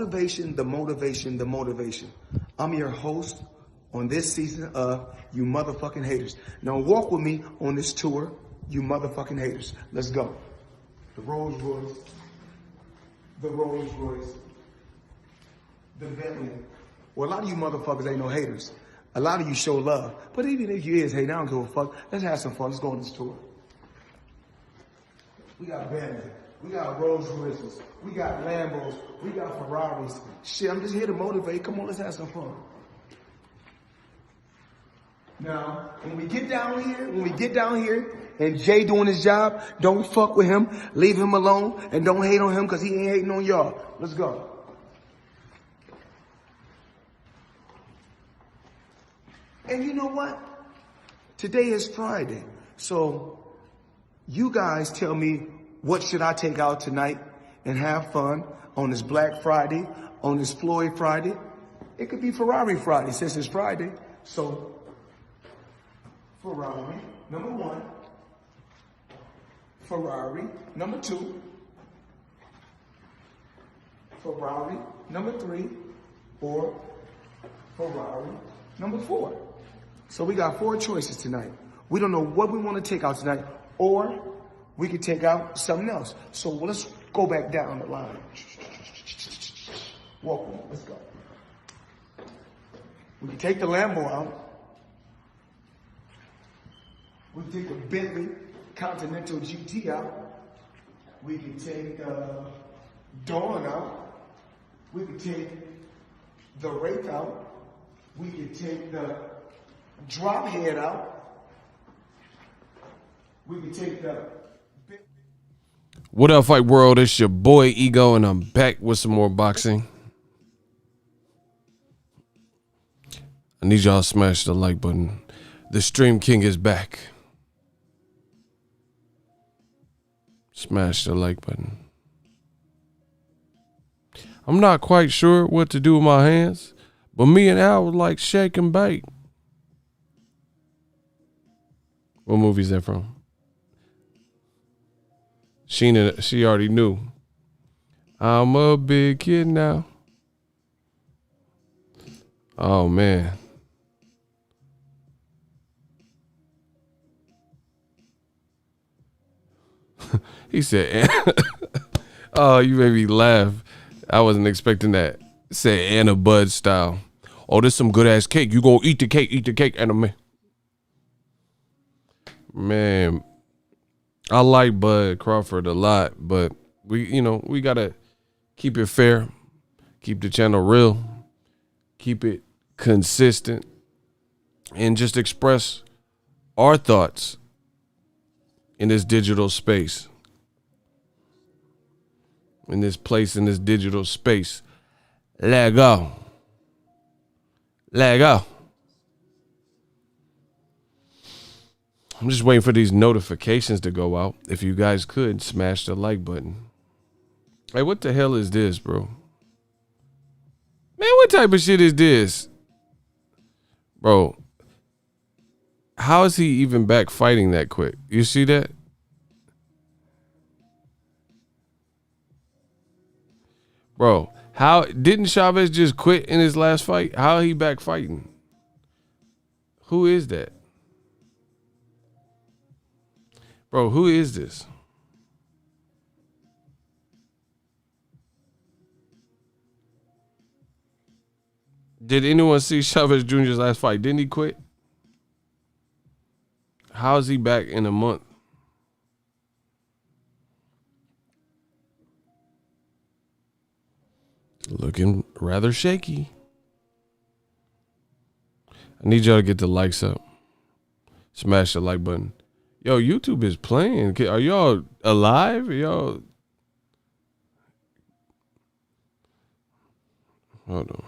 motivation, the motivation, the motivation. I'm your host on this season of You Motherfucking Haters. Now walk with me on this tour, you motherfucking haters. Let's go. The Rolls Royce, the Rolls Royce, the Bentley. Well, a lot of you motherfuckers ain't no haters. A lot of you show love. But even if you is hating, I don't give a fuck. Let's have some fun. Let's go on this tour. We got Bentley. We got Rolls Royces. We got Lambos. We got Ferraris. Shit, I'm just here to motivate. Come on, let's have some fun. Now, when we get down here, and Jay doing his job, don't fuck with him. Leave him alone, and don't hate on him because he ain't hating on y'all. Let's go. And you know what? Today is Friday. So you guys tell me, what should I take out tonight and have fun on this Black Friday, on this Floyd Friday? It could be Ferrari Friday since it's Friday. So Ferrari, number 1. Ferrari, number 2. Ferrari, number 3. Or Ferrari, number 4. So we got 4 choices tonight. We don't know what we want to take out tonight, or we could take out something else. So let's go back down the line. Walk on, let's go. We can take the Lambo out. We can take the Bentley Continental GT out. We can take Dawn out. We can take the Wraith out. We can take the Drop Head out. We can take the... What up, Fight World? It's your boy Ego, and I'm back with some more boxing. I need y'all to smash the like button. The Stream King is back. Smash the like button. I'm not quite sure what to do with my hands, but me and Al was like shake and bake. What movie is that from? She already knew. I'm a big kid now. Oh, man. He said, oh, you made me laugh. I wasn't expecting that. Said Anna Bud style. Oh, this some good ass cake. You gonna eat the cake, Anna, man. Man, I like Bud Crawford a lot, but we gotta keep it fair, keep the channel real, keep it consistent, and just express our thoughts in this digital space, in this place, in this digital space. Let go. Let go. I'm just waiting for these notifications to go out. If you guys could, smash the like button. Hey, what the hell is this, bro? Man, what type of shit is this? Bro, how is he even back fighting that quick? You see that? Bro, how didn't Chavez just quit in his last fight? How he back fighting? Who is that? Bro, who is this? Did anyone see Chavez Jr.'s last fight? Didn't he quit? How is he back in a month? Looking rather shaky. I need y'all to get the likes up. Smash the like button. Yo, YouTube is playing. Are y'all alive? Are y'all... Hold on.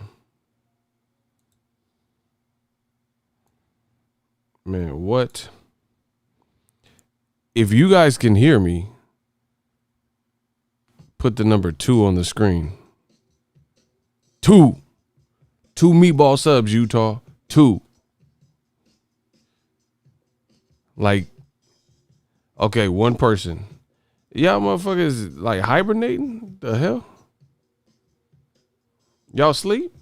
Man, what? If you guys can hear me, put the number 2 on the screen. 2 meatball subs, Utah. 2. Like, okay, 1 person. Y'all motherfuckers like hibernating? The hell? Y'all sleep?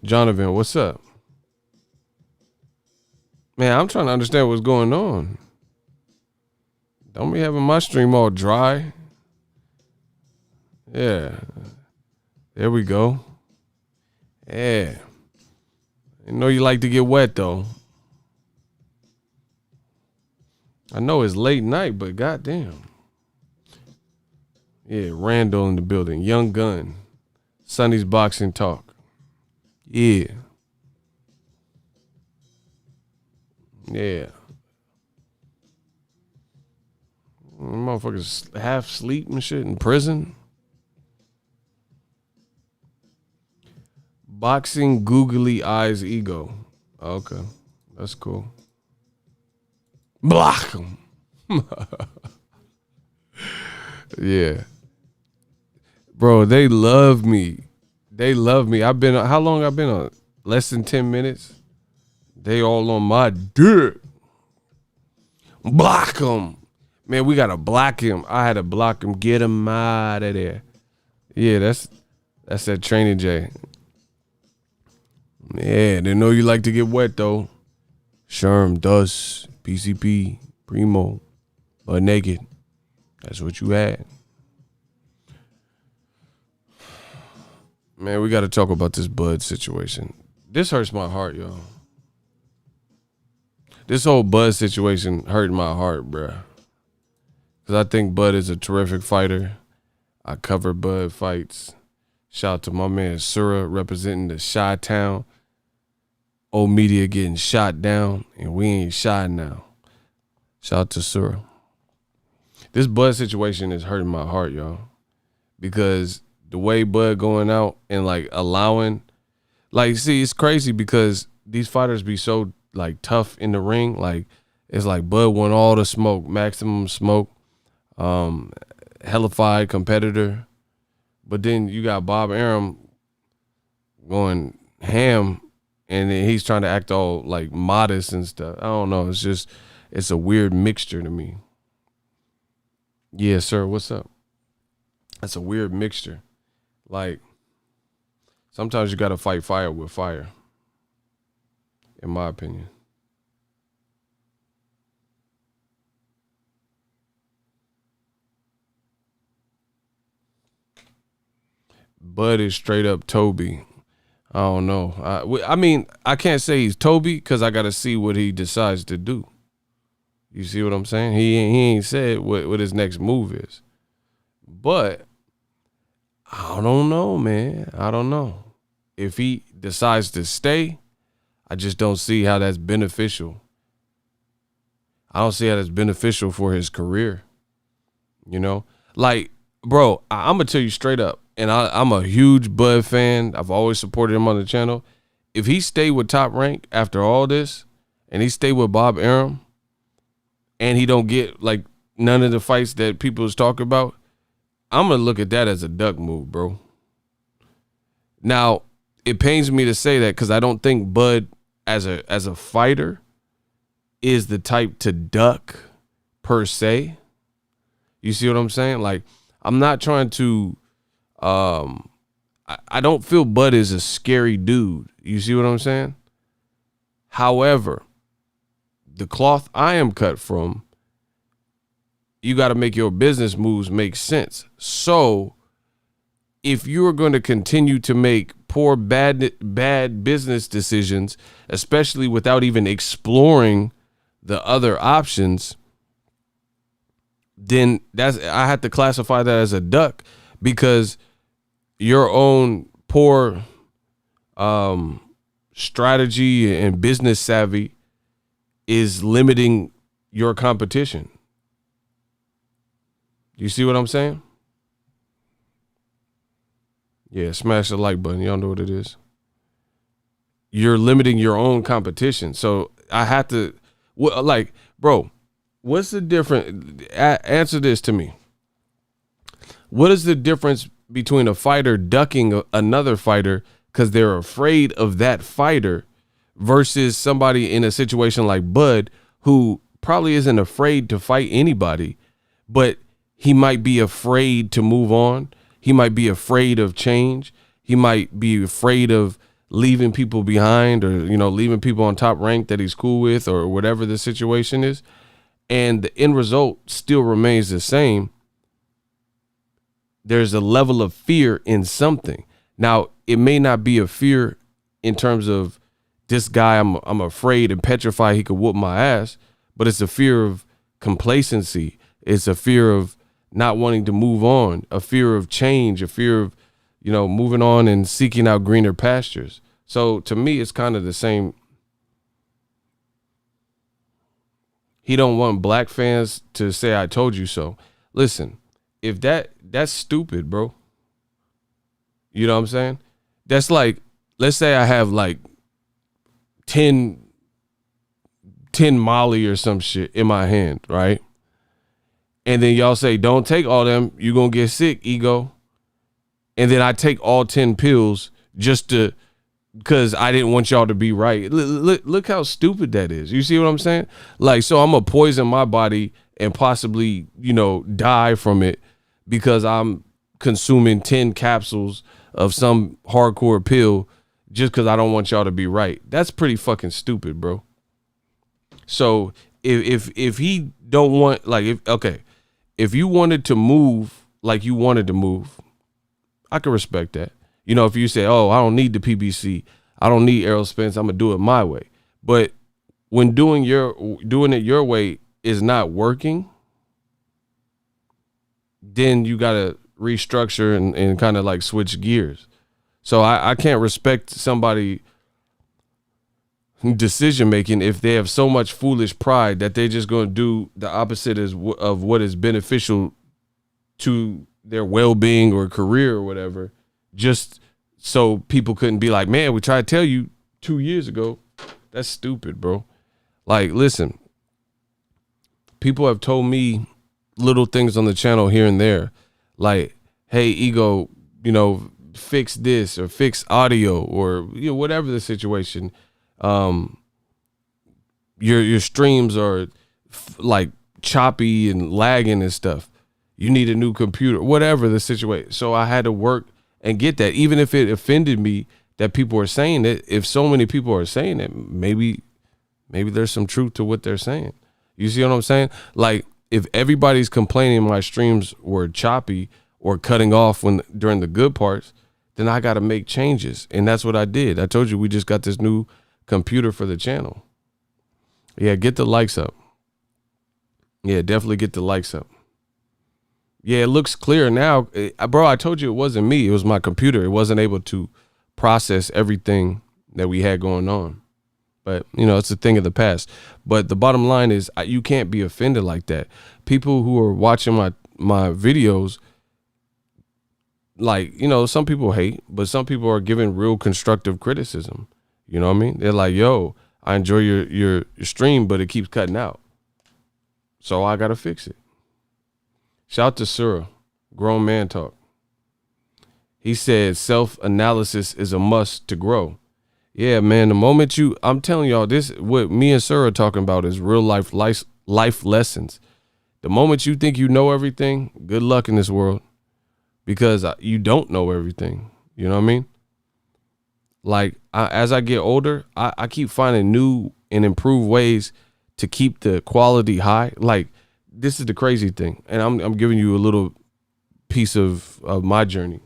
Jonathan, what's up? Man, I'm trying to understand what's going on. Don't be having my stream all dry. Yeah. There we go. Yeah. I know you like to get wet, though. I know it's late night, but goddamn. Yeah, Randall in the building. Young Gun. Sonny's Boxing Talk. Yeah. Yeah. Motherfuckers half sleep and shit in prison. Boxing googly eyes ego. Okay. That's cool. Block them. Yeah. Bro, they love me. They love me. How long I've been on? Less than 10 minutes. They all on my dick. Block him. Man, we got to block him. I had to block him. Get him out of there. Yeah, that's that Training J. Yeah, they know you like to get wet, though. Sherm, Dust, PCP, Primo, Butt Naked. That's what you had. Man, we got to talk about this Bud situation. This hurts my heart, y'all. This whole Bud situation hurt my heart, bruh. Because I think Bud is a terrific fighter. I cover Bud fights. Shout out to my man Sura representing the Chi-Town. Old media getting shot down, and we ain't shot now. Shout out to Sura. This Bud situation is hurting my heart, y'all. Because the way Bud going out and like allowing, like, see, it's crazy because these fighters be so like tough in the ring. Like, it's like Bud want all the smoke, maximum smoke, hellified competitor. But then you got Bob Arum going ham, and then he's trying to act all like modest and stuff. I don't know. It's a weird mixture to me. Yeah, sir. What's up? That's a weird mixture. Like, sometimes you got to fight fire with fire, in my opinion. Bud is straight up Toby. I don't know. I mean, I can't say he's Toby because I got to see what he decides to do. You see what I'm saying? He ain't said what his next move is. But I don't know, man. I don't know. If he decides to stay, I just don't see how that's beneficial. I don't see how that's beneficial for his career. You know? Like, bro, I'm going to tell you straight up, and I'm a huge Bud fan. I've always supported him on the channel. If he stayed with Top Rank after all this, and he stayed with Bob Arum, and he don't get, like, none of the fights that people is talking about, I'm going to look at that as a duck move, bro. Now, it pains me to say that because I don't think Bud, as a fighter, is the type to duck per se. You see what I'm saying? Like, I'm not trying to, I don't feel Bud is a scary dude. You see what I'm saying? However, the cloth I am cut from, you got to make your business moves make sense. So if you're going to continue to make poor, bad business decisions, especially without even exploring the other options, then I have to classify that as a duck, because your own poor strategy and business savvy is limiting your competition. You see what I'm saying? Yeah, smash the like button. Y'all know what it is. You're limiting your own competition. So I have to, like, bro, what's the difference? Answer this to me. What is the difference between a fighter ducking another fighter because they're afraid of that fighter versus somebody in a situation like Bud, who probably isn't afraid to fight anybody, but he might be afraid to move on. He might be afraid of change. He might be afraid of leaving people behind, or, you know, leaving people on top rank that he's cool with, or whatever the situation is. And the end result still remains the same. There's a level of fear in something. Now, it may not be a fear in terms of this guy, I'm afraid and petrified he could whoop my ass, but it's a fear of complacency. It's a fear of not wanting to move on, a fear of change, a fear of, you know, moving on and seeking out greener pastures. So to me, it's kind of the same. He don't want black fans to say, I told you so. Listen, if that's stupid, bro. You know what I'm saying? That's like, let's say I have like 10 Molly or some shit in my hand, right? And then y'all say, don't take all them, you're going to get sick, ego. And then I take all 10 pills just because I didn't want y'all to be right. Look how stupid that is. You see what I'm saying? Like, so I'm going to poison my body and possibly, you know, die from it because I'm consuming 10 capsules of some hardcore pill just because I don't want y'all to be right. That's pretty fucking stupid, bro. So if he don't want, like, if you wanted to move like you wanted to move, I can respect that. You know, if you say, oh, I don't need the PBC, I don't need Errol Spence, I'm gonna do it my way. But when doing it your way is not working, then you gotta restructure and kind of like switch gears. So I can't respect somebody decision making if they have so much foolish pride that they're just going to do the opposite of what is beneficial to their well-being or career or whatever, just so people couldn't be like, man, we tried to tell you 2 years ago. That's stupid, bro. Like, listen, people have told me little things on the channel here and there, like, hey, ego, you know, fix this or fix audio, or, you know, whatever the situation. Your streams are like choppy and lagging and stuff. You need a new computer, whatever the situation. So I had to work and get that, even if it offended me that people are saying it. If so many people are saying it, maybe there's some truth to what they're saying. You see what I'm saying? Like, if everybody's complaining my streams were choppy or cutting off during the good parts, then I got to make changes. And that's what I did. I told you we just got this new computer for the channel. Yeah, get the likes up. Yeah, definitely get the likes up. Yeah, it looks clear now. Bro, I told you it wasn't me. It was my computer. It wasn't able to process everything that we had going on. But, you know, it's a thing of the past. But the bottom line is you can't be offended like that. People who are watching my videos, like, you know, some people hate, but some people are giving real constructive criticism. You know what I mean? They're like, yo, I enjoy your stream, but it keeps cutting out. So I got to fix it. Shout out to Surah, grown man talk. He said self-analysis is a must to grow. Yeah, man, the moment I'm telling y'all, this, what me and Surah are talking about is real life lessons. The moment you think you know everything, good luck in this world. Because you don't know everything. You know what I mean? Like, as I get older, I keep finding new and improved ways to keep the quality high. Like, this is the crazy thing. And I'm giving you a little piece of my journey.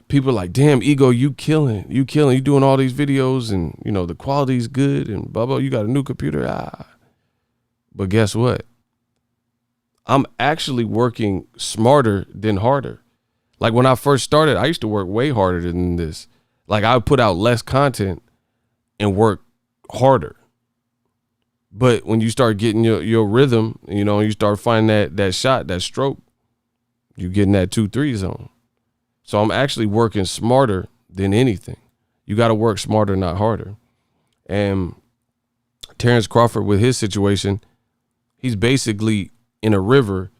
People are like, damn, ego, you killing, you doing all these videos and, you know, the quality's good and blah, blah, you got a new computer. But guess what? I'm actually working smarter than harder. Like, when I first started, I used to work way harder than this. Like, I would put out less content and work harder. But when you start getting your rhythm, you know, you start finding that shot, that stroke, you getting that 2-3 zone. So I'm actually working smarter than anything. You got to work smarter, not harder. And Terence Crawford, with his situation, he's basically in a river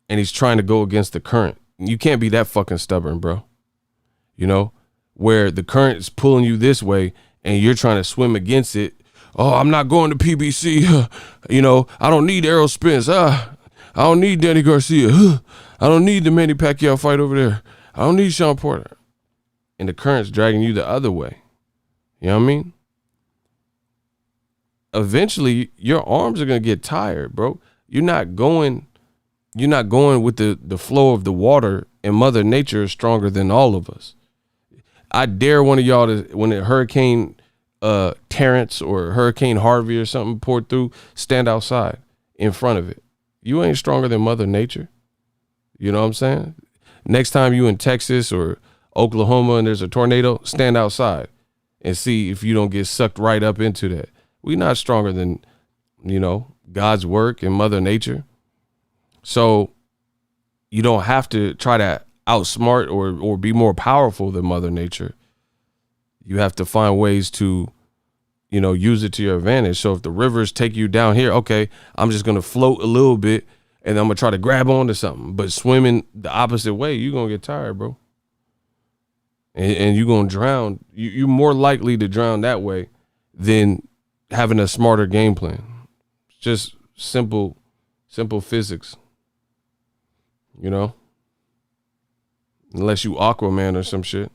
and he's trying to go against the current. You can't be that fucking stubborn, bro. You know, where the current is pulling you this way and you're trying to swim against it. Oh, I'm not going to PBC. You know, I don't need Errol Spence. I I don't need Danny Garcia. I don't need the Manny Pacquiao fight over there. I don't need Sean Porter. And the current's dragging you the other way. You know what I mean? Eventually, your arms are going to get tired, bro. You're not going with the flow of the water, and Mother Nature is stronger than all of us. I dare one of y'all to, when a Hurricane Terence or Hurricane Harvey or something poured through, stand outside in front of it. You ain't stronger than Mother Nature. You know what I'm saying? Next time you in Texas or Oklahoma and there's a tornado, stand outside and see if you don't get sucked right up into that. We're not stronger than, God's work and Mother Nature. So you don't have to try to outsmart or be more powerful than Mother Nature. You have to find ways to, use it to your advantage. So if the rivers take you down here, okay, I'm just going to float a little bit and I'm going to try to grab onto something. But swimming the opposite way, you're going to get tired, bro. And you're going to drown. You're more likely to drown that way than having a smarter game plan. Just simple physics, unless you Aquaman or some shit.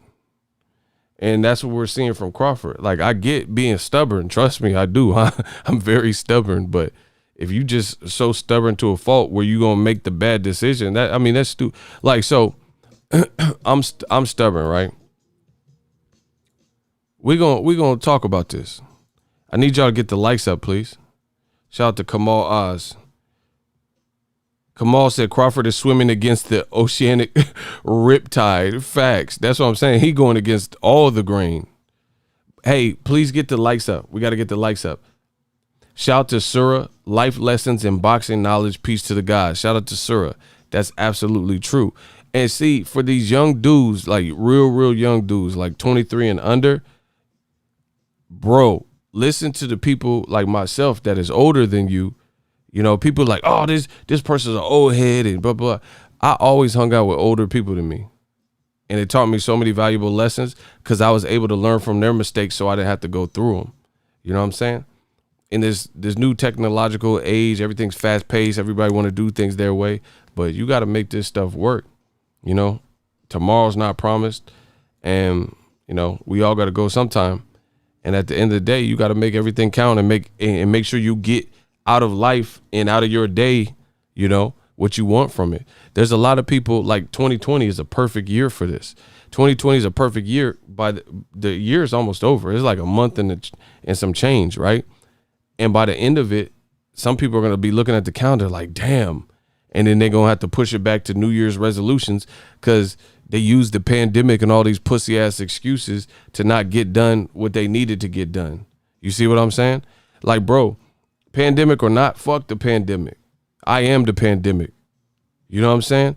And that's what we're seeing from Crawford. Like, I get being stubborn. Trust me, I do. I'm very stubborn. But if you just so stubborn to a fault where you going to make the bad decision, that's stupid. Like, so I'm stubborn, right? We're going to talk about this. I need y'all to get the likes up, please. Shout out to Kamal Oz. Kamal said Crawford is swimming against the oceanic riptide. Facts. That's what I'm saying. He going against all the grain. Hey, please get the likes up. We got to get the likes up. Shout out to Surah. Life lessons and boxing knowledge. Peace to the guys. Shout out to Surah. That's absolutely true. And see, for these young dudes, like real young dudes, like 23 and under, bro, listen to the people like myself that is older than you. People like, oh, this person's an old head and blah, blah. I always hung out with older people than me. And it taught me so many valuable lessons because I was able to learn from their mistakes so I didn't have to go through them. You know what I'm saying? In this new technological age, everything's fast paced. Everybody want to do things their way. But you got to make this stuff work. Tomorrow's not promised. And, we all got to go sometime. And at the end of the day, you got to make everything count and make sure you get out of life and out of your day, what you want from it. There's a lot of people, like 2020 is a perfect year for this. 2020 is a perfect year. By the year is almost over. It's like a month and some change, right? And by the end of it, some people are going to be looking at the calendar like, damn. And then they're going to have to push it back to New Year's resolutions because they used the pandemic and all these pussy ass excuses to not get done what they needed to get done. You see what I'm saying? Like, bro, pandemic or not, fuck the pandemic. I am the pandemic. You know what I'm saying?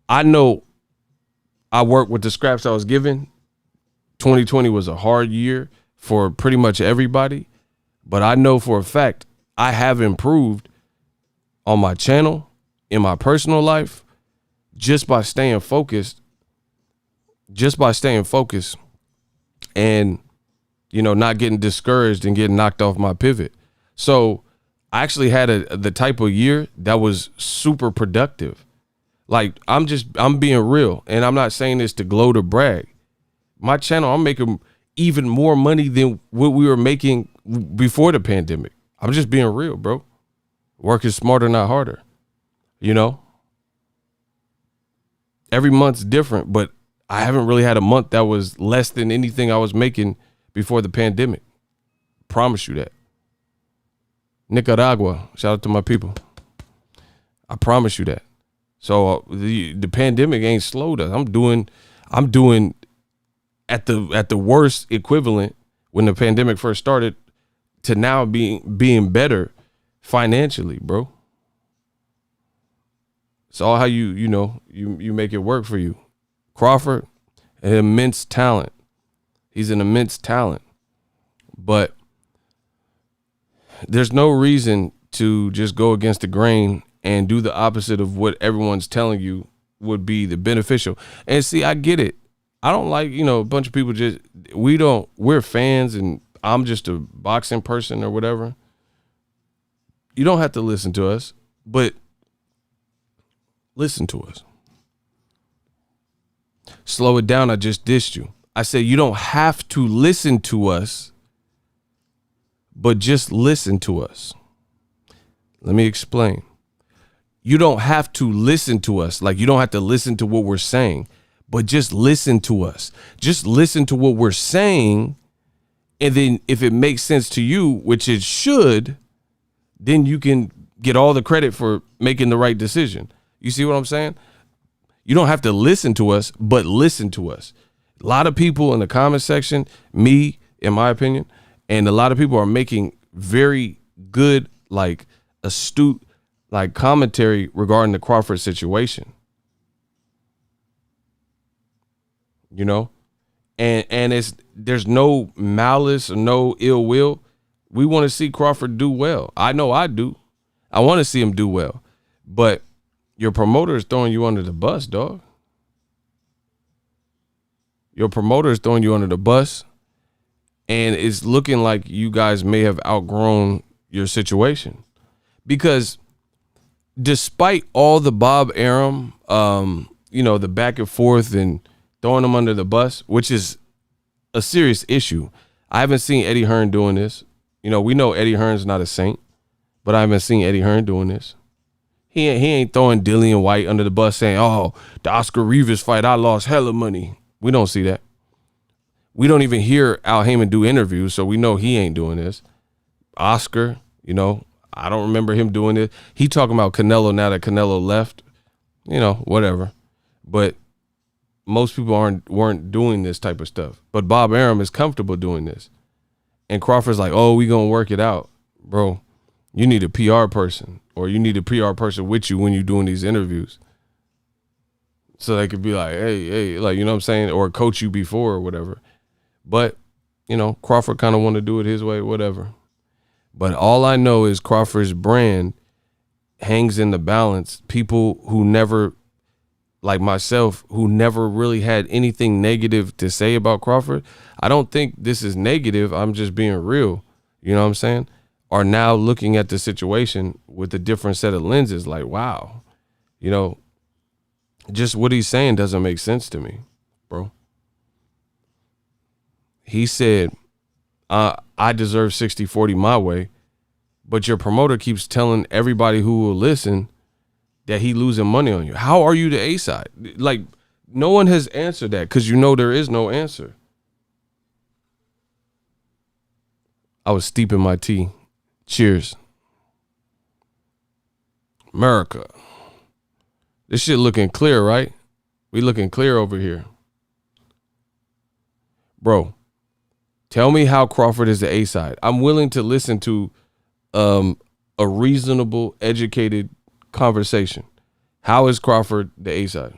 I know I worked with the scraps I was given. 2020 was a hard year for pretty much everybody. But I know for a fact I have improved on my channel, in my personal life, just by staying focused. And not getting discouraged and getting knocked off my pivot. So I actually had the type of year that was super productive. Like, I'm being real, and I'm not saying this to gloat or brag. My channel, I'm making even more money than what we were making before the pandemic. I'm just being real, bro. Work is smarter, not harder. Every month's different, but I haven't really had a month that was less than anything I was making before the pandemic. Promise you that. Nicaragua, shout out to my people. I promise you that. So the pandemic ain't slowed us. I'm doing at the worst equivalent when the pandemic first started to now being better financially, bro. It's all how you make it work for you. Crawford, an immense talent. He's an immense talent. But there's no reason to just go against the grain and do the opposite of what everyone's telling you would be the beneficial. And see, I get it. I don't like, a bunch of people we're fans and I'm just a boxing person or whatever. You don't have to listen to us. But listen to us. Slow it down. I just dissed you. I said you don't have to listen to us, but just listen to us. Let me explain. You don't have to listen to us. Like, you don't have to listen to what we're saying, but just listen to us. Just listen to what we're saying. And then if it makes sense to you, which it should, then you can get all the credit for making the right decision. You see what I'm saying? You don't have to listen to us, but listen to us. A lot of people in the comment section, me, in my opinion, and a lot of people are making very good, like, astute, like, commentary regarding the Crawford situation. You know? And there's no malice or no ill will. We want to see Crawford do well. I know I do. I want to see him do well. But your promoter is throwing you under the bus, dog. Your promoter is throwing you under the bus. And it's looking like you guys may have outgrown your situation. Because despite all the Bob Arum, the back and forth and throwing him under the bus, which is a serious issue. I haven't seen Eddie Hearn doing this. We know Eddie Hearn's not a saint, but I haven't seen Eddie Hearn doing this. He ain't throwing Dillian White under the bus saying, oh, the Oscar Rivas fight, I lost hella money. We don't see that. We don't even hear Al Heyman do interviews, so we know he ain't doing this. Oscar, I don't remember him doing it. He talking about Canelo now that Canelo left, whatever. But most people weren't doing this type of stuff. But Bob Arum is comfortable doing this. And Crawford's like, oh, we gonna work it out. Bro, you need a PR person, or you need a PR person with you when you're doing these interviews. So they could be like, hey, like, you know what I'm saying? Or coach you before or whatever. But, Crawford kind of want to do it his way, whatever. But all I know is Crawford's brand hangs in the balance. People who never, like myself, who never really had anything negative to say about Crawford, I don't think this is negative. I'm just being real. You know what I'm saying? Are now looking at the situation with a different set of lenses. Like, wow, just what he's saying doesn't make sense to me, bro. He said, I deserve 60-40 my way, but your promoter keeps telling everybody who will listen that he losing money on you. How are you the A side? Like, no one has answered that because there is no answer. I was steeping my tea. Cheers. America. This shit looking clear, right? We looking clear over here. Bro, tell me how Crawford is the A side. I'm willing to listen to a reasonable, educated conversation. How is Crawford the A side?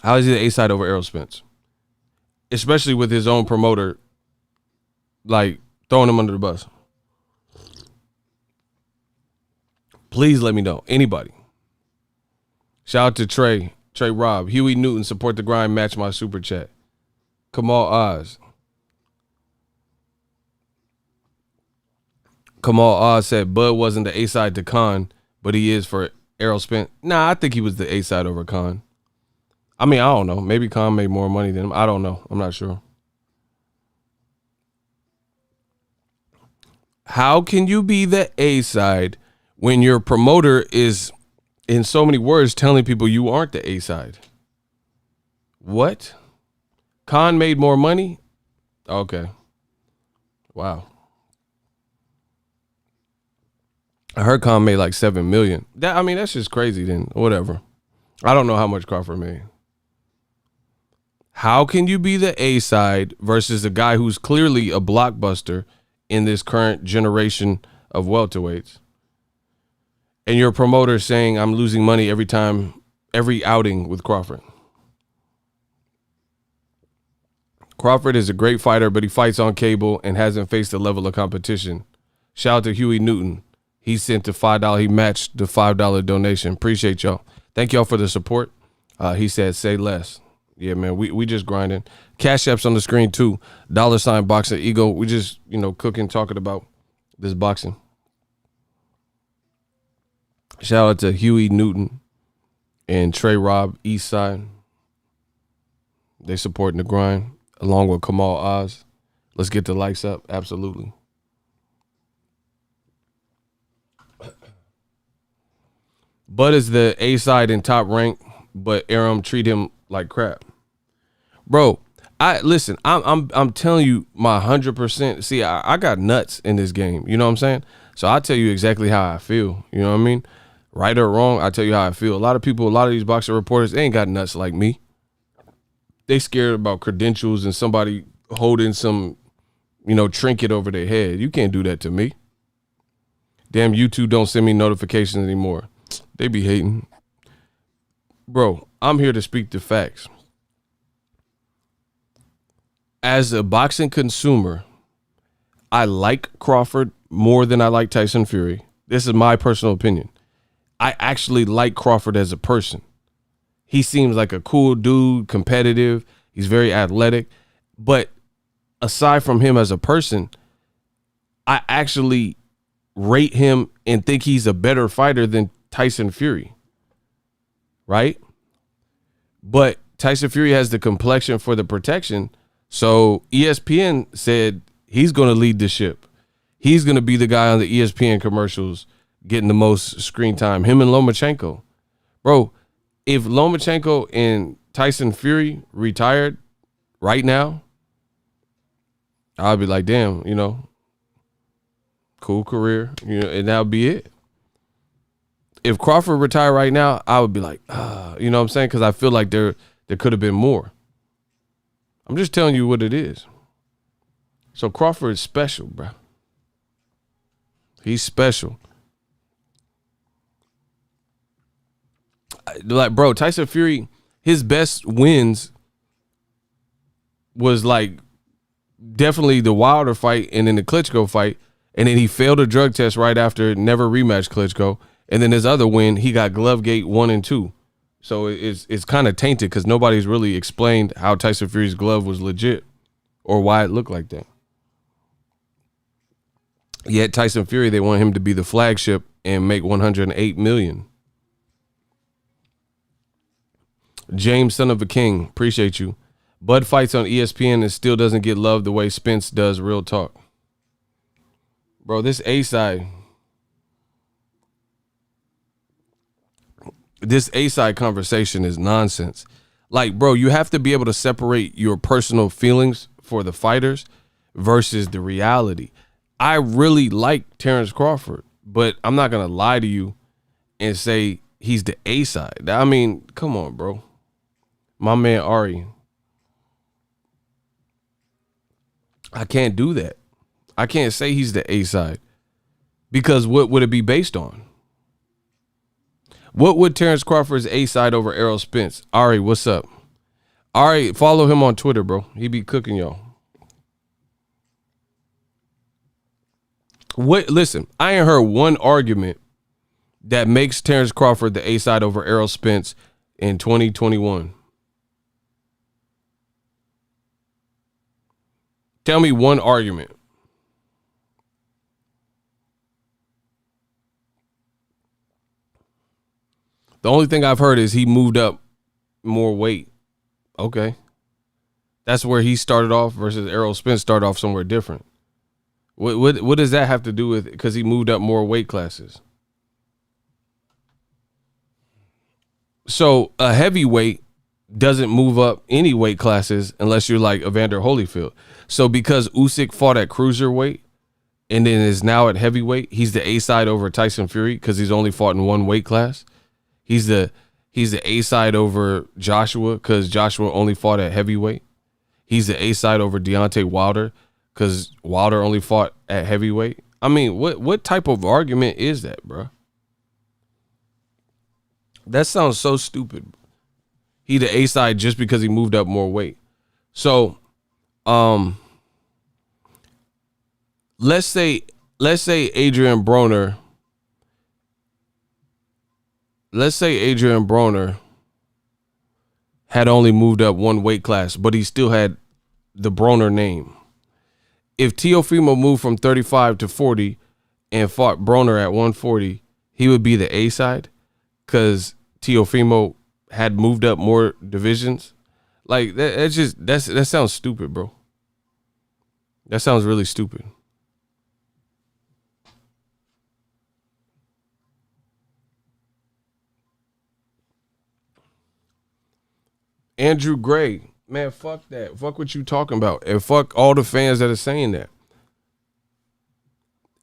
How is he the A side over Errol Spence? Especially with his own promoter, like, throwing him under the bus. Please let me know. Anybody. Shout out to Trey Robb. Huey Newton, support the grind, match my super chat. Kamal Oz. Kamal Oz said Bud wasn't the A-side to Khan, but he is for Errol Spence. Nah, I think he was the A-side over Khan. I mean, I don't know. Maybe Khan made more money than him. I don't know. I'm not sure. How can you be the A-side when your promoter is, in so many words, telling people you aren't the A-side? What? Khan made more money? Okay. Wow. I heard Khan made like $7 million. That's just crazy then. Whatever. I don't know how much Crawford made. How can you be the A-side versus a guy who's clearly a blockbuster in this current generation of welterweights? And your promoter saying I'm losing money every outing with Crawford. Crawford is a great fighter, but he fights on cable and hasn't faced the level of competition. Shout out to Huey Newton. He sent the $5. He matched the $5 donation. Appreciate y'all. Thank y'all for the support. He said, say less. Yeah, man, we just grinding. Cash App's on the screen too. $Boxing Ego. We just, cooking, talking about this boxing. Shout out to Huey Newton and Trey Robb, East Side. They supporting the grind along with Kamal Oz. Let's get the likes up. Absolutely. Bud is the A side in Top Rank, but Aram treat him like crap. Bro, I'm telling you my 100%. See, I got nuts in this game. You know what I'm saying? So I tell you exactly how I feel. You know what I mean? Right or wrong, I tell you how I feel. A lot of people, a lot of these boxing reporters, they ain't got nuts like me. They scared about credentials and somebody holding some, trinket over their head. You can't do that to me. Damn, YouTube don't send me notifications anymore. They be hating. Bro, I'm here to speak the facts. As a boxing consumer, I like Crawford more than I like Tyson Fury. This is my personal opinion. I actually like Crawford as a person. He seems like a cool dude, competitive. He's very athletic. But aside from him as a person, I actually rate him and think he's a better fighter than Tyson Fury. Right? But Tyson Fury has the complexion for the protection. So ESPN said he's going to lead the ship. He's going to be the guy on the ESPN commercials getting the most screen time. Him and Lomachenko. Bro, if Lomachenko and Tyson Fury retired right now, I'd be like, damn, cool career, and that'll be it. If Crawford retired right now, I would be like, you know what I'm saying? Because I feel like there could have been more. I'm just telling you what it is. So Crawford is special, bro. He's special. Like, bro, Tyson Fury, his best wins was like definitely the Wilder fight and then the Klitschko fight. And then he failed a drug test right after, never rematched Klitschko. And then his other win, he got Glovegate 1 and 2. So it's kind of tainted because nobody's really explained how Tyson Fury's glove was legit or why it looked like that. Yet Tyson Fury, they want him to be the flagship and make $108 million. James, son of a king, appreciate you. Bud fights on ESPN and still doesn't get love the way Spence does. Real talk. Bro, this A-side conversation is nonsense. Like, bro, you have to be able to separate your personal feelings for the fighters versus the reality. I really like Terence Crawford, but I'm not going to lie to you and say he's the A-side. I mean, come on, bro. My man Ari. I can't do that. I can't say he's the A-side because what would it be based on? What would Terence Crawford's A-side over Errol Spence? Ari, what's up? Ari, follow him on Twitter, bro. He be cooking y'all. Listen, I ain't heard one argument that makes Terence Crawford the A-side over Errol Spence in 2021. Tell me one argument. The only thing I've heard is he moved up more weight. Okay. That's where he started off versus Errol Spence started off somewhere different. What does that have to do with, because he moved up more weight classes? So a heavyweight doesn't move up any weight classes unless you're like Evander Holyfield. So because Usyk fought at cruiserweight and then is now at heavyweight, he's the A-side over Tyson Fury because he's only fought in one weight class. He's the A-side over Joshua because Joshua only fought at heavyweight. He's the A-side over Deontay Wilder because Wilder only fought at heavyweight. I mean, what type of argument is that, bro? That sounds so stupid. He the A-side just because he moved up more weight. So, let's say Adrian Broner. Let's say Adrian Broner had only moved up one weight class, but he still had the Broner name. If Teofimo moved from 35 to 40 and fought Broner at 140, he would be the A side because Teofimo had moved up more divisions. Like that sounds stupid, bro. That sounds really stupid. Andrew Gray, man, fuck that. Fuck what you talking about. And fuck all the fans that are saying that.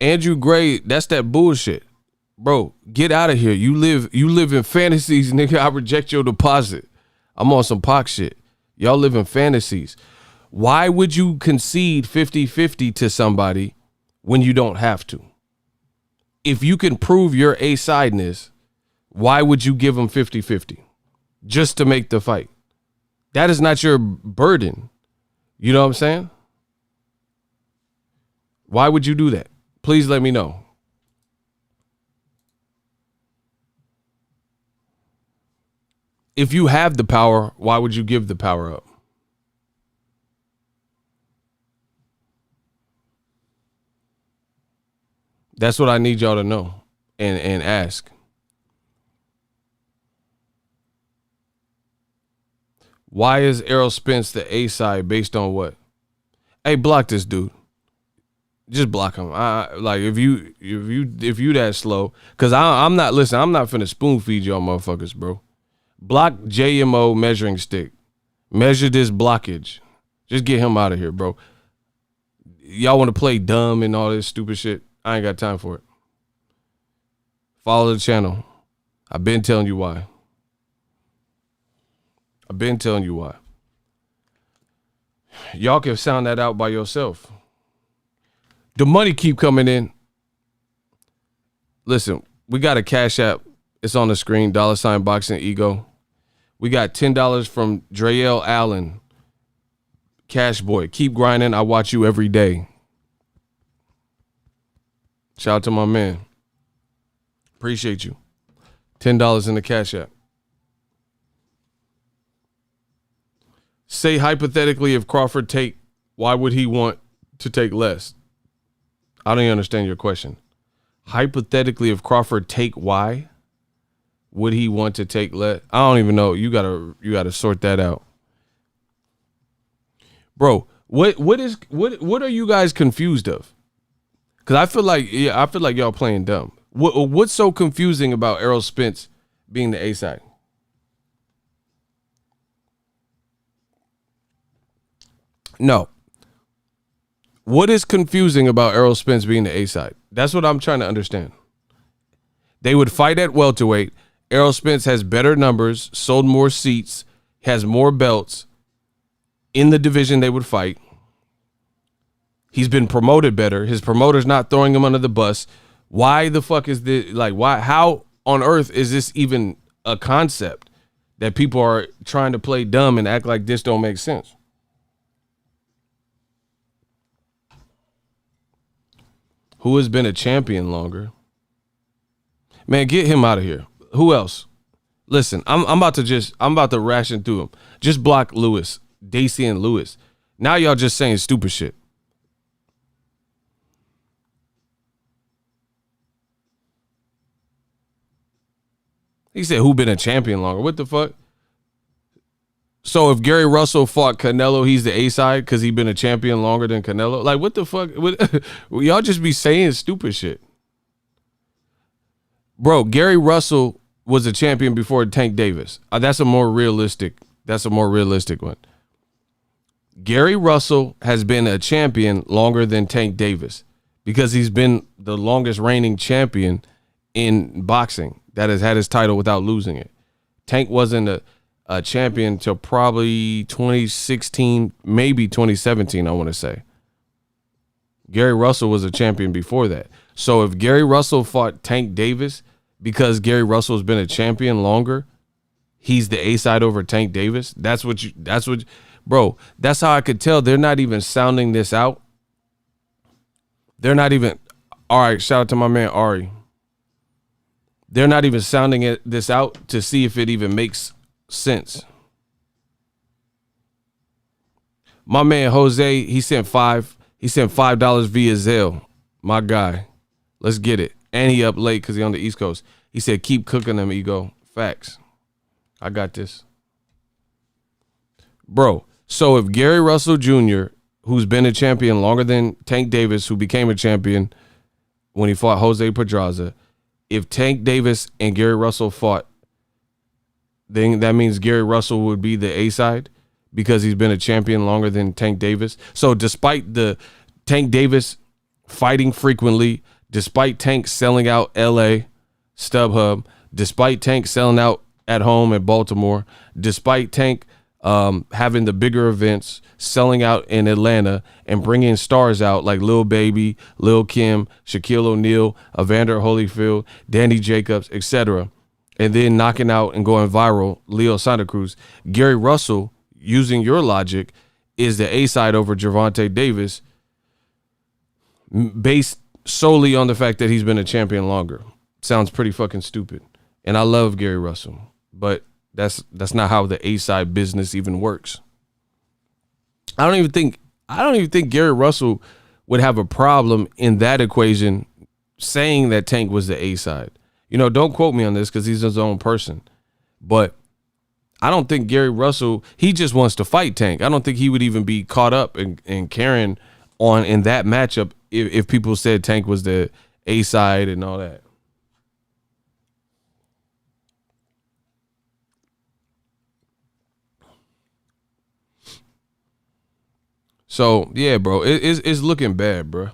Andrew Gray, that's that bullshit. Bro, get out of here. You live in fantasies, nigga. I reject your deposit. I'm on some Pac shit. Y'all live in fantasies. Why would you concede 50-50 to somebody when you don't have to? If you can prove your A-sideness, why would you give them 50-50? Just to make the fight. That is not your burden. You know what I'm saying? Why would you do that? Please let me know. If you have the power, why would you give the power up? That's what I need y'all to know and ask. Why is Errol Spence the A side based on what? Hey, block this dude. Just block him. Like if you that slow, cause I'm not finna spoon feed y'all motherfuckers, bro. Block JMO measuring stick. Measure this blockage. Just get him out of here, bro. Y'all want to play dumb and all this stupid shit? I ain't got time for it. Follow the channel. I've been telling you why. Y'all can sound that out by yourself. The money keep coming in. Listen, we got a Cash App. It's on the screen. $ Boxing Ego. We got $10 from Drayel Allen. Cash Boy. Keep grinding. I watch you every day. Shout out to my man. Appreciate you. $10 in the Cash App. Say hypothetically if Crawford take, why would he want to take less? I don't even understand your question. Hypothetically, if Crawford take, why would he want to take less? I don't even know. You gotta sort that out, bro. What are you guys confused of? Because I feel like y'all playing dumb. What's so confusing about Errol Spence being the A side? No. What is confusing about Errol Spence being the A side? That's what I'm trying to understand. They would fight at welterweight. Errol Spence has better numbers, sold more seats, has more belts in the division they would fight. He's been promoted better. His promoter's not throwing him under the bus. Why the fuck is this? Like, why? How on earth is this even a concept that people are trying to play dumb and act like this don't make sense? Who has been a champion longer? Man, get him out of here. Who else? Listen, I'm about to ration through them. Just block Lewis, Dacian Lewis. Now y'all just saying stupid shit. He said, who been a champion longer? What the fuck? So if Gary Russell fought Canelo, he's the A side because he been a champion longer than Canelo? Like, what the fuck? Y'all just be saying stupid shit. Bro, Gary Russell was a champion before Tank Davis. That's a more realistic one. Gary Russell has been a champion longer than Tank Davis because he's been the longest reigning champion in boxing that has had his title without losing it. Tank wasn't a champion till probably 2016, maybe 2017, I want to say. Gary Russell was a champion before that. So if Gary Russell fought Tank Davis because Gary Russell's been a champion longer, he's the A side over Tank Davis. Bro, that's how I could tell they're not even sounding this out. They're not even, all right, shout out to my man Ari. They're not even sounding this out to see if it even makes sense. My man Jose, he sent $5 via Zelle. My guy. Let's get it. And he up late because he on the East Coast. He said, keep cooking them, Ego. Facts. I got this. Bro, so if Gary Russell Jr., who's been a champion longer than Tank Davis, who became a champion when he fought Jose Pedraza, if Tank Davis and Gary Russell fought, then that means Gary Russell would be the A side because he's been a champion longer than Tank Davis. So despite the Tank Davis fighting frequently, despite Tank selling out LA, StubHub, despite Tank selling out at home at Baltimore, despite Tank having the bigger events, selling out in Atlanta, and bringing stars out like Lil Baby, Lil Kim, Shaquille O'Neal, Evander Holyfield, Danny Jacobs, etc., and then knocking out and going viral, Leo Santa Cruz. Gary Russell, using your logic, is the A-side over Gervonta Davis based solely on the fact that he's been a champion longer. Sounds pretty fucking stupid. And I love Gary Russell, but that's not how the A-side business even works. I don't even think Gary Russell would have a problem in that equation saying that Tank was the A-side. You know, don't quote me on this because he's his own person. But I don't think Gary Russell, he just wants to fight Tank. I don't think he would even be caught up and carrying on in that matchup if people said Tank was the A-side and all that. So, yeah, bro, it's looking bad, bro.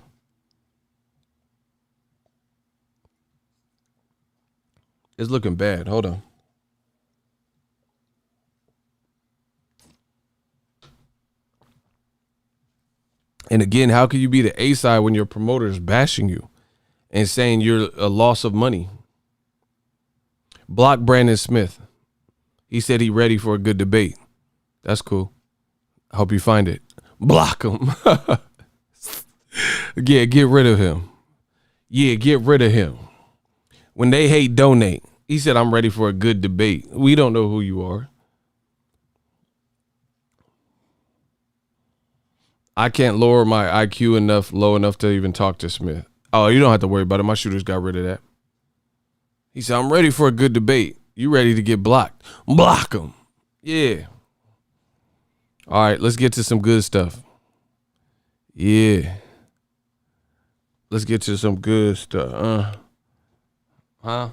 It's looking bad. Hold on. And again, how can you be the A-side when your promoter is bashing you and saying you're a loss of money? Block Brandon Smith. He said he ready for a good debate. That's cool. I hope you find it. Block him. Yeah, get rid of him. Yeah, get rid of him. When they hate, donate. He said, I'm ready for a good debate. We don't know who you are. I can't lower my IQ low enough to even talk to Smith. Oh, you don't have to worry about it. My shooters got rid of that. He said, I'm ready for a good debate. You ready to get blocked? Block him. Yeah. All right, let's get to some good stuff. Yeah. Let's get to some good stuff. Huh?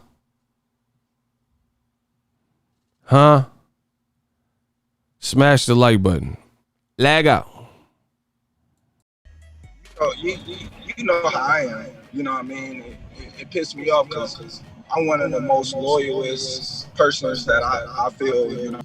Smash the like button. Lag out. Oh, you know how I am. You know what I mean? It pissed me off because I'm one of the most loyalist persons that I feel, you know.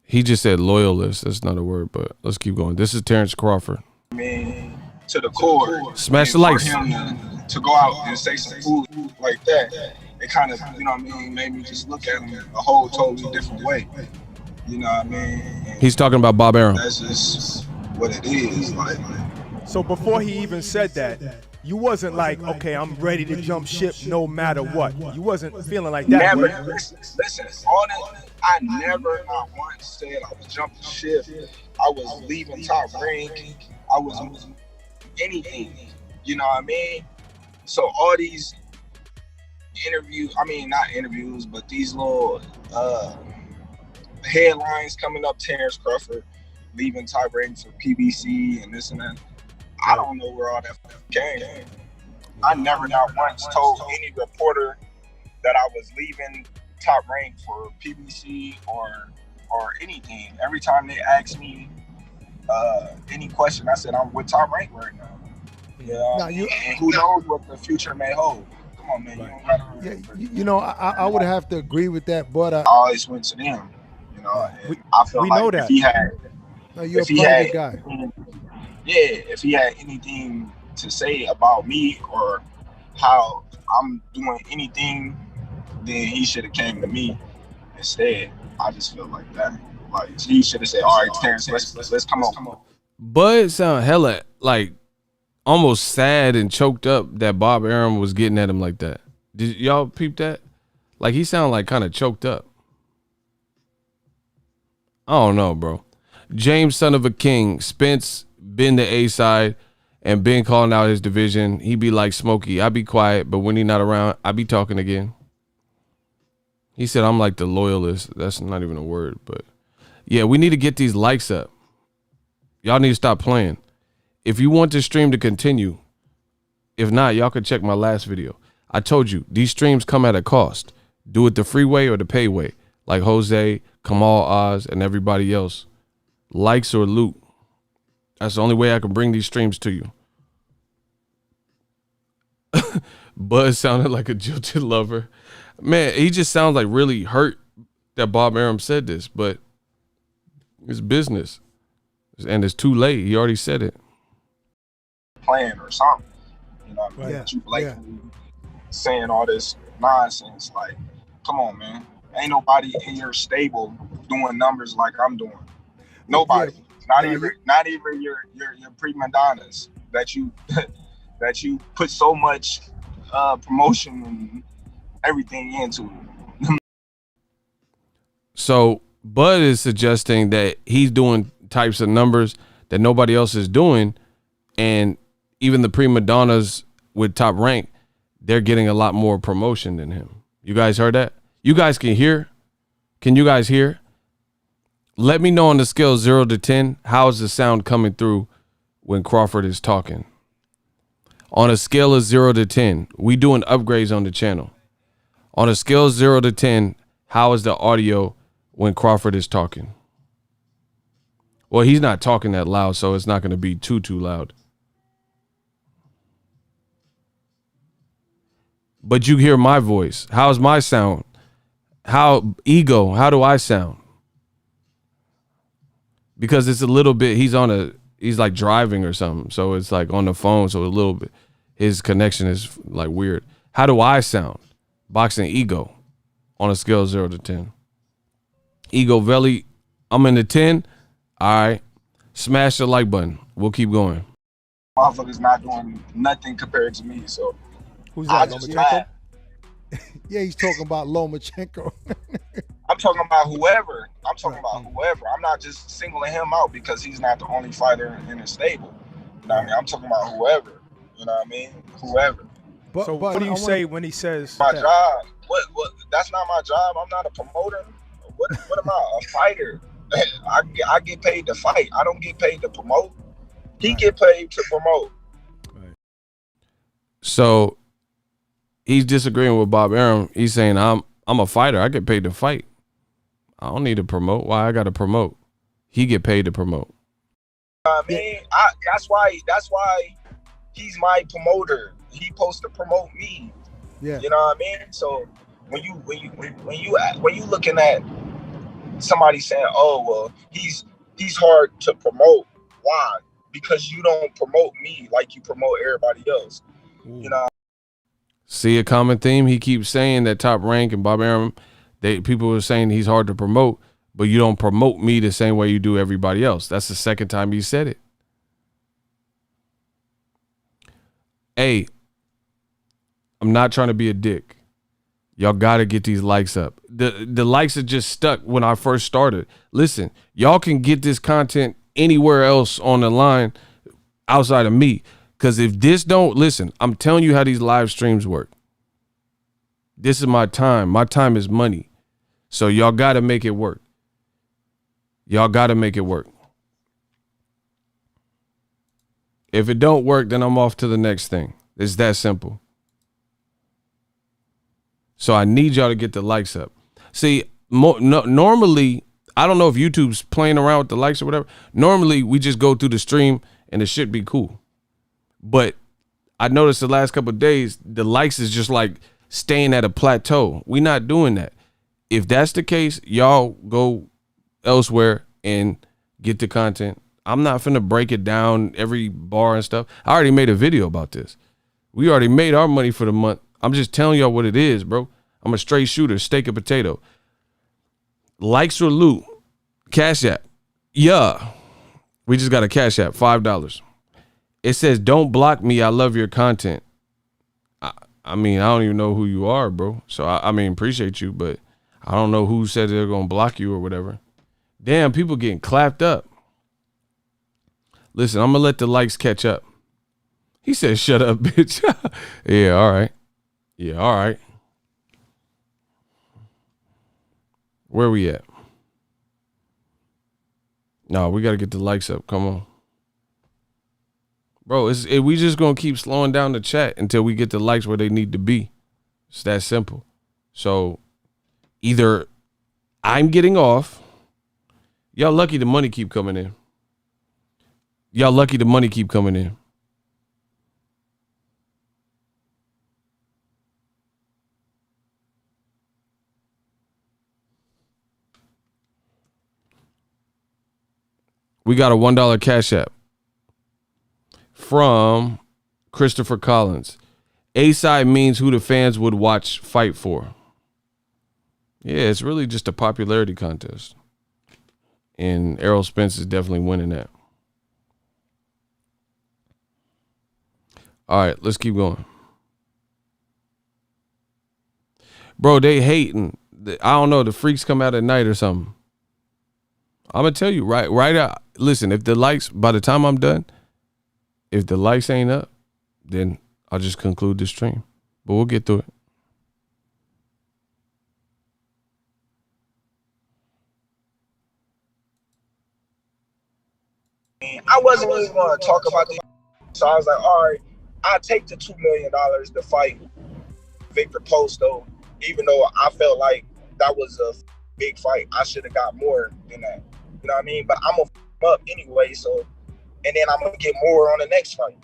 He just said loyalist. That's not a word, but let's keep going. This is Terence Crawford. I mean, to the core. Smash the likes. For him to go out and say some food like that, it kind of, you know what I mean, made me just look at him a whole totally different way. You know what I mean? And he's talking about Bob Arum. that's just what it is. Like. So before he even said that, you wasn't like, okay, I'm ready to jump ship no matter what. You wasn't feeling like that. Never. Listen, all that, I never not once said I was jumping ship. I was leaving top rank. I was anything. You know what I mean? So all these interviews, I mean, not interviews, but these little headlines coming up, Terence Crawford leaving top rank for PBC and this and that. I don't know where all that came. I never not once told any reporter that I was leaving top rank for PBC or anything. Every time they ask me any question, I said I'm with top rank right now. Yeah, and who knows what the future may hold. Come on, man. Right. You know, I would have to agree with that, but I always went to them. You know, I feel like if he had, you're a private guy. Yeah, if he had anything to say about me or how I'm doing anything, then he should have came to me instead. I just feel like that. Like he should have said, "All right, Terence, let's come on." Bud sound hella like almost sad and choked up that Bob Arum was getting at him like that. Did y'all peep that? Like he sounded like kind of choked up. I don't know, bro. James, son of a king, Spence been the A side, And been calling out his division. He be like Smokey. I be quiet, but when he not around, I be talking again. He said I'm like the loyalist. That's not even a word, but yeah, we need to get these likes up. Y'all need to stop playing. If you want this stream to continue, if not, y'all can check my last video. I told you, these streams come at a cost. Do it the free way or the pay way. Like Jose, Kamal Oz, and everybody else. Likes or loot. That's the only way I can bring these streams to you. Buzz sounded like a jilted lover. Man, he just sounds like really hurt that Bob Arum said this, but it's business. And it's too late. He already said it. Plan or something. You know what I mean? Yeah. But you blatantly saying all this nonsense. Like, come on, man. Ain't nobody in your stable doing numbers like I'm doing. Nobody. Not even your prima donnas that you that you put so much promotion and everything into. So Bud is suggesting that he's doing types of numbers that nobody else is doing, and even the prima donnas with Top Rank, they're getting a lot more promotion than him. You guys heard that? You guys can hear? Can you guys hear? Let me know on the scale 0 to 10, how is the sound coming through when Crawford is talking? On a scale of 0 to 10, we doing upgrades on the channel. On a scale of 0 to 10, how is the audio when Crawford is talking? Well, he's not talking that loud, so it's not going to be too loud. But you hear my voice. How's my sound? How do I sound? Because it's a little bit, he's like driving or something. So it's like on the phone. So a little bit, his connection is like weird. How do I sound? Boxing Ego on a scale of 0 to 10. Ego Velli, I'm in the 10. All right. Smash the like button. We'll keep going. Motherfucker's not doing nothing compared to me. So Who's I that? just Lomachenko? mad. Yeah, he's talking about Lomachenko. I'm talking about whoever. I'm not just singling him out because he's not the only fighter in the stable. You know what I mean? I'm talking about whoever. You know what I mean? Whoever. But, So but what do you I say wanna- when he says My that? job. What? That's not my job. I'm not a promoter. What am I? A fighter. I get paid to fight. I don't get paid to promote. He get paid to promote. So he's disagreeing with Bob Arum. He's saying I'm a fighter. I get paid to fight. I don't need to promote. Why I got to promote? He get paid to promote. I mean, that's why he's my promoter. He supposed to promote me. Yeah. You know what I mean? So when you looking at somebody saying, "Oh, well, he's hard to promote," why? Because you don't promote me like you promote everybody else. Ooh. You know. See a common theme? He keeps saying that Top Rank and Bob Arum, people were saying he's hard to promote, but you don't promote me the same way you do everybody else. That's the second time he said it. Hey, I'm not trying to be a dick. Y'all got to get these likes up. The likes are just stuck when I first started. Listen, y'all can get this content anywhere else on the line outside of me. Because if this don't, listen, I'm telling you how these live streams work. This is my time. My time is money. So y'all got to make it work. Y'all got to make it work. If it don't work, then I'm off to the next thing. It's that simple. So I need y'all to get the likes up. See, normally, I don't know if YouTube's playing around with the likes or whatever. Normally, we just go through the stream and it should be cool. But I noticed the last couple of days, the likes is just like staying at a plateau. We not doing that. If that's the case, y'all go elsewhere and get the content. I'm not finna break it down every bar and stuff. I already made a video about this. We already made our money for the month. I'm just telling y'all what it is, bro. I'm a straight shooter, steak and potato. Likes or loot? Cash App. Yeah. We just got a Cash App, $5. It says, don't block me. I love your content. I mean, I don't even know who you are, bro. So, I mean, appreciate you, but I don't know who said they're going to block you or whatever. Damn, people getting clapped up. Listen, I'm going to let the likes catch up. He said, shut up, bitch. Yeah, all right. Yeah, all right. Where we at? No, we got to get the likes up. Come on. Bro, we just going to keep slowing down the chat until we get the likes where they need to be. It's that simple. So either I'm getting off. Y'all lucky the money keep coming in. Y'all lucky the money keep coming in. We got a $1 Cash App from Christopher Collins. A-side means who the fans would watch fight for. Yeah, it's really just a popularity contest. And Errol Spence is definitely winning that. All right, let's keep going. Bro, they hating. I don't know, the freaks come out at night or something. I'm going to tell you right out. Listen, if the likes, by the time I'm done, if the likes ain't up, then I'll just conclude the stream. But we'll get through it. I wasn't even going to talk about this. So I was like, all right, I'll take the $2 million to fight Victor Posto, even though I felt like that was a big fight. I should have got more than that. You know what I mean? But I'm going to f up anyway, so, and then I'm going to get more on the next fight.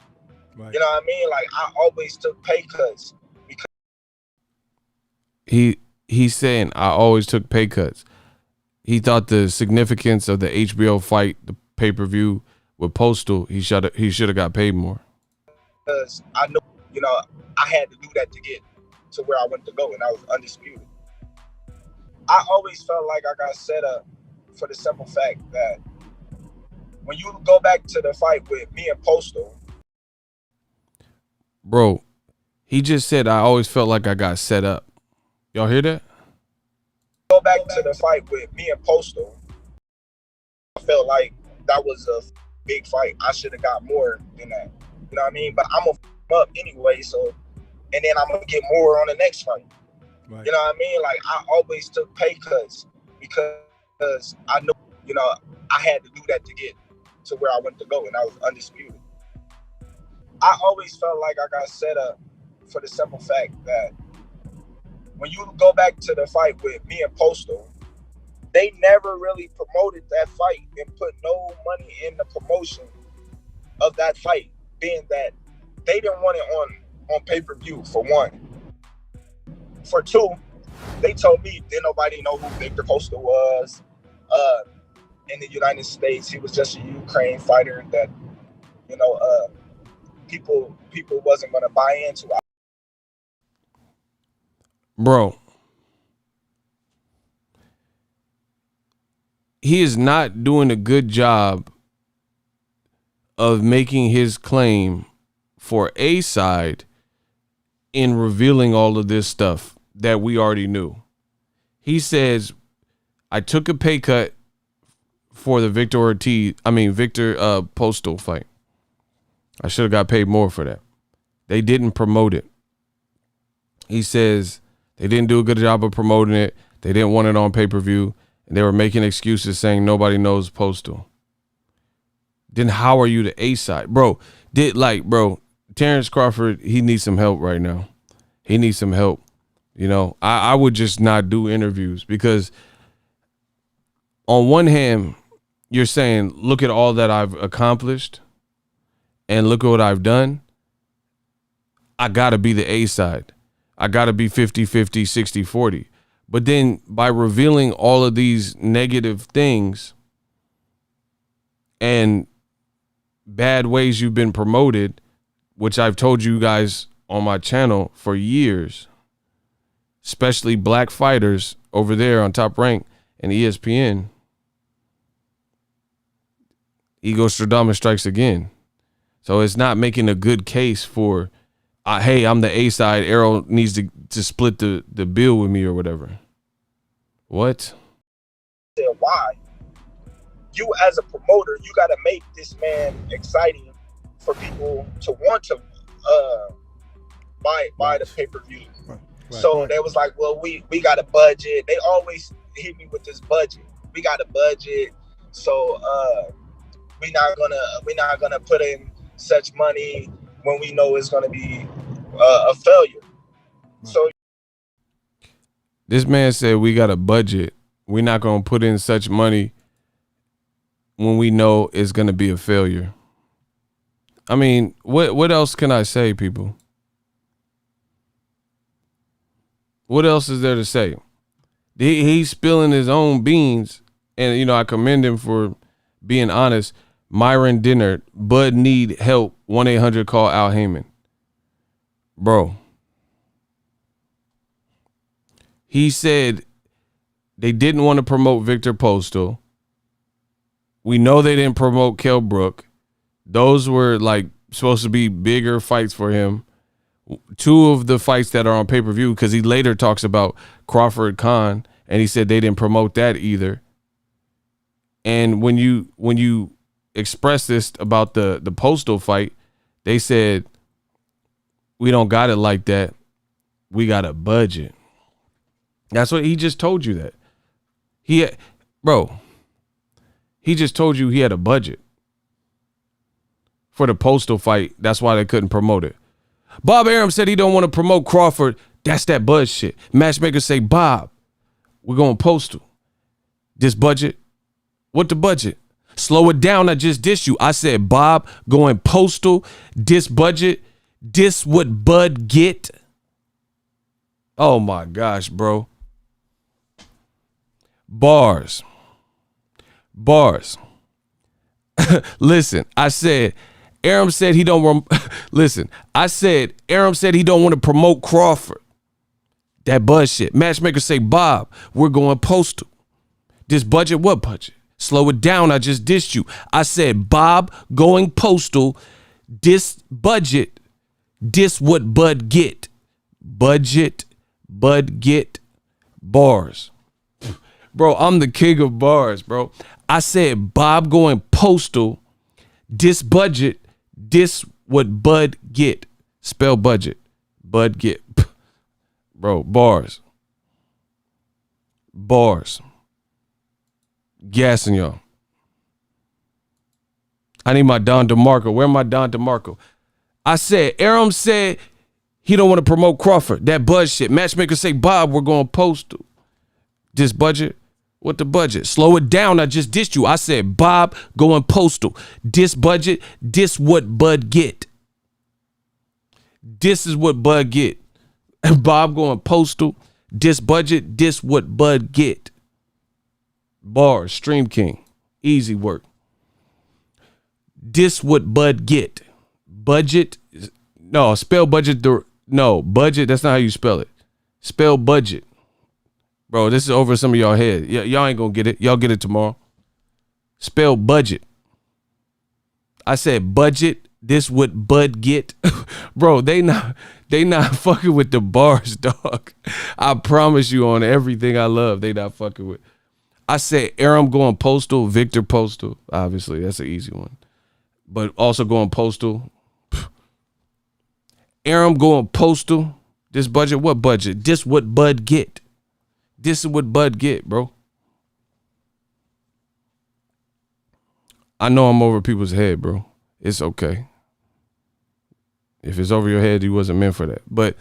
Right. You know what I mean? Like, I always took pay cuts. Because he's saying, I always took pay cuts. He thought the significance of the HBO fight, the pay-per-view with Postal, he should have got paid more. Because I know, you know, I had to do that to get to where I wanted to go, and I was undisputed. I always felt like I got set up for the simple fact that when you go back to the fight with me and Postal. Bro, he just said, I always felt like I got set up. Y'all hear that? Go back to the fight with me and Postal. I felt like that was a big fight. I should have got more than that. You know what I mean? But I'm going to f up anyway, so, and then I'm going to get more on the next fight. Right. You know what I mean? Like, I always took pay cuts because I know, you know, I had to do that to get to where I wanted to go, and I was undisputed. I always felt like I got set up for the simple fact that when you go back to the fight with me and Postal, they never really promoted that fight and put no money in the promotion of that fight, being that they didn't want it on pay-per-view, for one. For two, they told me didn't nobody know who Victor Postal was. In the United States, he was just a Ukraine fighter that, you know, people wasn't going to buy into. Bro, he is not doing a good job of making his claim for A-side in revealing all of this stuff that we already knew. He says, I took a pay cut for the Victor Postal fight. I should have got paid more for that. They didn't promote it. He says they didn't do a good job of promoting it. They didn't want it on pay-per-view. And they were making excuses saying nobody knows Postal. Then how are you the A-side? Bro, Terence Crawford, he needs some help right now. He needs some help. You know, I would just not do interviews because on one hand, you're saying, look at all that I've accomplished and look at what I've done. I got to be the A-side. I got to be 50-50, 60-40. But then by revealing all of these negative things and bad ways you've been promoted, which I've told you guys on my channel for years, especially black fighters over there on Top Rank and ESPN, Ego Stradamus strikes again. So it's not making a good case for, hey, I'm the A-side. Errol needs to split the bill with me or whatever. What? Why? You as a promoter, you got to make this man exciting for people to want to buy the pay-per-view. Right. So they was like, well, we got a budget. They always hit me with this budget. We got a budget, so we're not gonna put in such money when we know it's gonna be a failure. Right. So This man said we got a budget. We're not gonna put in such money when we know it's gonna be a failure. I mean, what else can I say, people? What else is there to say? He's spilling his own beans, and, you know, I commend him for being honest. Myron Dinner, Bud need help, 1-800 call Al Heyman. Bro. He said they didn't want to promote Victor Postal. We know they didn't promote Kell Brook. Those were like supposed to be bigger fights for him. Two of the fights that are on pay-per-view, because he later talks about Crawford Khan, and he said they didn't promote that either. And when you express this about the Postal fight, they said, we don't got it like that. We got a budget. That's what he just told you that. He just told you he had a budget for the Postal fight. That's why they couldn't promote it. Bob Arum said he don't want to promote Crawford. That's that buzz shit. Matchmakers say, Bob, we're going Postal. This budget? What the budget? Slow it down. I just dissed you. I said, Bob, going Postal. This budget. This what Bud get. Oh my gosh, bro. Bars. Listen, I said, Arum said he don't listen. I said Arum said he don't want to promote Crawford. That buzz shit. Matchmakers say, Bob, we're going Postal. This budget, what budget? Slow it down. I just dissed you. I said, Bob going Postal. This budget. This what Bud get. Budget. Bud get. Bars. Bro, I'm the king of bars, bro. I said, Bob going Postal. This budget. This what Bud get. Spell budget. Bud get. Bro, bars. Gassing y'all. I need my Don DeMarco. Where my Don DeMarco? I said, Arum said he don't want to promote Crawford. That Bud shit. Matchmakers say, Bob, we're going Postal. This budget. What the budget? Slow it down. I just dissed you. I said, Bob going Postal. This budget, this what Bud get. This is what Bud get. Bob going Postal. This budget, this what Bud get. Bars, Stream King. Easy work. This what Bud get. Budget. No, spell budget. No, budget. That's not how you spell it. Spell budget. Bro, this is over some of y'all head. Y'all ain't gonna get it. Y'all get it tomorrow. Spell budget. I said budget. This what Bud get. Bro, they not fucking with the bars, dog. I promise you on everything I love, they not fucking with. I said Arum going Postal, Victor Postal. Obviously, that's an easy one. But also going Postal. Arum going Postal. This budget, what budget? This what Bud get. This is what Bud get, bro. I know I'm over people's head, bro. It's okay. If it's over your head, you wasn't meant for that. But,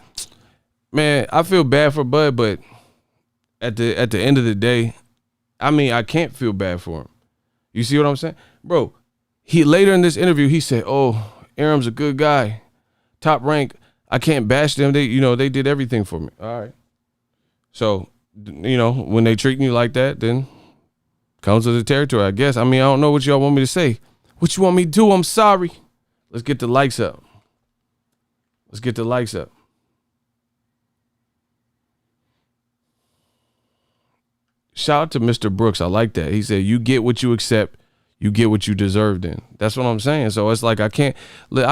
man, I feel bad for Bud, but at the end of the day, I mean, I can't feel bad for him. You see what I'm saying? Bro, he later in this interview, he said, oh, Arum's a good guy. Top rank. I can't bash them. They did everything for me. All right. So, when they treating you like that, then comes with the territory, I guess. I mean, I don't know what y'all want me to say. What you want me to do? I'm sorry. Let's get the likes up. Shout out to Mr. Brooks. I like that. He said, you get what you accept. You get what you deserve then. That's what I'm saying. So it's like I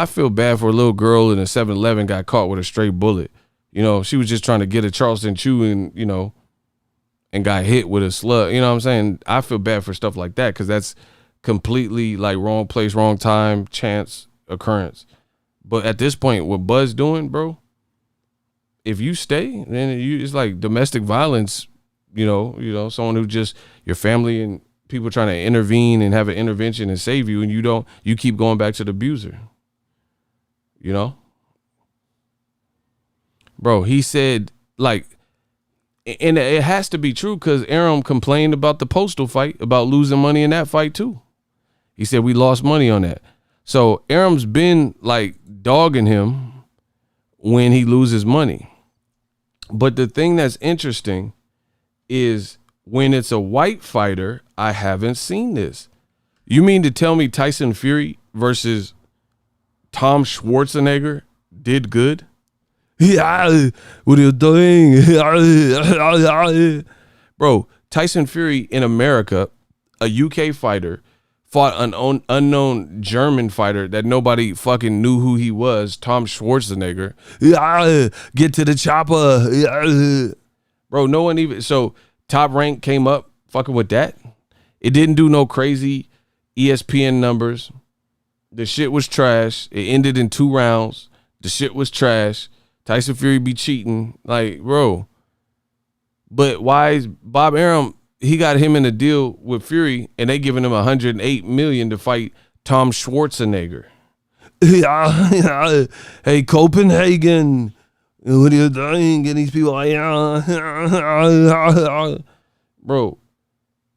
feel bad for a little girl in a 7-Eleven got caught with a stray bullet. She was just trying to get a Charleston Chew and got hit with a slug. You know what I'm saying? I feel bad for stuff like that because that's completely like wrong place, wrong time, chance, occurrence. But at this point, what Bud's doing, bro, if you stay, then it's like domestic violence. You know, someone who just your family and people trying to intervene and have an intervention and save you, and you keep going back to the abuser. You know, bro, he said, like, and it has to be true because Aram complained about the postal fight, about losing money in that fight too. He said we lost money on that. So Aram's been like dogging him when he loses money. But the thing that's interesting is when it's a white fighter, I haven't seen this. You mean to tell me Tyson Fury versus Tom Schwarzenegger did good? Yeah, what are you doing? Bro, Tyson Fury in America, a UK fighter, fought an unknown German fighter that nobody fucking knew who he was, Tom Schwarzenegger. Yeah, get to the chopper. Yeah. Bro, no one even, so Top Rank came up fucking with that. It didn't do no crazy ESPN numbers. The shit was trash. It ended in 2 rounds. The shit was trash. Tyson Fury be cheating. Like, bro. But why is Bob Arum, he got him in a deal with Fury and they giving him $108 million to fight Tom Schwarzenegger. Hey, Copenhagen. What are you doing? Getting these people like, bro.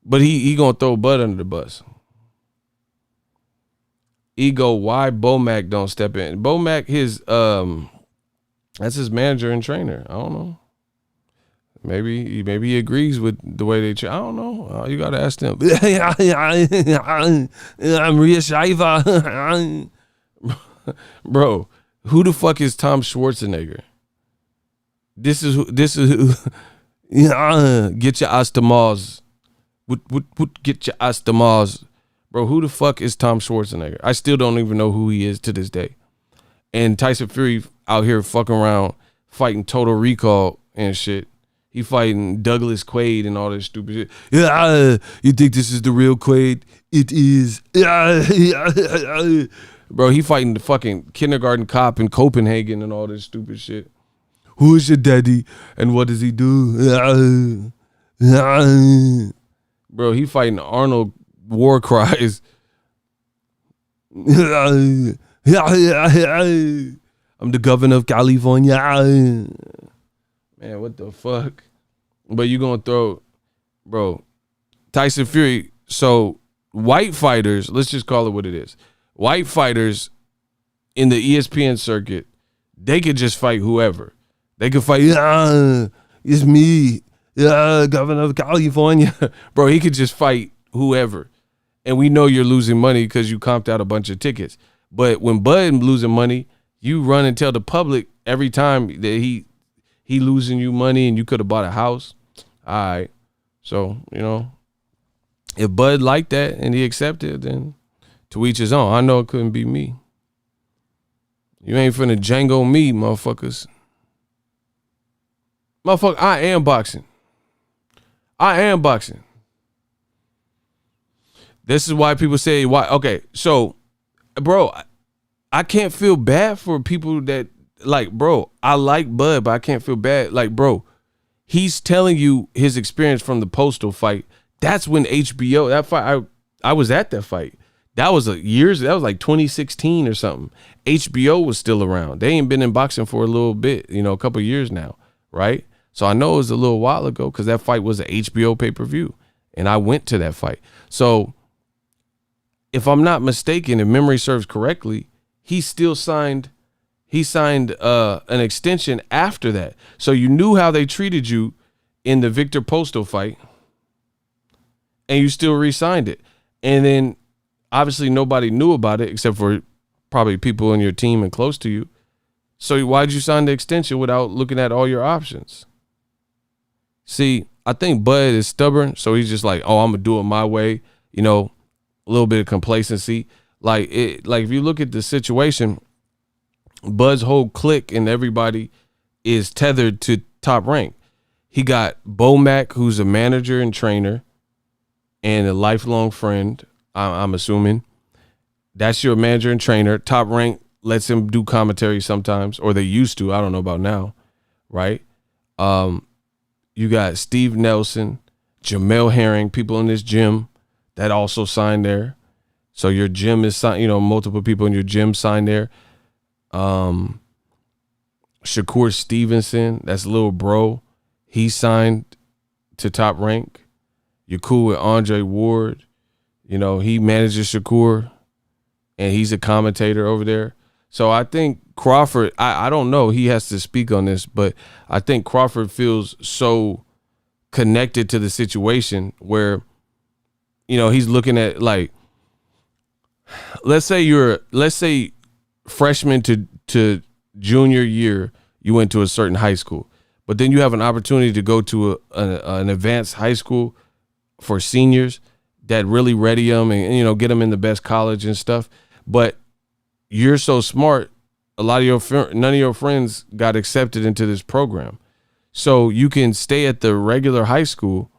But he gonna throw Bud under the bus. Ego, why Bomac don't step in? Bomac, that's his manager and trainer. I don't know. Maybe he agrees with the way they train. I don't know. You gotta ask them. I'm Rhea Shaiva. Bro, who the fuck is Tom Schwarzenegger? This is who. Get your ass to Mars. Get your ass to Mars. Bro, who the fuck is Tom Schwarzenegger? I still don't even know who he is to this day. And Tyson Fury out here fucking around fighting Total Recall and shit. He fighting Douglas Quaid and all this stupid shit. Yeah, you think this is the real Quaid? It is. Bro, he fighting the fucking kindergarten cop in Copenhagen and all this stupid shit. Who is your daddy and what does he do? Bro, he fighting Arnold War Cries. I'm the governor of California. Man, what the fuck? But you gonna throw, bro, Tyson Fury. So white fighters, let's just call it what it is. White fighters in the ESPN circuit, they could just fight whoever. They could fight, it's me, governor of California. Bro, he could just fight whoever. And we know you're losing money because you comped out a bunch of tickets. But when Bud losing money, you run and tell the public every time that he losing you money and you could have bought a house. All right. So, you know, if Bud liked that and he accepted, then to each his own. I know it couldn't be me. You ain't finna Django me, motherfuckers. Motherfucker, I am boxing. I am boxing. This is why people say, why? Okay, so, bro, I can't feel bad for people that, like, bro, I like Bud, but I can't feel bad. Like, bro, he's telling you his experience from the Postal fight. That's when HBO, that fight, I was at that fight. That was that was like 2016 or something. HBO was still around. They ain't been in boxing for a little bit, you know, a couple years now, right? So I know it was a little while ago because that fight was an HBO pay-per-view, and I went to that fight. So if I'm not mistaken, if memory serves correctly, he still signed an extension after that. So you knew how they treated you in the Victor Postal fight, and you still re-signed it. And then obviously nobody knew about it except for probably people in your team and close to you. So why'd you sign the extension without looking at all your options? See, I think Bud is stubborn, so he's just like, oh, I'm going to do it my way, you know, a little bit of complacency. Like if you look at the situation, Bud's whole clique and everybody is tethered to Top Rank. He got Bomac, who's a manager and trainer and a lifelong friend, I'm assuming. That's your manager and trainer. Top Rank lets him do commentary sometimes, or they used to. I don't know about now, right? You got Steve Nelson, Jamel Herring, people in this gym that also signed there. So your gym is signed, multiple people in your gym signed there. Shakur Stevenson, that's little bro. He signed to Top Rank. You're cool with Andre Ward. He manages Shakur, and he's a commentator over there. So I think Crawford, I don't know, he has to speak on this, but I think Crawford feels so connected to the situation where, he's looking at, like, let's say freshman to junior year, you went to a certain high school, but then you have an opportunity to go to an advanced high school for seniors that really ready them and get them in the best college and stuff. But you're so smart, none of your friends got accepted into this program. So you can stay at the regular high school,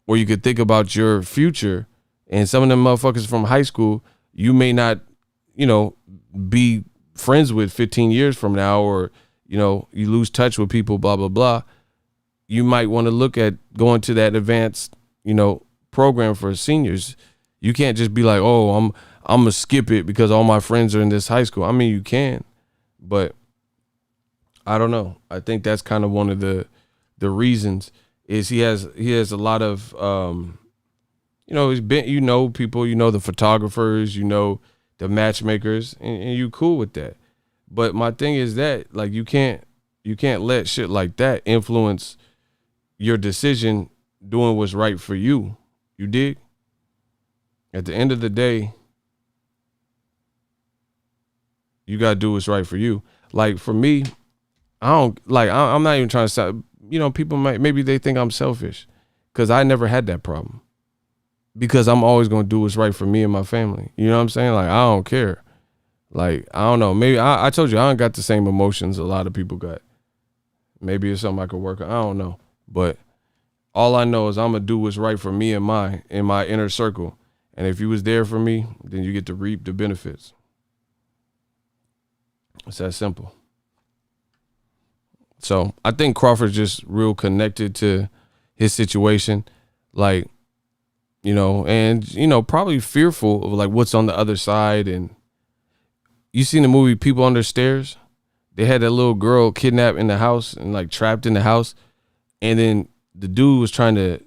or you could think about your future. And some of them motherfuckers from high school, you may not, be friends with 15 years from now, or, you lose touch with people, blah, blah, blah. You might want to look at going to that advanced, program for seniors. You can't just be like, oh, I'm gonna skip it because all my friends are in this high school. I mean, you can, but I don't know. I think that's kind of one of the reasons is he has a lot of he's been people, the photographers, the matchmakers, and you cool with that. But my thing is that, like, you can't let shit like that influence your decision doing what's right for you. You dig? At the end of the day, you gotta do what's right for you. Like, for me, I'm not even trying to stop. People maybe they think I'm selfish because I never had that problem, because I'm always gonna do what's right for me and my family. You know what I'm saying? Like, I don't care. Like, I don't know. Maybe I told you I don't got the same emotions a lot of people got. Maybe it's something I could work on. I don't know. But all I know is I'm gonna do what's right for me and in my inner circle. And if you was there for me, then you get to reap the benefits. It's that simple. So I think Crawford's just real connected to his situation, like, and probably fearful of, like, what's on the other side. And you seen the movie People Under Stairs? They had that little girl kidnapped in the house and, like, trapped in the house, and then the dude was trying to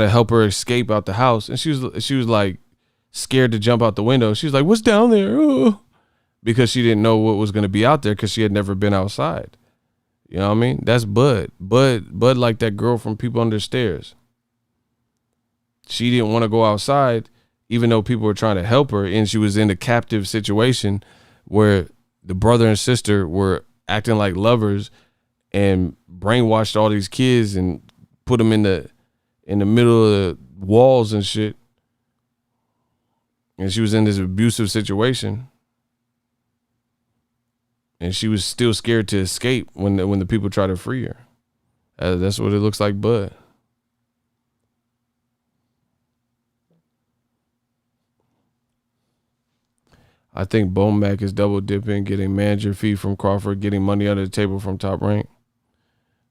help her escape out the house, and she was like scared to jump out the window. She was like, "What's down there?" Oh. Because she didn't know what was going to be out there, because she had never been outside. You know what I mean? That's Bud, like that girl from People Under Stairs. She didn't want to go outside, even though people were trying to help her, and she was in a captive situation where the brother and sister were acting like lovers and brainwashed all these kids and put them in the middle of the walls and shit. And she was in this abusive situation, and she was still scared to escape when the people tried to free her. That's what it looks like, Bud. I think Bone Mac is double dipping, getting manager fee from Crawford, getting money under the table from Top Rank.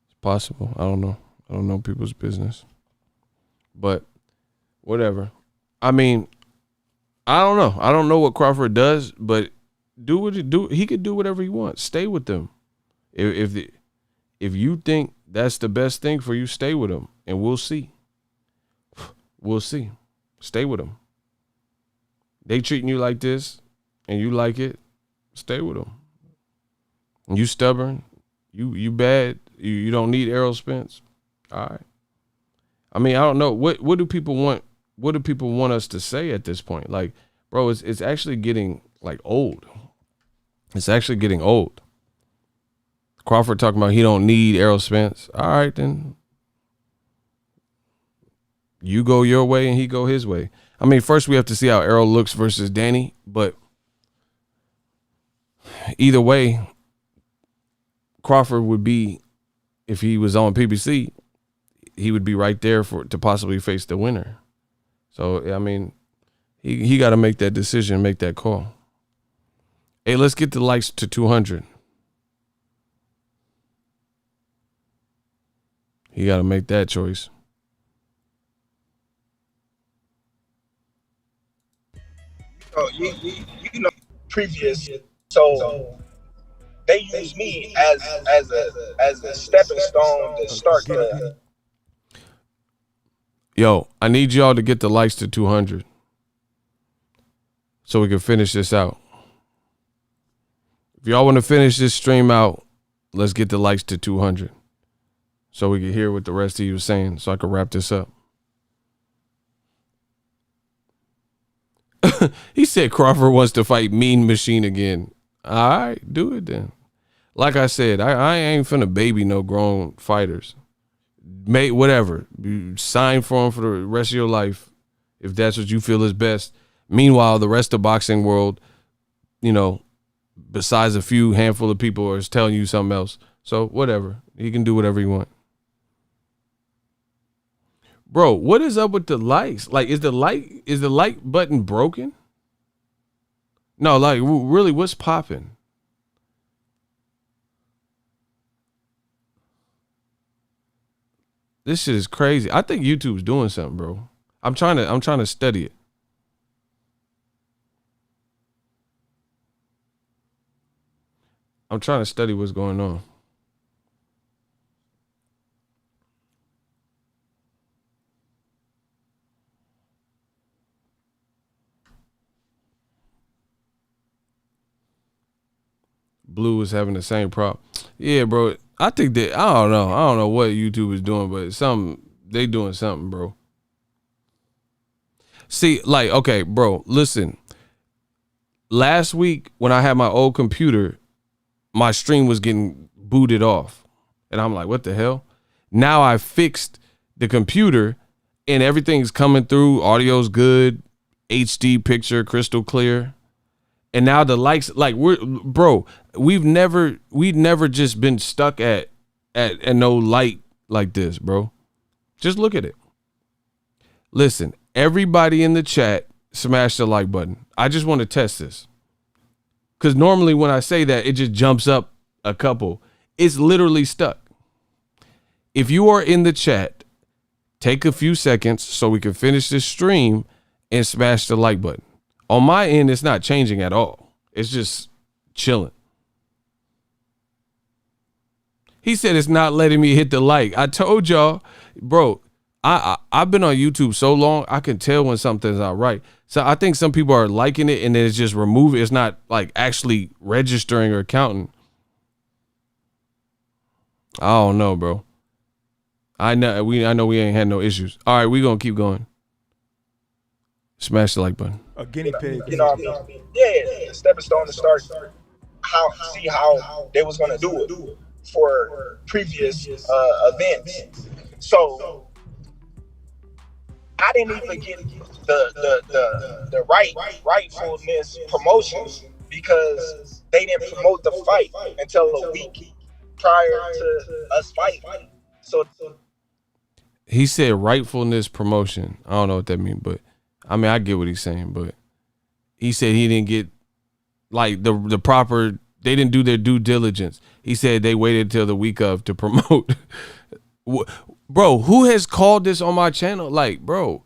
It's possible. I don't know. I don't know people's business. But whatever. I mean, I don't know. I don't know what Crawford does, but do what he do. He could do whatever he wants. Stay with them. If you think that's the best thing for you, stay with him, and we'll see. We'll see. Stay with them. They treating you like this, and you like it, stay with them. You stubborn, you bad, you don't need Errol Spence. All right. I mean, I don't know. What do people want? What do people want us to say at this point? Like, bro, it's actually getting, like, old. It's actually getting old. Crawford talking about he don't need Errol Spence. All right, then. You go your way and he go his way. I mean, first we have to see how Errol looks versus Danny, but either way, Crawford would be, if he was on PBC, he would be right there to possibly face the winner. So, I mean, He got to make that decision, make that call. Hey, let's get the likes to 200. He got to make that choice. Oh, you know, previous. So they use me as a stepping stone to start the. Yo, I need y'all to get the likes to 200 so we can finish this out. If y'all want to finish this stream out, let's get the likes to 200 so we can hear what the rest of you was saying so I can wrap this up. He said Crawford wants to fight Mean Machine again. All right, do it then. Like I said, I ain't finna baby no grown fighters. Mate, whatever. You sign for them for the rest of your life if that's what you feel is best. Meanwhile, the rest of the boxing world, you know, besides a few handful of people is telling you something else. So whatever. He can do whatever he want. Bro, what is up with the likes? Like, is the like button broken? No, like, really, what's popping? This shit is crazy. I think YouTube's doing something, bro. I'm trying to study it. I'm trying to study what's going on. Blue is having the same problem. Yeah, bro. I think that I don't know what YouTube is doing, but they doing something, bro. See, like, okay, bro, listen. Last week when I had my old computer, my stream was getting booted off. And I'm like, what the hell? Now I fixed the computer and everything's coming through. Audio's good, HD picture, crystal clear. And now the likes, like we've never just been stuck at no light like this, bro. Just look at it. Listen, everybody in the chat, smash the like button. I just want to test this. Because normally when I say that, it just jumps up a couple. It's literally stuck. If you are in the chat, take a few seconds so we can finish this stream and smash the like button. On my end, it's not changing at all. It's just chilling. He said it's not letting me hit the like. I told y'all, bro, I've been on YouTube so long, I can tell when something's not right. So I think some people are liking it and then it's just removing. It's not like actually registering or counting. I don't know, bro. I know we ain't had no issues. All right, we gonna keep going. Smash the like button. A guinea pig. You know what I mean? Yeah, stepping stone to start see how they was gonna do it for previous events. So I didn't even get the rightfulness promotion because they didn't promote the fight until a week prior to us fighting. So he said rightfulness promotion. I don't know what that means, but I mean I get what he's saying, but he said he didn't get like the proper, they didn't do their due diligence. He said they waited till the week of to promote. Bro, who has called this on my channel? Like, bro,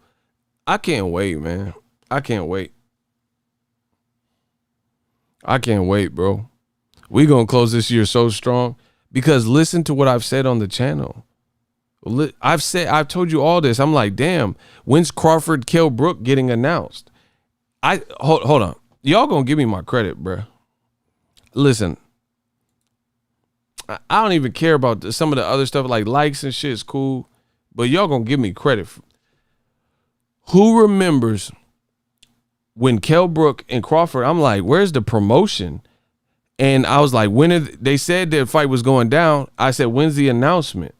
I can't wait, man. I can't wait. I can't wait, bro. We gonna close this year so strong because listen to what I've said on the channel. I've told you all this. I'm like, damn, when's Crawford Kell Brook getting announced? Hold on. Y'all gonna give me my credit, bro. Listen, I don't even care about some of the other stuff like likes and shit is cool, but y'all gonna give me credit. Who remembers when Kell Brook and Crawford, I'm like, where's the promotion? And I was like, they said their fight was going down. I said, when's the announcement?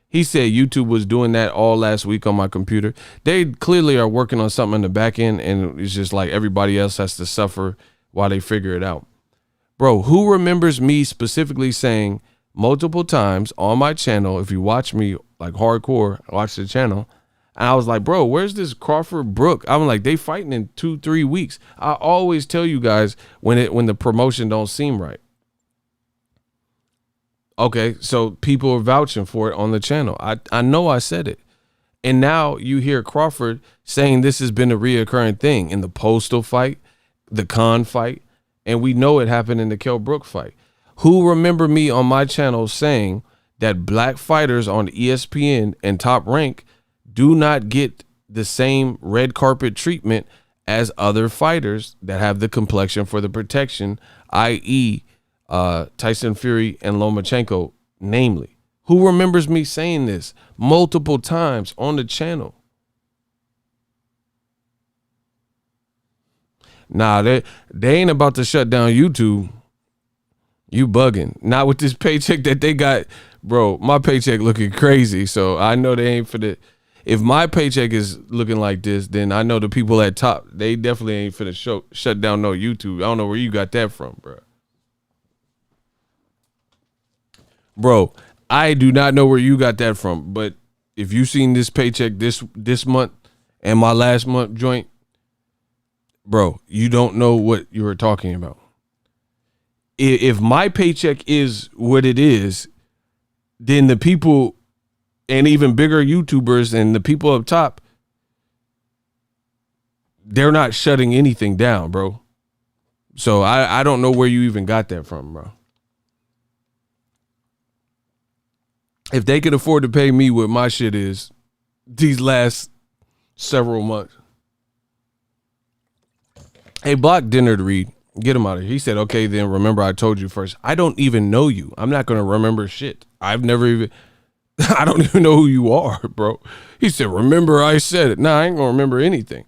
He said YouTube was doing that all last week on my computer. They clearly are working on something in the back end, and it's just like everybody else has to suffer while they figure it out. Bro, who remembers me specifically saying multiple times on my channel, if you watch me like hardcore, watch the channel, And I was like, bro, where's this Crawford Brook? I'm like, they fighting in 2-3 weeks. I always tell you guys when the promotion don't seem right. Okay, so people are vouching for it on the channel. I know I said it. And now you hear Crawford saying this has been a reoccurring thing in the Postal fight, the Khan fight, and we know it happened in the Kell Brook fight. Who remember me on my channel saying that black fighters on ESPN and Top Rank do not get the same red carpet treatment as other fighters that have the complexion for the protection, i.e., Tyson Fury and Lomachenko, namely? Who remembers me saying this multiple times on the channel? Nah, they ain't about to shut down YouTube. You bugging. Not with this paycheck that they got. Bro, my paycheck looking crazy, so I know they ain't for the... If my paycheck is looking like this, then I know the people at top, they definitely ain't finna shut down no YouTube. I don't know where you got that from, bro. Bro, I do not know where you got that from, but if you seen this paycheck this month and my last month joint, bro, you don't know what you were talking about. If my paycheck is what it is, then the people and even bigger YouTubers and the people up top, they're not shutting anything down, bro. So I don't know where you even got that from, bro. If they could afford to pay me what my shit is these last several months. Hey, Block Dinner to read. Get him out of here. He said, okay, then remember I told you first. I don't even know you. I'm not going to remember shit. I don't even know who you are, bro. He said, remember I said it. Nah, I ain't going to remember anything.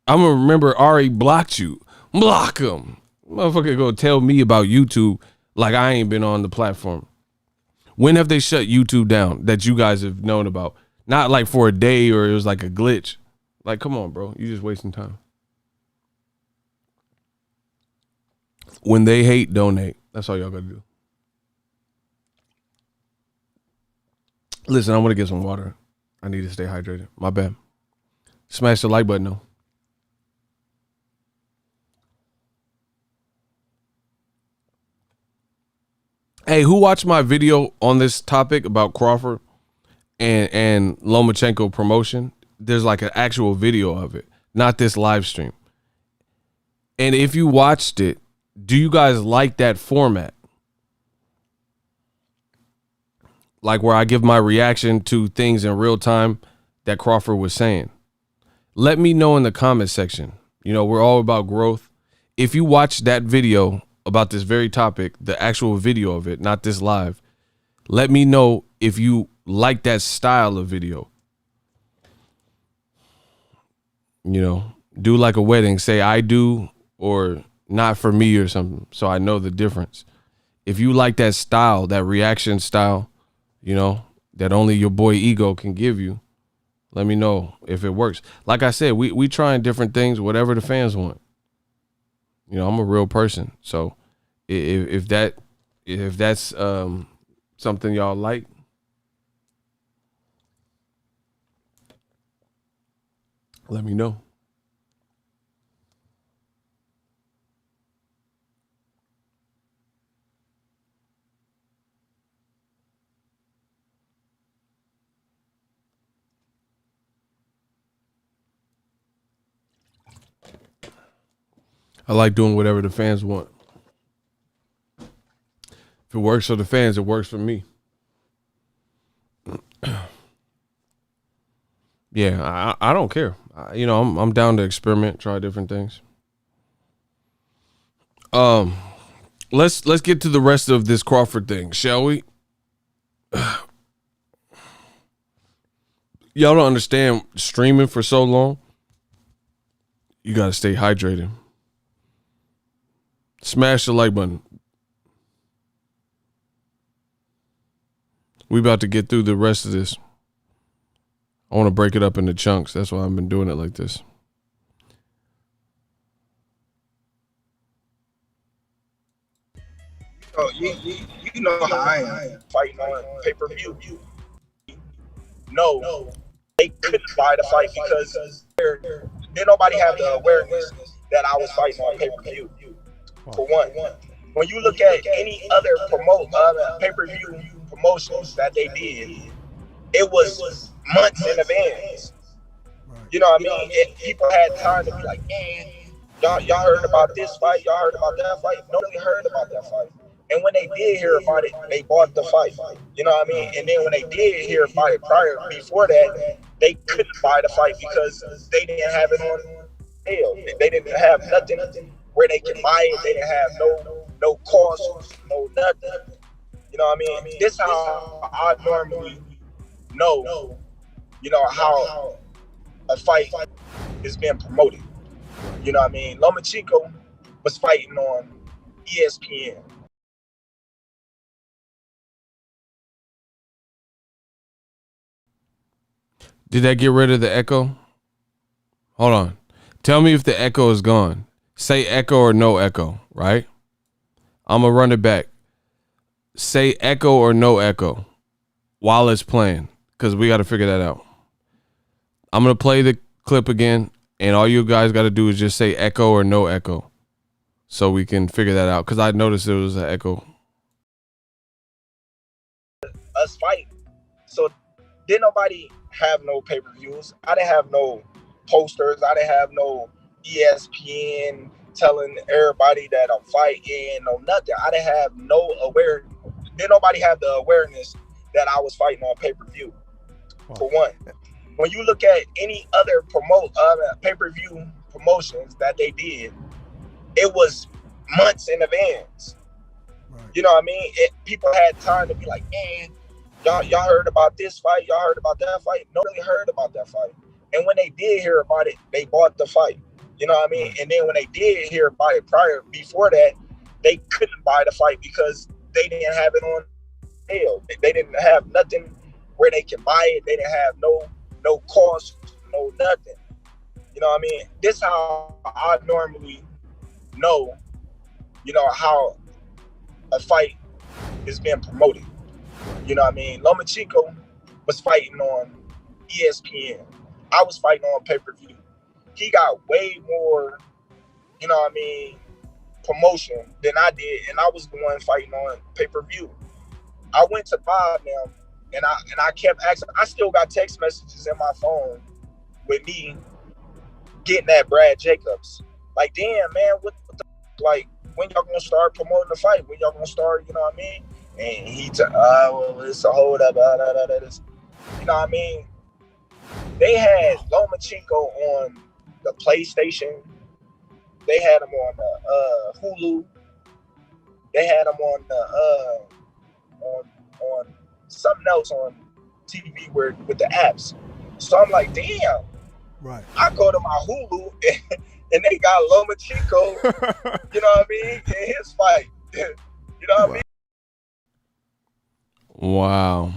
I'm going to remember Ari blocked you. Block him. Motherfucker go tell me about YouTube like I ain't been on the platform. When have they shut YouTube down that you guys have known about? Not like for a day or it was like a glitch. Like, come on, bro. You just wasting time. When they hate, donate. That's all y'all gotta do. Listen, I'm gonna get some water. I need to stay hydrated. My bad. Smash the like button though. Hey, who watched my video on this topic about Crawford and Lomachenko promotion? There's like an actual video of it, not this live stream. And if you watched it, do you guys like that format? Like where I give my reaction to things in real time that Crawford was saying. Let me know in the comment section. You know, we're all about growth. If you watch that video about this very topic, the actual video of it, not this live, let me know if you like that style of video. You know, do like a wedding, say I do or not for me or something, so I know the difference. If you like that style, that reaction style, you know, that only your boy Ego can give you, let me know if it works. Like I said, we trying different things, whatever the fans want. You know, I'm a real person, so if that's something y'all like, let me know. I like doing whatever the fans want. If it works for the fans, it works for me. Yeah, I don't care. You know, I'm down to experiment, try different things. Let's get to the rest of this Crawford thing, shall we? Y'all don't understand streaming for so long. You gotta stay hydrated. Smash the like button. We about to get through the rest of this. I want to break it up into chunks. That's why I've been doing it like this. Oh, you know how I am fighting on pay-per-view. No, they couldn't buy the fight because didn't nobody have the awareness that I was fighting on pay-per-view. For one, when you look at any other pay-per-view promotions that they did, it was months in advance. You know what I mean? People had time to be like, man, y'all heard about this fight, y'all heard about that fight. Nobody heard about that fight. And when they did hear about it, they bought the fight. You know what I mean? And then when they did hear about it before that, they couldn't buy the fight because they didn't have it on sale. They didn't have nothing where they could buy it. They didn't have no cost, no nothing. You know what I mean? This is how I normally know, you know, how a fight is being promoted. You know what I mean? Lomachenko was fighting on ESPN. Did that get rid of the echo? Hold on. Tell me if the echo is gone. Say echo or no echo, right? I'm going to run it back. Say echo or no echo while it's playing, because we got to figure that out. I'm going to play the clip again, and all you guys got to do is just say echo or no echo so we can figure that out, because I noticed there was an echo. Us fight. So didn't nobody have no pay-per-views. I didn't have no posters. I didn't have no ESPN telling everybody that I'm fighting, no nothing. I didn't have no awareness. Didn't nobody have the awareness that I was fighting on pay-per-view. For one, when you look at any other pay-per-view promotions that they did, it was months in advance. You know what I mean? People had time to be like, man, y'all heard about this fight, y'all heard about that fight. Nobody heard about that fight. And when they did hear about it, they bought the fight. You know what I mean? And then when they did hear about it before that, they couldn't buy the fight because they didn't have it on sale. They didn't have nothing where they can buy it. They didn't have no cost, no nothing. You know what I mean? This is how I normally know, you know, how a fight is being promoted. You know what I mean? Lomachenko was fighting on ESPN. I was fighting on pay-per-view. He got way more, you know what I mean, promotion than I did, and I was the one fighting on pay-per-view. I went to Bob now, and I kept asking. I still got text messages in my phone with me getting at Brad Jacobs. Like, damn, man, what the, like, when y'all gonna start promoting the fight? When y'all gonna start, you know what I mean? And he well, it's a hold up, you know what I mean? They had Lomachenko on the PlayStation. They had him on the Hulu. They had him on the on something else on TV with the apps. So I'm like, damn. Right. I go to my Hulu and they got Lomachenko, you know what I mean, in his fight. You know what I mean? Wow.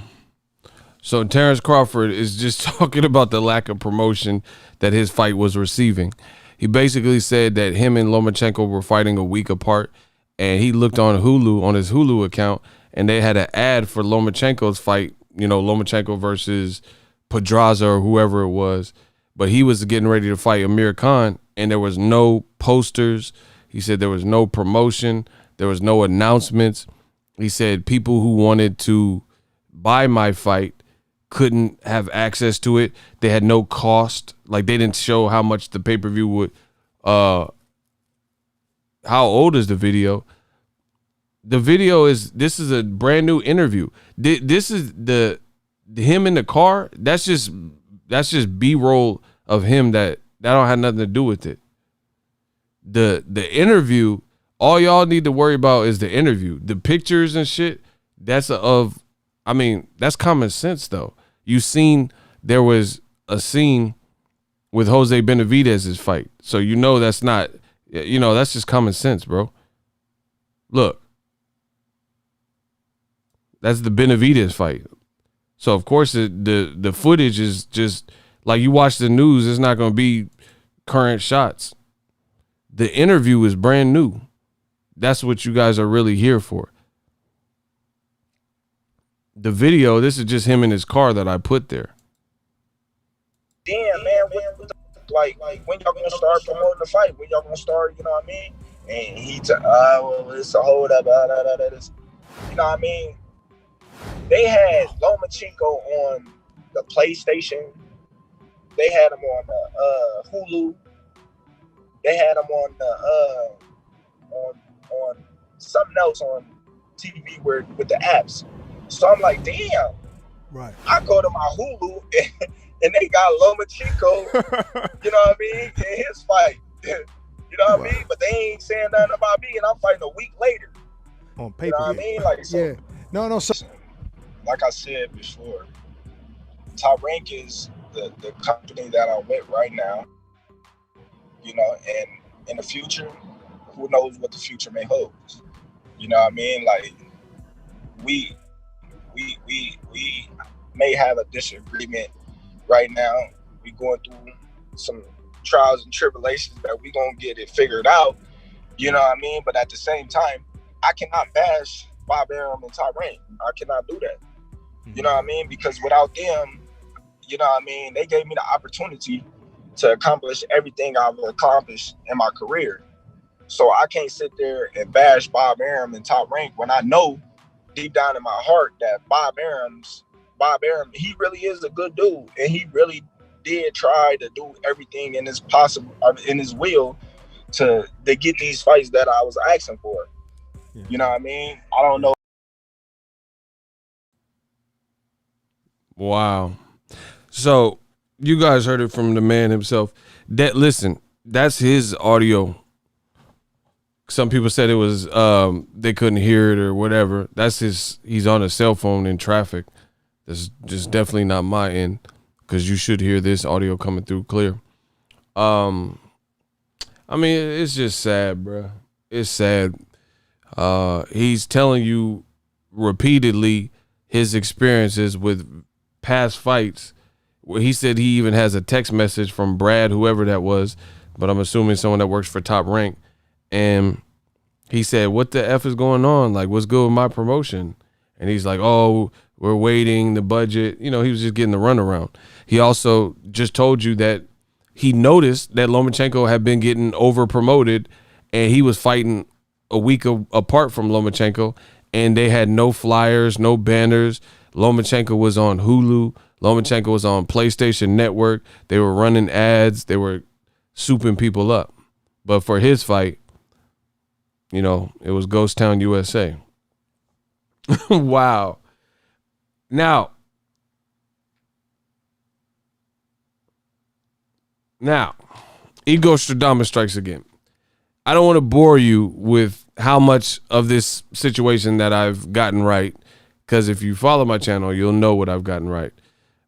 So Terence Crawford is just talking about the lack of promotion that his fight was receiving. He basically said that him and Lomachenko were fighting a week apart, and he looked on Hulu, on his Hulu account, and they had an ad for Lomachenko's fight, you know, Lomachenko versus Pedraza or whoever it was. But he was getting ready to fight Amir Khan, and there was no posters. He said there was no promotion. There was no announcements. He said people who wanted to buy my fight couldn't have access to it. They had no cost. Like, they didn't show how much the pay-per-view would. How old is the video? The video this is a brand new interview. This is him in the car. That's just B-roll of him that don't have nothing to do with it. The interview, all y'all need to worry about is the interview. The pictures and shit, that's common sense though. You seen there was a scene with Jose Benavidez's fight. So you know that's not, you know, that's just common sense, bro. Look. That's the Benavidez fight. So of course the footage is just like you watch the news, it's not going to be current shots. The interview is brand new. That's what you guys are really here for. The video, this is just him in his car that I put there. damn, man, what the, like, when y'all gonna start promoting the fight? When y'all gonna start, you know what I mean? And he well, it's a hold up, you know what I mean? They had Lomachenko on the PlayStation. They had him on the Hulu. They had him on the on something else on TV where with the apps. So I'm like, damn. Right. I go to my Hulu and they got Lomachenko, you know what I mean, in his fight. You know what I mean? But they ain't saying nothing about me, and I'm fighting a week later. On paper. You know what I mean? Like, so, Yeah. No. So, like I said before, Top Rank is the company that I'm with right now. You know, and in the future, who knows what the future may hold. You know what I mean? Like, we may have a disagreement right now. We going through some trials and tribulations that we gonna get it figured out. You know what I mean? But at the same time, I cannot bash Bob Arum and Top Rank. I cannot do that. You know what I mean? Because without them, you know what I mean, they gave me the opportunity to accomplish everything I've accomplished in my career. So I can't sit there and bash Bob Arum and Top Rank when I know deep down in my heart that Bob Arum, he really is a good dude, and he really did try to do everything in his will to get these fights that I was asking for. Yeah. You know what I mean? I don't know. Wow. So you guys heard it from the man himself. Listen, that's his audio. Some people said it was they couldn't hear it or whatever. That's he's on a cell phone in traffic. That's just definitely not my end, because you should hear this audio coming through clear. I mean, it's just sad, bro. It's sad. He's telling you repeatedly his experiences with past fights. He said he even has a text message from Brad, whoever that was, but I'm assuming someone that works for Top Rank. And he said, what the F is going on? Like, what's good with my promotion? And he's like, oh, we're waiting, the budget. You know, he was just getting the runaround. He also just told you that he noticed that Lomachenko had been getting over promoted, and he was fighting a week apart from Lomachenko, and they had no flyers, no banners. Lomachenko was on Hulu. Lomachenko was on PlayStation Network. They were running ads. They were souping people up. But for his fight, you know, it was Ghost Town, USA. Wow. Now, Ego Stradamus strikes again. I don't want to bore you with how much of this situation that I've gotten right, because if you follow my channel, you'll know what I've gotten right.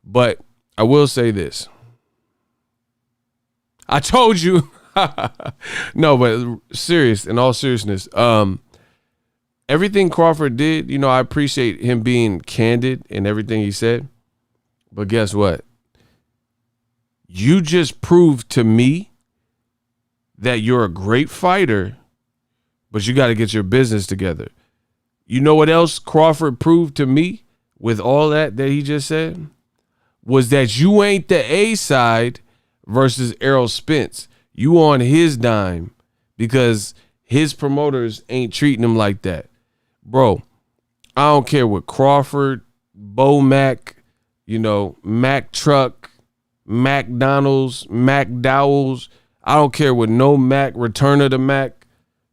But I will say this. I told you. No, but in all seriousness, everything Crawford did, you know, I appreciate him being candid in everything he said. But guess what? You just proved to me that you're a great fighter, but you got to get your business together. You know what else Crawford proved to me with all that he just said? Was that you ain't the A side versus Errol Spence. You on his dime because his promoters ain't treating him like that. Bro, I don't care what Crawford, Bo Mac, you know, Mac Truck, McDonald's, McDowell's. I don't care what no Mac, Return of the Mac,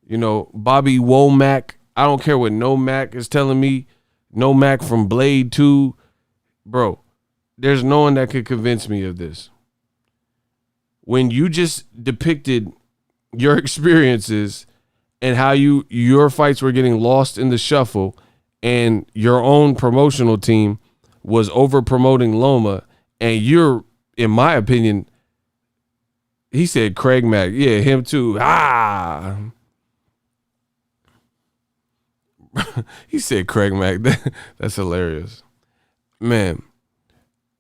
you know, Bobby Womack. I don't care what no Mac is telling me. No Mac from Blade 2. Bro, there's no one that could convince me of this. When you just depicted your experiences and how your fights were getting lost in the shuffle, and your own promotional team was over promoting Loma, and you're, in my opinion, he said Craig Mack. Yeah, him too. He said Craig Mack. That's hilarious. Man,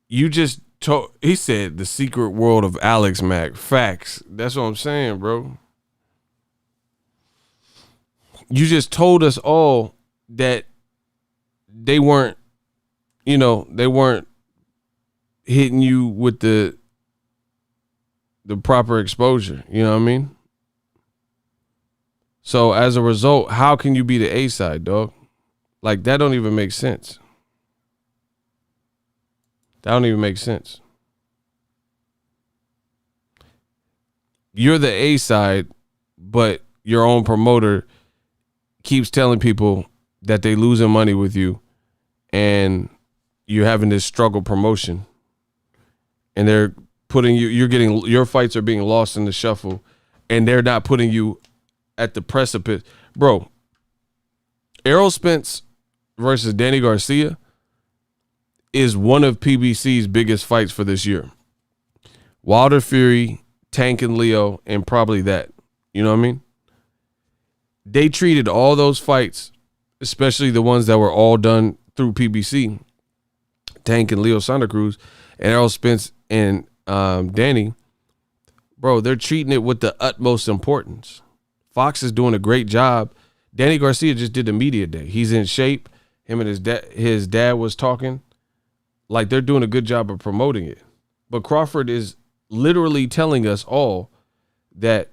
you just told, he said the secret world of Alex Mack. Facts. That's what I'm saying, bro. You just told us all that they weren't, you know, they weren't hitting you with the the proper exposure. You know what I mean? So as a result, how can you be the A side, dog? Like, that don't even make sense. That don't even make sense. You're the A side, but your own promoter keeps telling people that they losing money with you and you're having this struggle promotion. And they're putting your fights are being lost in the shuffle, and they're not putting you at the precipice. Bro, Errol Spence versus Danny Garcia is one of PBC's biggest fights for this year. Wilder Fury, Tank and Leo, and probably that. You know what I mean? They treated all those fights, especially the ones that were all done through PBC, Tank and Leo Santa Cruz, and Errol Spence and Danny, bro, they're treating it with the utmost importance. Fox is doing a great job. Danny Garcia just did the media day. He's in shape. Him and his dad was talking. Like, they're doing a good job of promoting it. But Crawford is literally telling us all that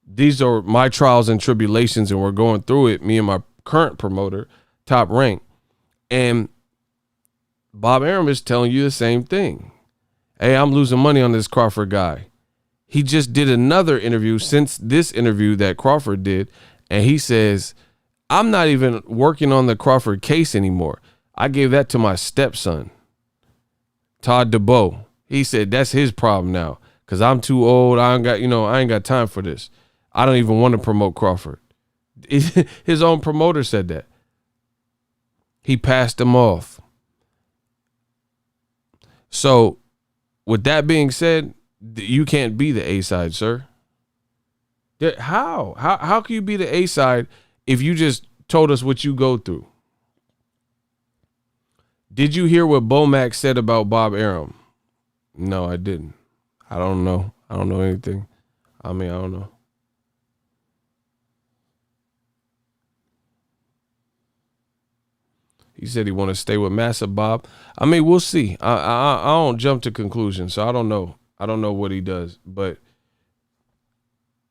these are my trials and tribulations, and we're going through it, me and my current promoter, Top Rank. And Bob Arum is telling you the same thing. Hey, I'm losing money on this Crawford guy. He just did another interview since this interview that Crawford did, and he says, I'm not even working on the Crawford case anymore. I gave that to my stepson, Todd DeBow. He said that's his problem now because I'm too old. I ain't got time for this. I don't even want to promote Crawford. His own promoter said that. He passed him off. So, with that being said, you can't be the A side, sir. How can you be the A side if you just told us what you go through? Did you hear what Bomac said about Bob Arum? No, I didn't. I don't know. I don't know anything. I don't know. He said he want to stay with Massa Bob. We'll see. I don't jump to conclusions, so I don't know. I don't know what he does, but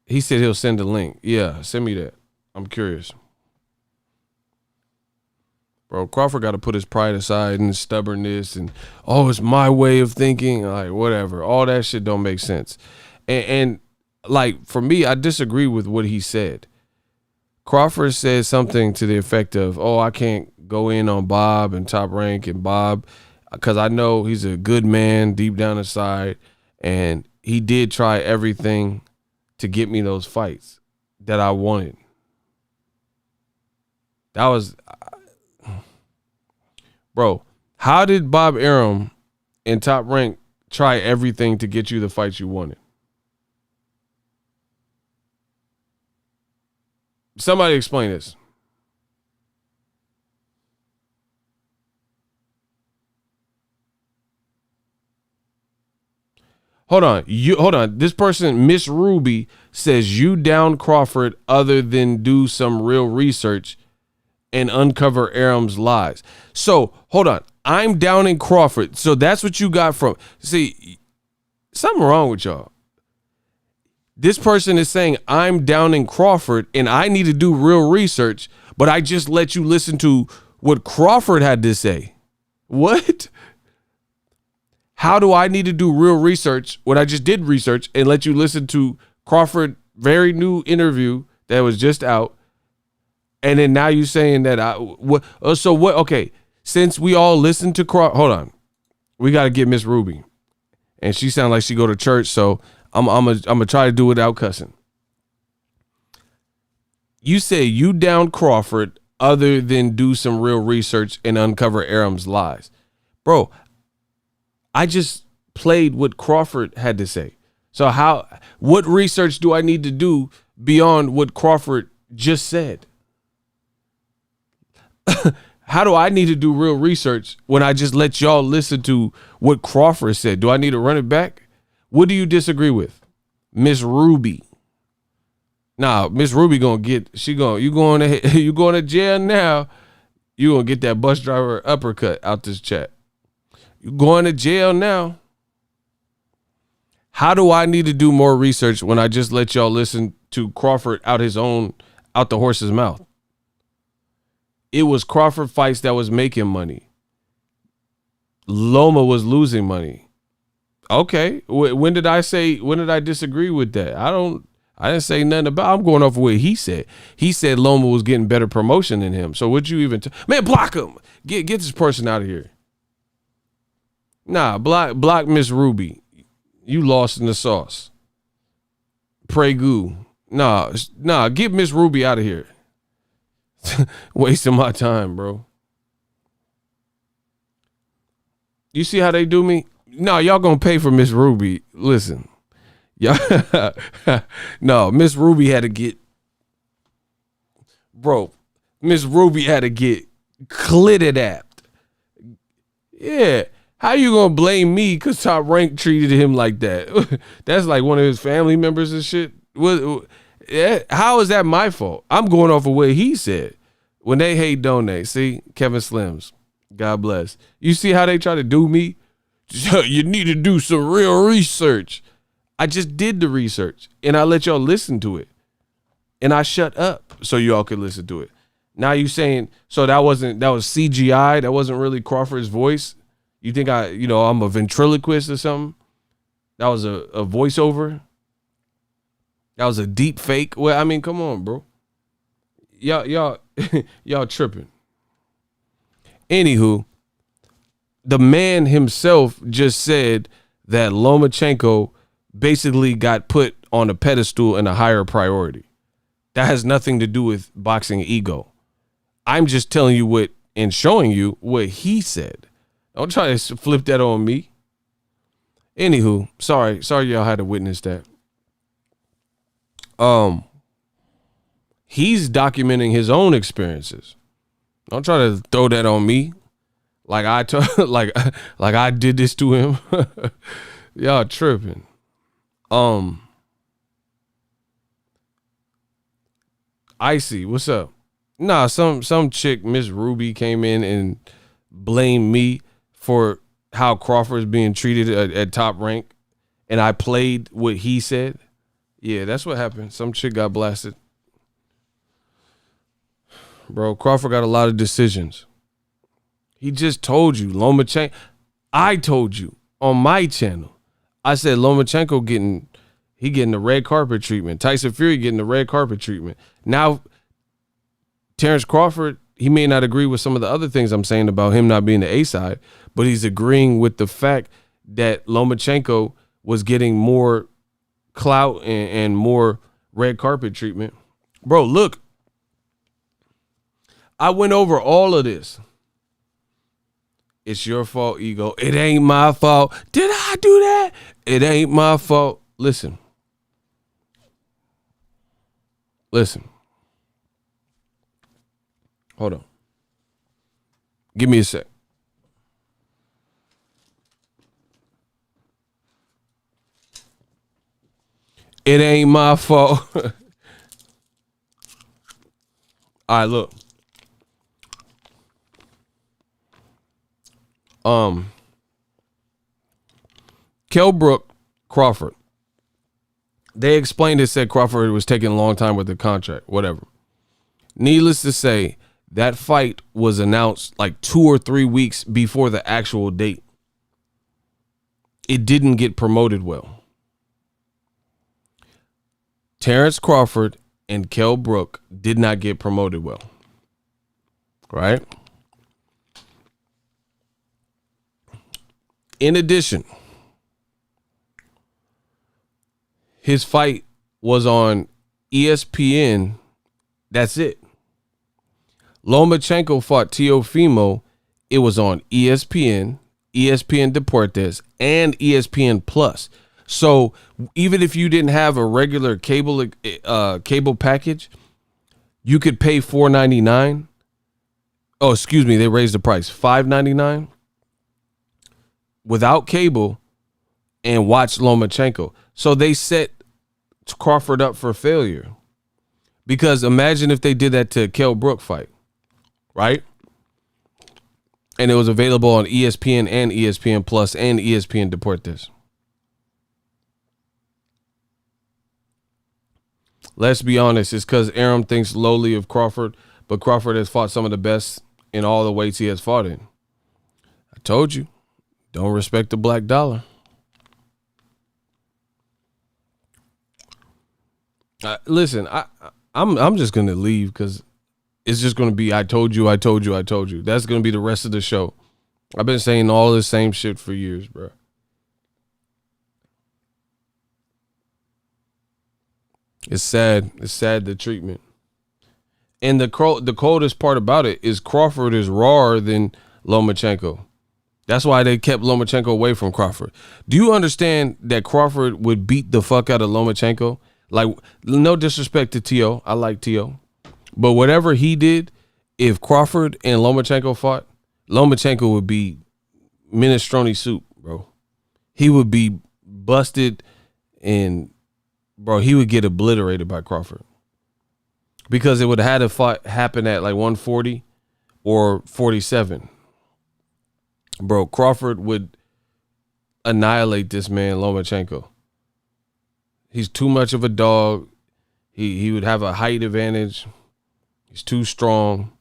he said he'll send a link. Yeah, send me that. I'm curious. Bro, Crawford got to put his pride aside and his stubbornness and, it's my way of thinking. Like, whatever. All that shit don't make sense. And like, for me, I disagree with what he said. Crawford said something to the effect of, I can't go in on Bob and Top Rank and Bob because I know he's a good man deep down inside, and he did try everything to get me those fights that I wanted. That was, bro, how did Bob Arum and Top Rank try everything to get you the fights you wanted? Somebody explain this. Hold on. This person, Miss Ruby, says you down Crawford other than do some real research and uncover Arum's lies. So, hold on. I'm downing Crawford. So that's what you got from. See, something wrong with y'all. This person is saying I'm downing Crawford and I need to do real research, but I just let you listen to what Crawford had to say. What? How do I need to do real research when I just did research and let you listen to Crawford very new interview that was just out? And then now you saying that okay, since we all listened to Crawford, hold on. We got to get Miss Ruby. And she sounds like she go to church, so I'm gonna try to do it without cussing. You say you down Crawford other than do some real research and uncover Arum's lies. Bro, I just played what Crawford had to say. So what research do I need to do beyond what Crawford just said? How do I need to do real research when I just let y'all listen to what Crawford said? Do I need to run it back? What do you disagree with? Miss Ruby. Nah, Miss Ruby you going to jail now. You gonna get that bus driver uppercut out this chat. You going to jail now. How do I need to do more research when I just let y'all listen to Crawford out the horse's mouth? It was Crawford fights that was making money. Loma was losing money. Okay. When did I disagree with that? I didn't say nothing about. I'm going off of what he said. He said Loma was getting better promotion than him. So would you even man, block him. Get this person out of here. Nah, block Miss Ruby. You lost in the sauce. Pregu. Nah, get Miss Ruby out of here. Wasting my time, bro. You see how they do me? No, y'all gonna pay for Miss Ruby. Listen. Yeah. No, Miss Ruby had to get. Bro, Miss Ruby had to get clitted at. Yeah. How you gonna blame me because Top Rank treated him like that? That's like one of his family members and shit. How is that my fault? I'm going off of what he said. When they hate, donate. See, Kevin Slims. God bless. You see how they try to do me? You need to do some real research. I just did the research and I let y'all listen to it. And I shut up so y'all could listen to it. Now you saying, so that was CGI? That wasn't really Crawford's voice? You think I'm a ventriloquist or something? That was a voiceover? That was a deep fake? Well, I mean, come on, bro. Y'all tripping. Anywho, the man himself just said that Lomachenko basically got put on a pedestal and a higher priority. That has nothing to do with boxing ego. I'm just telling you and showing you what he said. Don't try to flip that on me. Anywho, sorry y'all had to witness that. He's documenting his own experiences. Don't try to throw that on me. Like I did this to him. Y'all tripping. Icy, what's up? Nah, some chick, Miss Ruby, came in and blamed me for how Crawford's being treated at Top Rank, and I played what he said. Yeah, that's what happened. Some chick got blasted. Bro, Crawford got a lot of decisions. He just told you, Lomachenko. I told you on my channel. I said Lomachenko getting the red carpet treatment. Tyson Fury getting the red carpet treatment. Now, Terence Crawford, he may not agree with some of the other things I'm saying about him not being the A side, but he's agreeing with the fact that Lomachenko was getting more clout and more red carpet treatment. Bro, look. I went over all of this. It's your fault, ego. It ain't my fault. Did I do that? It ain't my fault. Listen. Hold on. Give me a sec. It ain't my fault. All right, look. Kell Brook, Crawford. They explained it, said Crawford was taking a long time with the contract, whatever. Needless to say, that fight was announced like 2 or 3 weeks before the actual date. It didn't get promoted well. Terence Crawford and Kell Brook did not get promoted well. Right? In addition, his fight was on ESPN. That's it. Lomachenko fought Teofimo. It was on ESPN, ESPN Deportes, and ESPN Plus. So even if you didn't have a regular cable package, you could pay $4.99. Oh, excuse me, they raised the price, $5.99 without cable and watch Lomachenko. So they set Crawford up for failure. Because imagine if they did that to Kell Brook fight, right? And it was available on ESPN and ESPN Plus and ESPN Deportes. let's be honest, it's because Arum thinks lowly of Crawford, but Crawford has fought some of the best in all the weights he has fought in. I told you, don't respect the black dollar. Listen, I'm just gonna leave because it's just gonna be I told you. That's gonna be the rest of the show. I've been saying all the same shit for years, bro. It's sad. It's sad, the treatment. And the coldest part about it is Crawford is rawer than Lomachenko. That's why they kept Lomachenko away from Crawford. Do you understand that Crawford would beat the fuck out of Lomachenko? Like, no disrespect to T.O. I like T.O. But whatever he did, if Crawford and Lomachenko fought, Lomachenko would be minestrone soup, bro. He would be busted and, bro, he would get obliterated by Crawford. Because it would have had to fight happen at like 140 or 47. Bro, Crawford would annihilate this man, Lomachenko. He's too much of a dog. He would have a height advantage. He's too strong.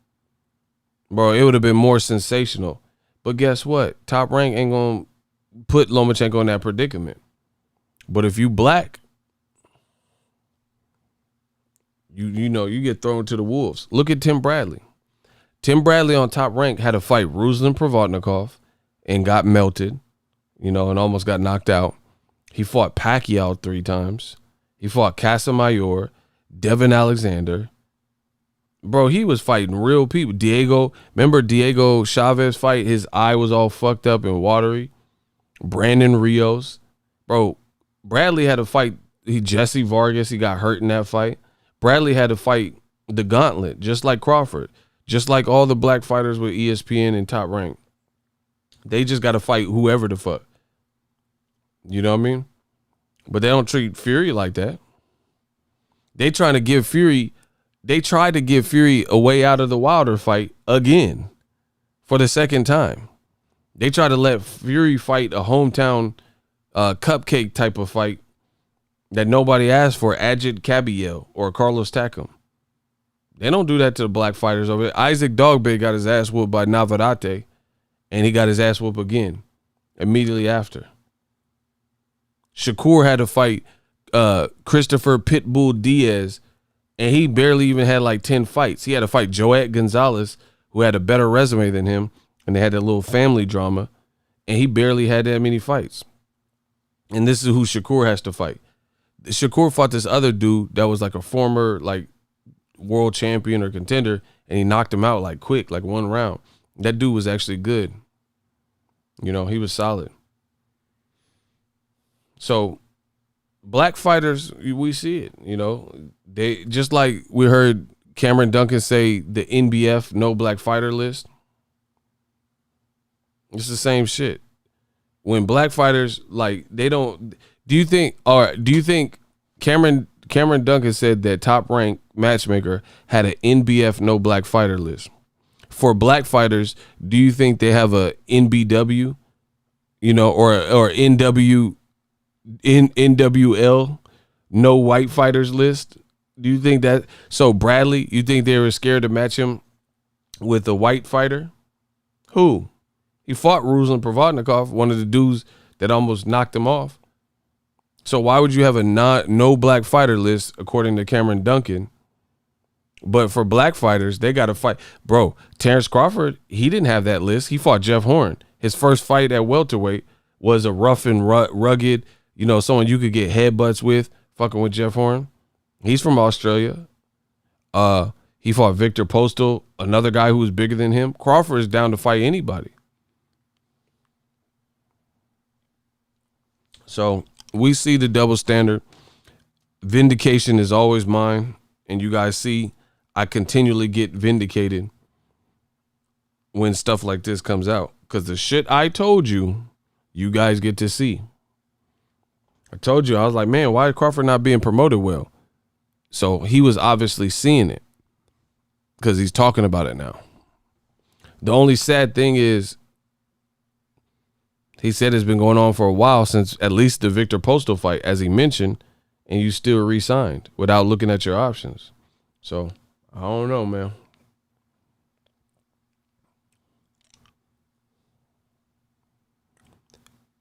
Bro, it would have been more sensational. But guess what? Top Rank ain't going to put Lomachenko in that predicament. But if you black, you know, you get thrown to the wolves. Look at Tim Bradley. Tim Bradley on Top Rank had to fight Ruslan Provodnikov and got melted, you know, and almost got knocked out. He fought Pacquiao 3 times. He fought Casamayor, Devin Alexander. Bro, he was fighting real people. Remember Diego Chavez fight? His eye was all fucked up and watery. Brandon Rios. Bro, Bradley had to fight Jesse Vargas. He got hurt in that fight. Bradley had to fight the gauntlet, just like Crawford. Just like all the black fighters with ESPN and Top Rank. They just got to fight whoever the fuck. You know what I mean? But they don't treat Fury like that. They tried to give Fury a way out of the Wilder fight again for the second time. They tried to let Fury fight a hometown cupcake type of fight that nobody asked for, Ajit Kabiel or Carlos Takam. They don't do that to the black fighters over there. Isaac Dogbay got his ass whooped by Navarrete, and he got his ass whooped again immediately after. Shakur had to fight Christopher Pitbull Diaz, and he barely even had like 10 fights. He had to fight Joet Gonzalez, who had a better resume than him, and they had that little family drama, and he barely had that many fights. And this is who Shakur has to fight. Shakur fought this other dude that was like a former like world champion or contender, and he knocked him out like quick, like 1 round. That dude was actually good. You know, he was solid. So black fighters, we see it, you know. They just like we heard Cameron Duncan say the NBF no black fighter list. It's the same shit. When black fighters, like, they don't, do you think Cameron Duncan said that Top Rank Matchmaker had an NBF no black fighter list? For black fighters, do you think they have a NBW, you know, or NWL no white fighters list? Do you think that? So Bradley, you think they were scared to match him with a white fighter? Who? He fought Ruslan Provodnikov, one of the dudes that almost knocked him off. So why would you have a no black fighter list according to Cameron Duncan? But for black fighters, they got to fight. Bro, Terence Crawford, he didn't have that list. He fought Jeff Horn. His first fight at welterweight was a rough and rugged, you know, someone you could get headbutts with, fucking with Jeff Horn. He's from Australia. He fought Victor Postal, another guy who was bigger than him. Crawford is down to fight anybody. So we see the double standard. Vindication is always mine. And you guys see, I continually get vindicated when stuff like this comes out. Because the shit I told you, you guys get to see. I told you, I was like, man, why is Crawford not being promoted well? So he was obviously seeing it because he's talking about it now. The only sad thing is he said it's been going on for a while since at least the Victor Postal fight, as he mentioned, and you still re-signed without looking at your options. So I don't know, man.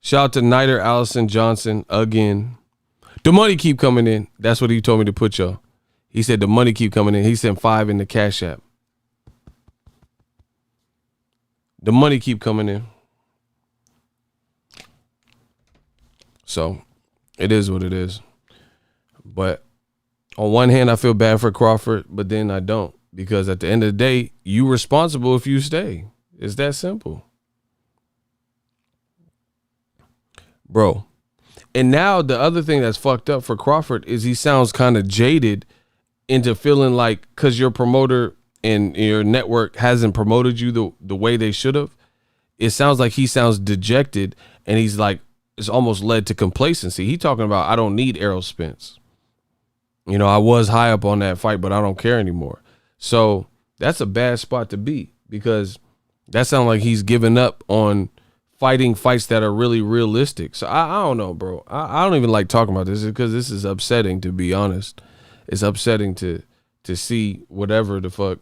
Shout out to Niter Allison Johnson again. The money keep coming in. That's what he told me to put y'all. He said the money keep coming in. He sent 5 in the Cash App. The money keep coming in. So it is what it is. But on one hand, I feel bad for Crawford, but then I don't. Because at the end of the day, you responsible if you stay. It's that simple. Bro. And now the other thing that's fucked up for Crawford is he sounds kind of jaded into feeling like because your promoter and your network hasn't promoted you the way they should have. It sounds like he sounds dejected, and he's like, it's almost led to complacency. He talking about, I don't need Errol Spence. You know, I was high up on that fight, but I don't care anymore. So that's a bad spot to be, because that sounds like he's giving up on fighting fights that are really realistic. So I don't know, bro. I don't even like talking about this because this is upsetting, to be honest. It's upsetting to see whatever the fuck.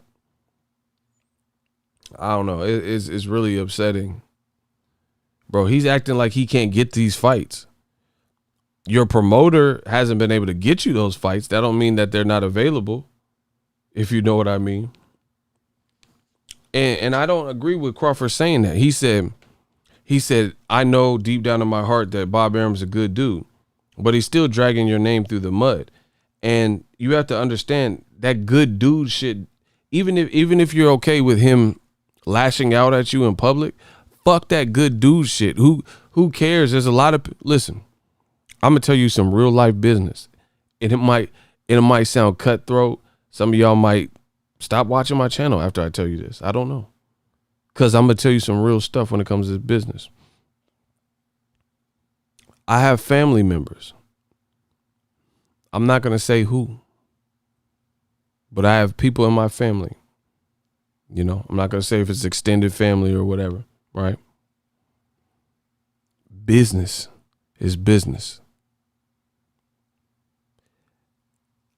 I don't know. It's really upsetting. Bro, he's acting like he can't get these fights. Your promoter hasn't been able to get you those fights. That don't mean that they're not available, if you know what I mean. And I don't agree with Crawford saying that. He said, I know deep down in my heart that Bob Arum's a good dude, but he's still dragging your name through the mud. And you have to understand that good dude shit, even if you're okay with him lashing out at you in public, fuck that good dude shit. Who cares? There's a lot of, listen, I'm gonna tell you some real life business. And it might sound cutthroat. Some of y'all might stop watching my channel after I tell you this. I don't know. Because I'm going to tell you some real stuff when it comes to business. I have family members. I'm not going to say who. But I have people in my family. You know, I'm not going to say if it's extended family or whatever, right? Business is business.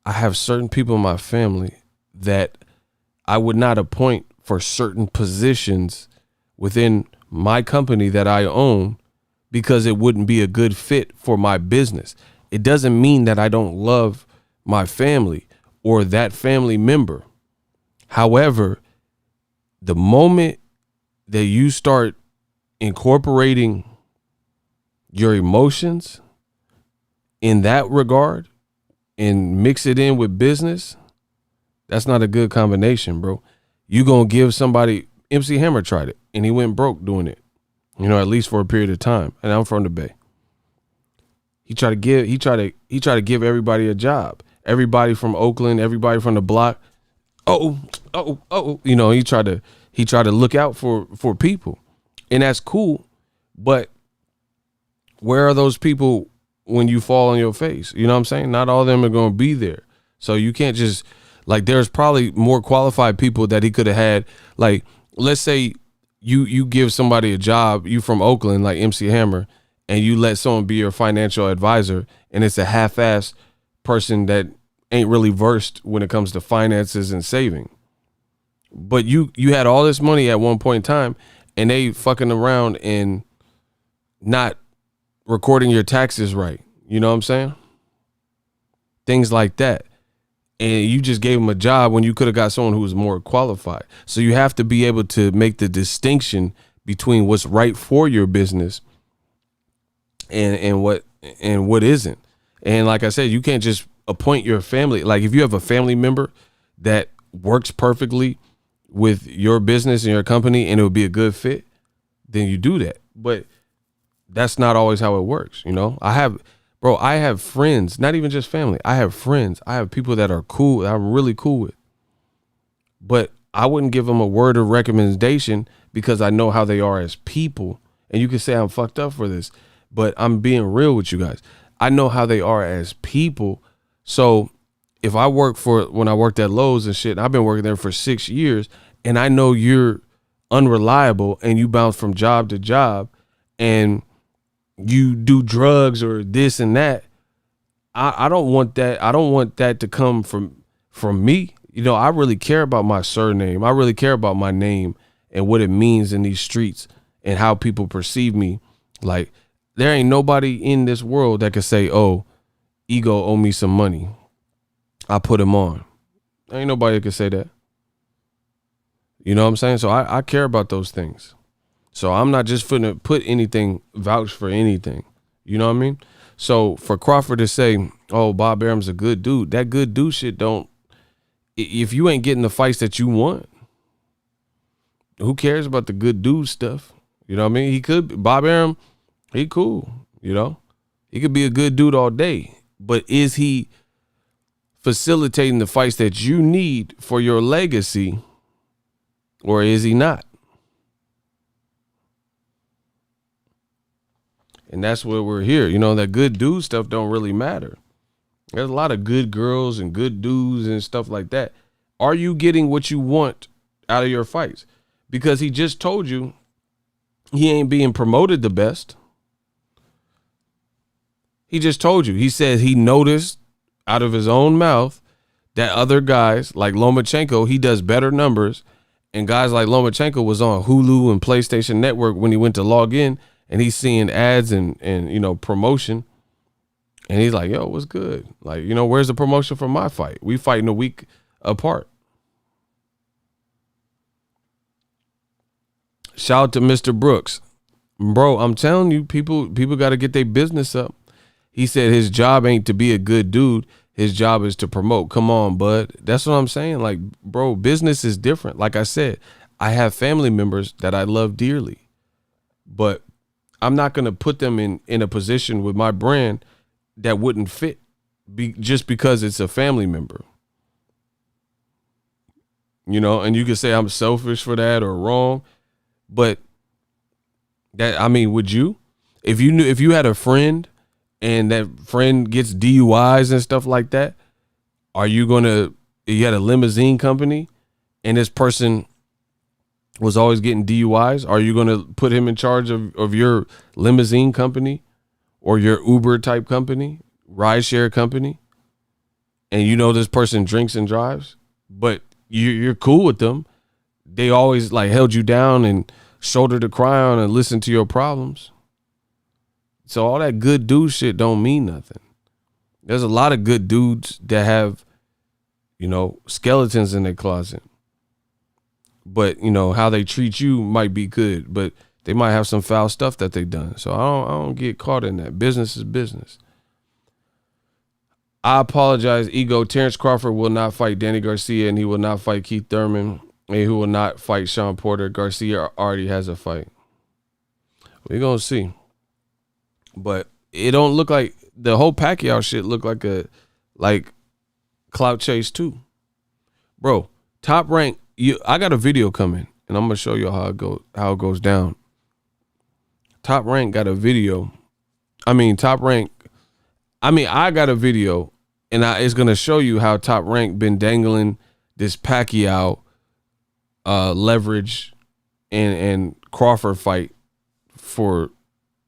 I have certain people in my family that I would not appoint for certain positions within my company that I own because it wouldn't be a good fit for my business. It doesn't mean that I don't love my family or that family member. However, the moment that you start incorporating your emotions in that regard and mix it in with business, that's not a good combination, bro. You gonna give somebody, MC Hammer tried it and he went broke doing it, you know, at least for a period of time. And I'm from the Bay. He tried to give everybody a job. Everybody from Oakland, everybody from the block. You know, he tried to look out for people. And that's cool. But where are those people when you fall on your face? You know what I'm saying? Not all of them are gonna be there. So you can't just, like, there's probably more qualified people that he could have had. Like, let's say you give somebody a job, you from Oakland, like MC Hammer, and you let someone be your financial advisor, and it's a half-ass person that ain't really versed when it comes to finances and saving. But you had all this money at one point in time, and they fucking around and not recording your taxes right. You know what I'm saying? Things like that. And you just gave them a job when you could have got someone who was more qualified. So you have to be able to make the distinction between what's right for your business and what isn't. And like I said, you can't just appoint your family. Like, if you have a family member that works perfectly with your business and your company and it would be a good fit, then you do that. But that's not always how it works. You know, I have friends, not even just family. I have friends. I have people that are cool, that I'm really cool with. But I wouldn't give them a word of recommendation because I know how they are as people. And you can say I'm fucked up for this, but I'm being real with you guys. I know how they are as people. So if I when I worked at Lowe's and shit, I've been working there for 6 years, and I know you're unreliable and you bounce from job to job and you do drugs or this and that, I don't want that. I don't want that to come from me. You know, I really care about my surname. I really care about my name and what it means in these streets and how people perceive me. Like, there ain't nobody in this world that could say, oh, Ego owe me some money, I put him on. There ain't nobody that can say that. You know what I'm saying? So I care about those things. So I'm not just finna put anything, vouch for anything. You know what I mean? So for Crawford to say, oh, Bob Arum's a good dude, that good dude shit don't, if you ain't getting the fights that you want, who cares about the good dude stuff? You know what I mean? He could, Bob Arum, he cool, you know? He could be a good dude all day. But is he facilitating the fights that you need for your legacy, or is he not? And that's where we're here. You know, that good dude stuff don't really matter. There's a lot of good girls and good dudes and stuff like that. Are you getting what you want out of your fights? Because he just told you he ain't being promoted the best. He just told you. He said he noticed out of his own mouth that other guys like Lomachenko, he does better numbers. And guys like Lomachenko was on Hulu and PlayStation Network when he went to log in, and he's seeing ads and you know, promotion. And he's like, yo, what's good? Like, you know, where's the promotion for my fight? We fighting a week apart. Shout out to Mr. Brooks. Bro, I'm telling you, people got to get their business up. He said his job ain't to be a good dude. His job is to promote. Come on, bud. That's what I'm saying. Like, bro, business is different. Like I said, I have family members that I love dearly, but I'm not going to put them in a position with my brand that wouldn't fit just because it's a family member. You know, and you can say I'm selfish for that or wrong, but that, I mean, would you? If you had a friend and that friend gets DUIs and stuff like that, you had a limousine company and this person was always getting DUIs, are you going to put him in charge of your limousine company or your Uber type company, rideshare company? And you know this person drinks and drives, but you're cool with them. They always like held you down and shoulder to cry on and listen to your problems. So all that good dude shit don't mean nothing. There's a lot of good dudes that have, you know, skeletons in their closet. But, you know, how they treat you might be good, but they might have some foul stuff that they done. So I don't get caught in that. Business is business. I apologize, Ego. Terence Crawford will not fight Danny Garcia, and he will not fight Keith Thurman, and he will not fight Sean Porter. Garcia already has a fight. We're going to see. But it don't look like the whole Pacquiao shit look like clout chase too. Bro, Top Rank, I got a video coming and I'm gonna show you how it goes down. Top Rank got a video. I got a video and it's gonna show you how Top Rank been dangling this Pacquiao leverage and Crawford fight for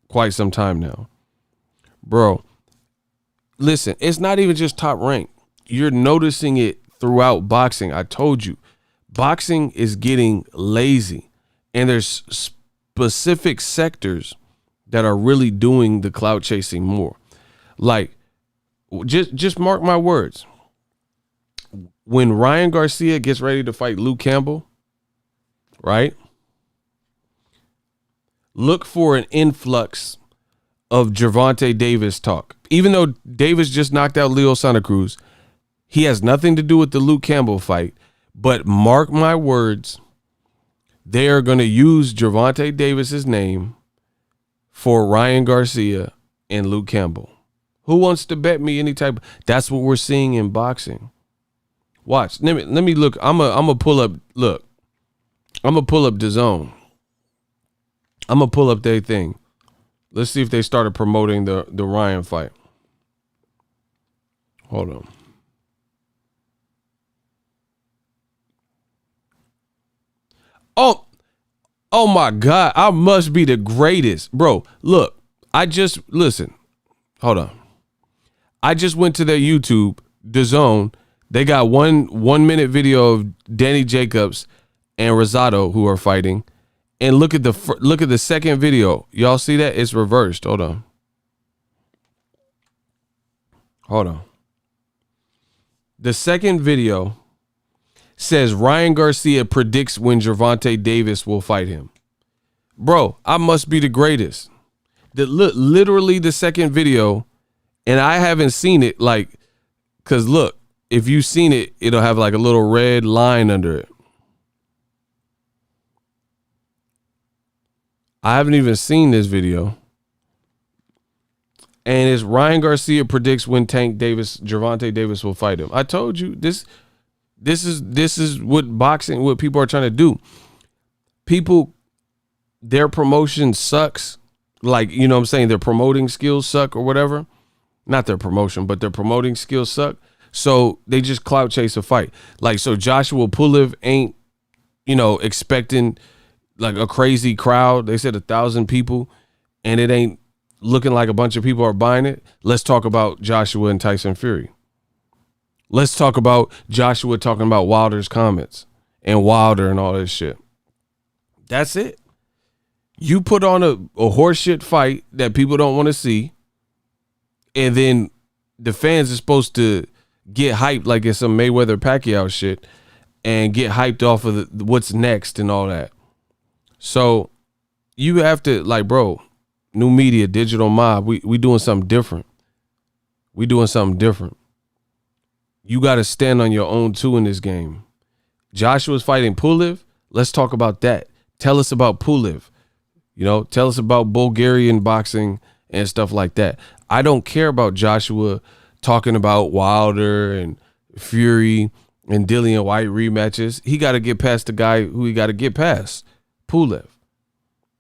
quite some time now. Bro, listen, it's not even just Top Rank. You're noticing it throughout boxing. I told you, boxing is getting lazy, and there's specific sectors that are really doing the clout chasing more. Like, just mark my words. When Ryan Garcia gets ready to fight Luke Campbell, right? Look for an influx of Gervonta Davis talk. Even though Davis just knocked out Leo Santa Cruz, he has nothing to do with the Luke Campbell fight. But mark my words, they are going to use Gervonta Davis's name for Ryan Garcia and Luke Campbell. Who wants to bet me any type? That's what we're seeing in boxing. Watch. Let me look. I'm gonna pull up. Look, I'm gonna pull up DAZN. I'm gonna pull up their thing. Let's see if they started promoting the Ryan fight. Hold on. Oh my God. I must be the greatest. Bro, look, listen. Hold on. I just went to their YouTube, DAZN. They got 1 minute video of Danny Jacobs and Rosado who are fighting. And look at the second video. Y'all see that? It's reversed. Hold on. The second video says Ryan Garcia predicts when Gervonta Davis will fight him. Bro, I must be the greatest. Literally the second video, and I haven't seen it, like, because look, if you've seen it, it'll have like a little red line under it. I haven't even seen this video. And it's Ryan Garcia predicts when Gervonta Davis will fight him. I told you this is what people are trying to do. People, their promotion sucks. Like, you know what I'm saying? Their promoting skills suck or whatever. Not their promotion, but their promoting skills suck. So they just clout chase a fight. Like, so Joshua Pulev ain't, expecting like a crazy crowd. They said 1,000 people, and it ain't looking like a bunch of people are buying it. Let's talk about Joshua and Tyson Fury. Let's talk about Joshua talking about Wilder's comments and Wilder and all this shit. That's it. You put on a horseshit fight that people don't want to see, and then the fans are supposed to get hyped like it's some Mayweather Pacquiao shit and get hyped off of what's next and all that. So you have to, like, bro, new media, digital mob, we doing something different. We doing something different. You got to stand on your own too in this game. Joshua's fighting Pulev. Let's talk about that. Tell us about Pulev. Tell us about Bulgarian boxing and stuff like that. I don't care about Joshua talking about Wilder and Fury and Dillian White rematches. He got to get past the guy who he got to get past, Pulev.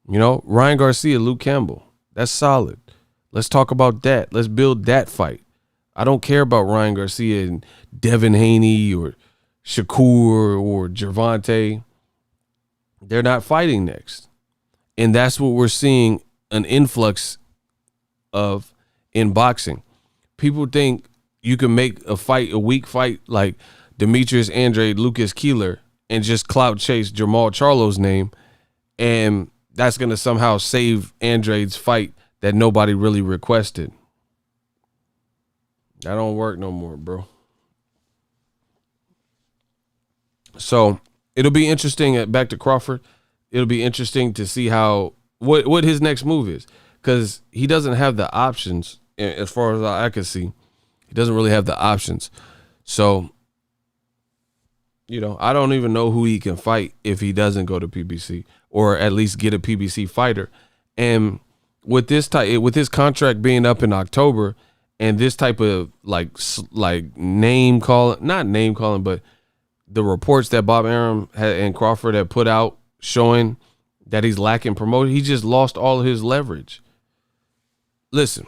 Ryan Garcia, Luke Campbell. That's solid. Let's talk about that. Let's build that fight. I don't care about Ryan Garcia and Devin Haney or Shakur or Gervonta. They're not fighting next. And that's what we're seeing an influx of in boxing. People think you can make a weak fight like Demetrius Andrade, Lucas Keeler, and just clout chase Jamal Charlo's name, and that's going to somehow save Andrade's fight that nobody really requested. That don't work no more, bro. So it'll be interesting. Back to Crawford. It'll be interesting to see what his next move is, because he doesn't have the options. As far as I can see, he doesn't really have the options. So, I don't even know who he can fight if he doesn't go to PBC, or at least get a PBC fighter. And with this contract being up in October, and this type of like name calling, not name calling, but the reports that Bob Arum and Crawford had put out showing that he's lacking promotion, he just lost all of his leverage. Listen,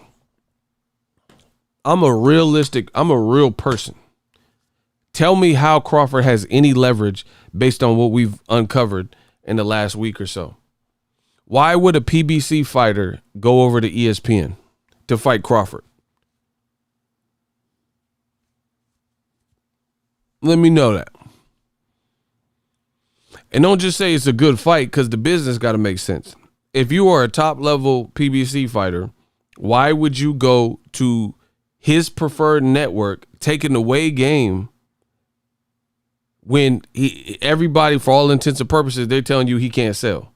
I'm a real person. Tell me how Crawford has any leverage based on what we've uncovered in the last week or so. Why would a PBC fighter go over to ESPN to fight Crawford? Let me know that. And don't just say it's a good fight, because the business got to make sense. If you are a top level PBC fighter, why would you go to his preferred network, taking away game, when everybody, for all intents and purposes, they're telling you he can't sell?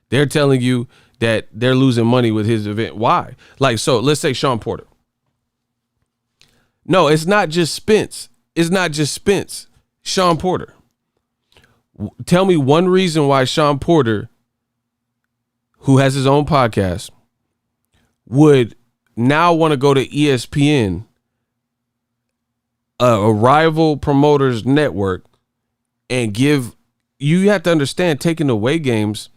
They're telling you that they're losing money with his event. Why? Like, so let's say Sean Porter. No, it's not just Spence. Sean Porter. Tell me one reason why Sean Porter, who has his own podcast, would now want to go to ESPN, a rival promoters network, and give. You have to understand, taking away games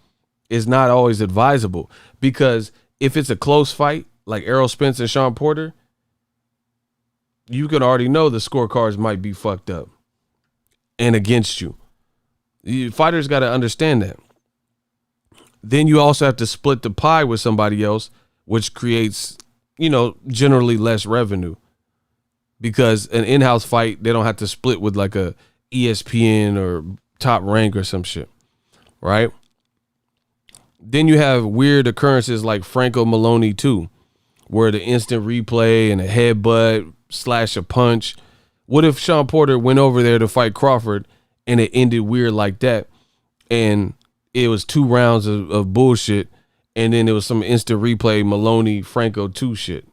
is not always advisable, because if it's a close fight like Errol Spence and Sean Porter, you can already know the scorecards might be fucked up and against you. Fighters got to understand that. Then you also have to split the pie with somebody else, which creates, generally less revenue. because an in-house fight, they don't have to split with like a ESPN or Top Rank or some shit, right? Then you have weird occurrences like Franco Maloney too, where the instant replay and a headbutt / a punch. What if Sean Porter went over there to fight Crawford and it ended weird like that, and it was 2 rounds of bullshit, and then there was some instant replay Maloney Franco 2 shit?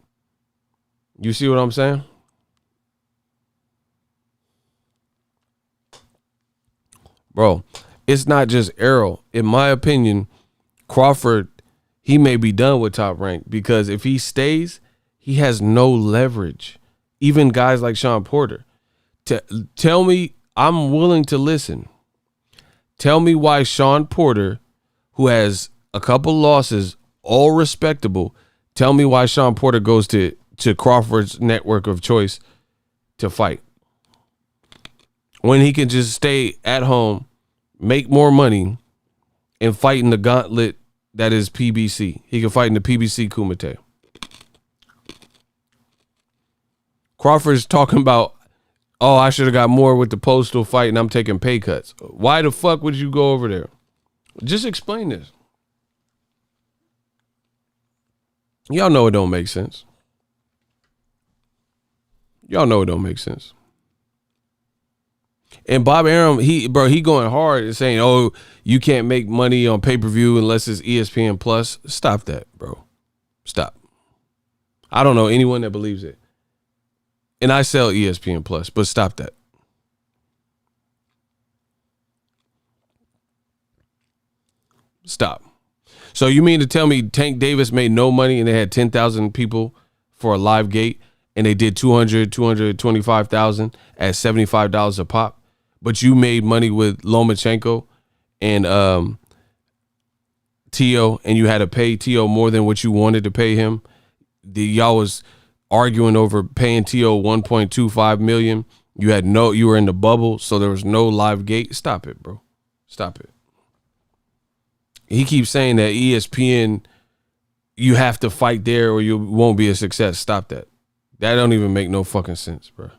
You see what I'm saying? Bro, it's not just Errol. In my opinion, Crawford, he may be done with Top Rank, because if he stays, he has no leverage. Even guys like Sean Porter. Tell me, I'm willing to listen. Tell me why Sean Porter, who has a couple losses, all respectable, tell me why Sean Porter goes to Crawford's network of choice to fight, when he can just stay at home, make more money, and fight in the gauntlet that is PBC. He can fight in the PBC Kumite. Crawford's talking about, oh, I should have got more with the Postal fight and I'm taking pay cuts. Why the fuck would you go over there? Just explain this. Y'all know it don't make sense. Y'all know it don't make sense. And Bob Arum, he going hard and saying, oh, you can't make money on pay-per-view unless it's ESPN Plus. Stop that, bro. Stop. I don't know anyone that believes it. And I sell ESPN Plus, but stop that. Stop. So you mean to tell me Tank Davis made no money and they had 10,000 people for a live gate and they did 225,000 at $75 a pop, but you made money with Lomachenko and Tio, and you had to pay Tio more than what you wanted to pay him? Y'all was arguing over paying Tio $1.25 million. You were in the bubble, so there was no live gate. Stop it, bro. Stop it. He keeps saying that ESPN, you have to fight there or you won't be a success. Stop that. That don't even make no fucking sense, bro.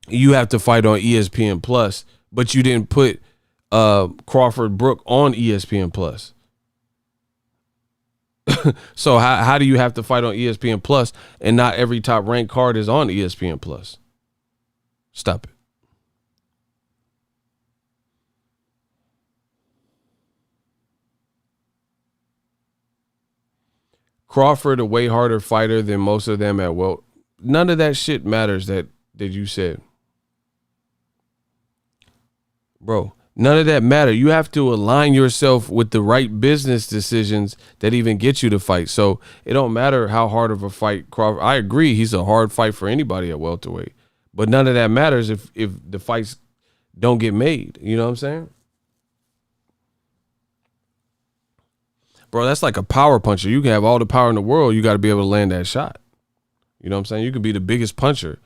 You have to fight on ESPN Plus, but you didn't put Crawford Brook on ESPN Plus. So how do you have to fight on ESPN Plus and not every Top Rank card is on ESPN Plus? Stop it. Crawford a way harder fighter than most of them at welter. None of that shit matters that you said. Bro, none of that matter. You have to align yourself with the right business decisions that even get you to fight. So it don't matter how hard of a fight Crawford. I agree, he's a hard fight for anybody at welterweight. But none of that matters if the fights don't get made. You know what I'm saying? Bro, that's like a power puncher. You can have all the power in the world. You got to be able to land that shot. You know what I'm saying? You could be the biggest puncher.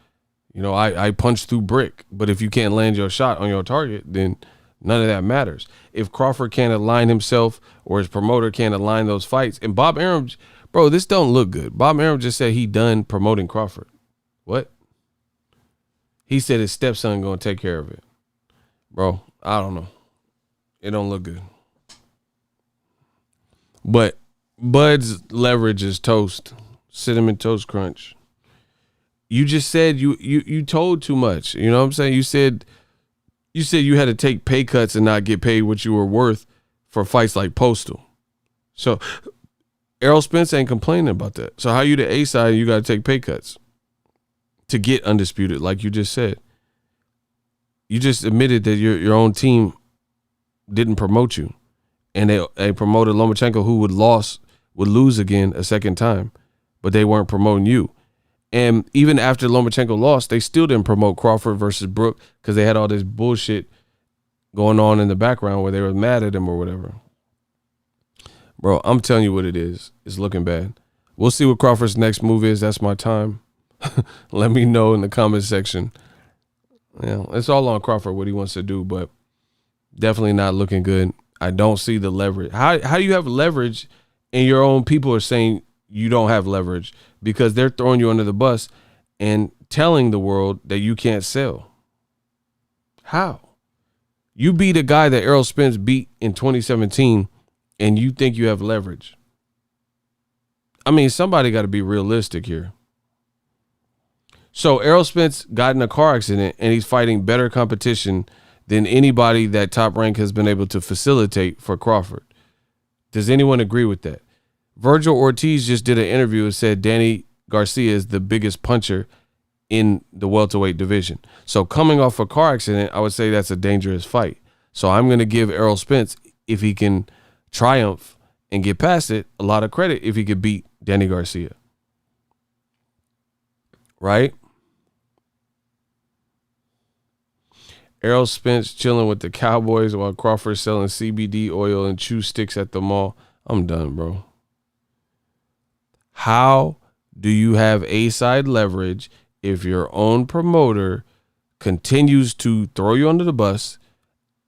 You know, I punch through brick. But if you can't land your shot on your target, then none of that matters. If Crawford can't align himself or his promoter can't align those fights. And Bob Arum, bro, this don't look good. Bob Arum just said he done promoting Crawford. What? He said his stepson going to take care of it. Bro, I don't know. It don't look good. But Bud's leverage is toast. Cinnamon Toast Crunch. You just said you told too much. You know what I'm saying? You said you had to take pay cuts and not get paid what you were worth for fights like Postal. So Errol Spence ain't complaining about that. So how you the A side and you got to take pay cuts to get undisputed, like you just said? You just admitted that your own team didn't promote you. And they promoted Lomachenko, who would lose again a second time, but they weren't promoting you. And even after Lomachenko lost, they still didn't promote Crawford versus Brook because they had all this bullshit going on in the background where they were mad at him or whatever. Bro, I'm telling you what it is. It's looking bad. We'll see what Crawford's next move is. That's my time. Let me know in the comment section. Yeah, it's all on Crawford what he wants to do, but definitely not looking good. I don't see the leverage. How do you have leverage and your own people are saying you don't have leverage because they're throwing you under the bus and telling the world that you can't sell. How? You beat a guy that Errol Spence beat in 2017 and you think you have leverage. I mean, somebody got to be realistic here. So Errol Spence got in a car accident and he's fighting better competition than anybody that Top Rank has been able to facilitate for Crawford. Does anyone agree with that? Virgil Ortiz just did an interview and said Danny Garcia is the biggest puncher in the welterweight division. So coming off a car accident, I would say that's a dangerous fight. So I'm going to give Errol Spence, if he can triumph and get past it, a lot of credit if he could beat Danny Garcia. Right? Errol Spence chilling with the Cowboys while Crawford selling CBD oil and chew sticks at the mall. I'm done, bro. How do you have A-side leverage if your own promoter continues to throw you under the bus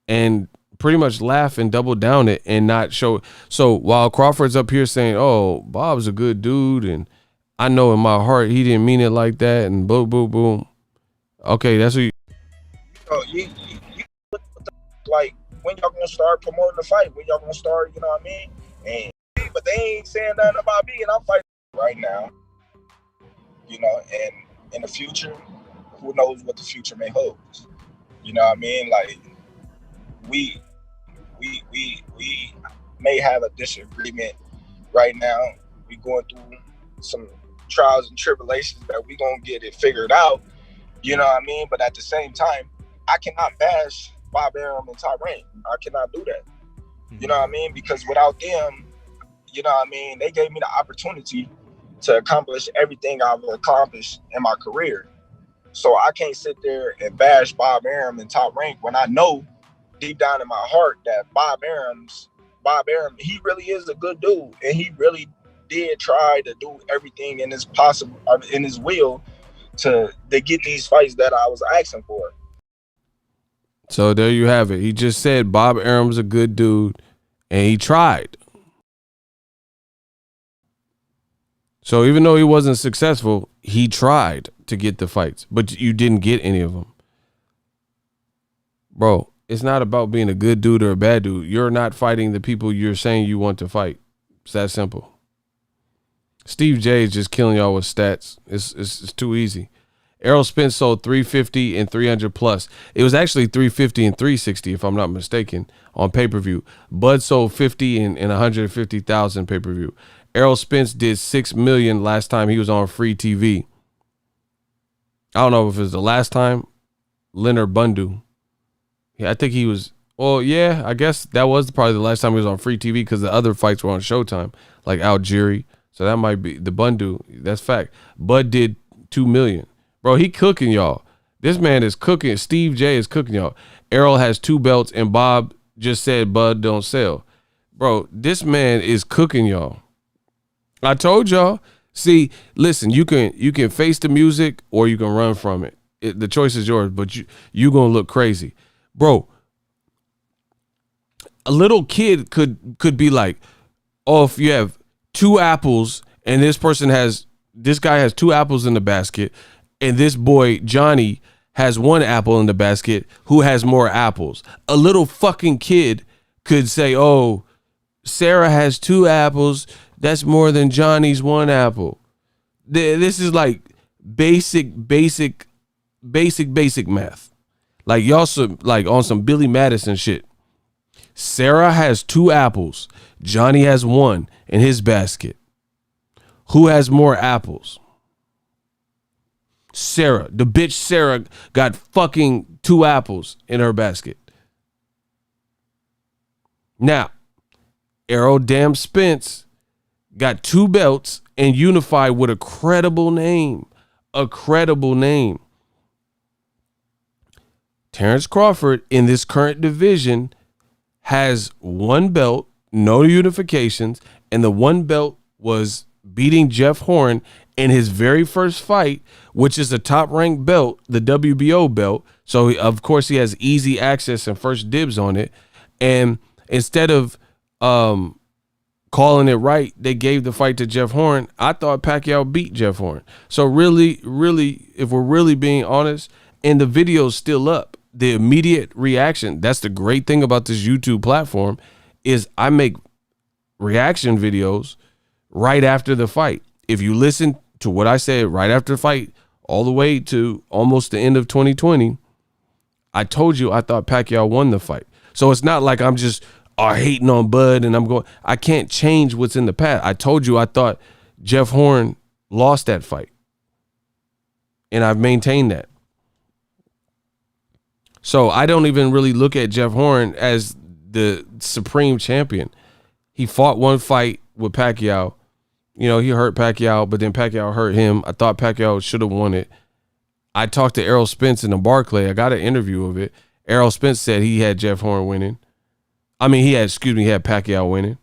and pretty much laugh and double down it and not show? So while Crawford's up here saying, oh, Bob's a good dude, and I know in my heart he didn't mean it like that, and boom, boom, boom. Okay, that's what you like, when y'all gonna start promoting the fight? When y'all gonna start, you know what I mean? And but they ain't saying nothing about me, and I'm fighting right now. You know, and in the future, who knows what the future may hold? You know what I mean? Like, we may have a disagreement right now. We going through some trials and tribulations that we gonna get it figured out. You know what I mean? But at the same time, I cannot bash Bob Arum and Top Rank. I cannot do that. You know what I mean? Because without them, you know what I mean, they gave me the opportunity to accomplish everything I've accomplished in my career. So I can't sit there and bash Bob Arum and Top Rank when I know deep down in my heart that Bob Arum, he really is a good dude, and he really did try to do everything in his will to get these fights that I was asking for. So there you have it. He just said Bob Arum's a good dude, and he tried. So even though he wasn't successful, he tried to get the fights, but you didn't get any of them. Bro, it's not about being a good dude or a bad dude. You're not fighting the people you're saying you want to fight. It's that simple. Steve J is just killing y'all with stats. It's too easy. Errol Spence sold 350 and 300 plus. It was actually 350 and 360, if I'm not mistaken, on pay-per-view. Bud sold 50 and 150,000 pay-per-view. Errol Spence did 6 million last time he was on free TV. I don't know if it was the last time. Leonard Bundu. Yeah, I think he was. Well, yeah, I guess that was probably the last time he was on free TV because the other fights were on Showtime, like Algieri. So that might be the Bundu. That's fact. Bud did 2 million. Bro, he cooking y'all. This man is cooking. Steve J is cooking y'all. Errol has 2 belts, and Bob just said Bud don't sell. Bro, this man is cooking y'all. I told y'all. See, listen, you can face the music or you can run from it. The choice is yours, but you gonna look crazy. Bro, a little kid could be like, oh, if you have 2 apples and this guy has 2 apples in the basket, and this boy, Johnny, has 1 apple in the basket, who has more apples? A little fucking kid could say, oh, Sarah has 2 apples. That's more than Johnny's 1 apple. This is like basic math. Like y'all like on some Billy Madison shit. Sarah has 2 apples. Johnny has 1 in his basket. Who has more apples? Sarah. The bitch Sarah got fucking 2 apples in her basket. Now, Errol damn Spence got 2 belts and unified with a credible name. A credible name. Terence Crawford in this current division has 1 belt, no unifications, and the 1 belt was beating Jeff Horn in his very first fight, which is a top-ranked belt, the WBO belt. So, of course, he has easy access and first dibs on it. And instead of calling it right, they gave the fight to Jeff Horn. I thought Pacquiao beat Jeff Horn. So really, if we're really being honest, and the video's still up, the immediate reaction, that's the great thing about this YouTube platform, is I make reaction videos right after the fight. If you listen to what I said right after the fight, all the way to almost the end of 2020, I told you I thought Pacquiao won the fight. So it's not like I'm just hating on Bud and I can't change what's in the past. I told you I thought Jeff Horn lost that fight. And I've maintained that. So I don't even really look at Jeff Horn as the supreme champion. He fought one fight with Pacquiao. You know, he hurt Pacquiao, but then Pacquiao hurt him. I thought Pacquiao should have won it. I talked to Errol Spence in the Barclay. I got an interview of it. Errol Spence said he had Jeff Horn winning. He had Pacquiao winning.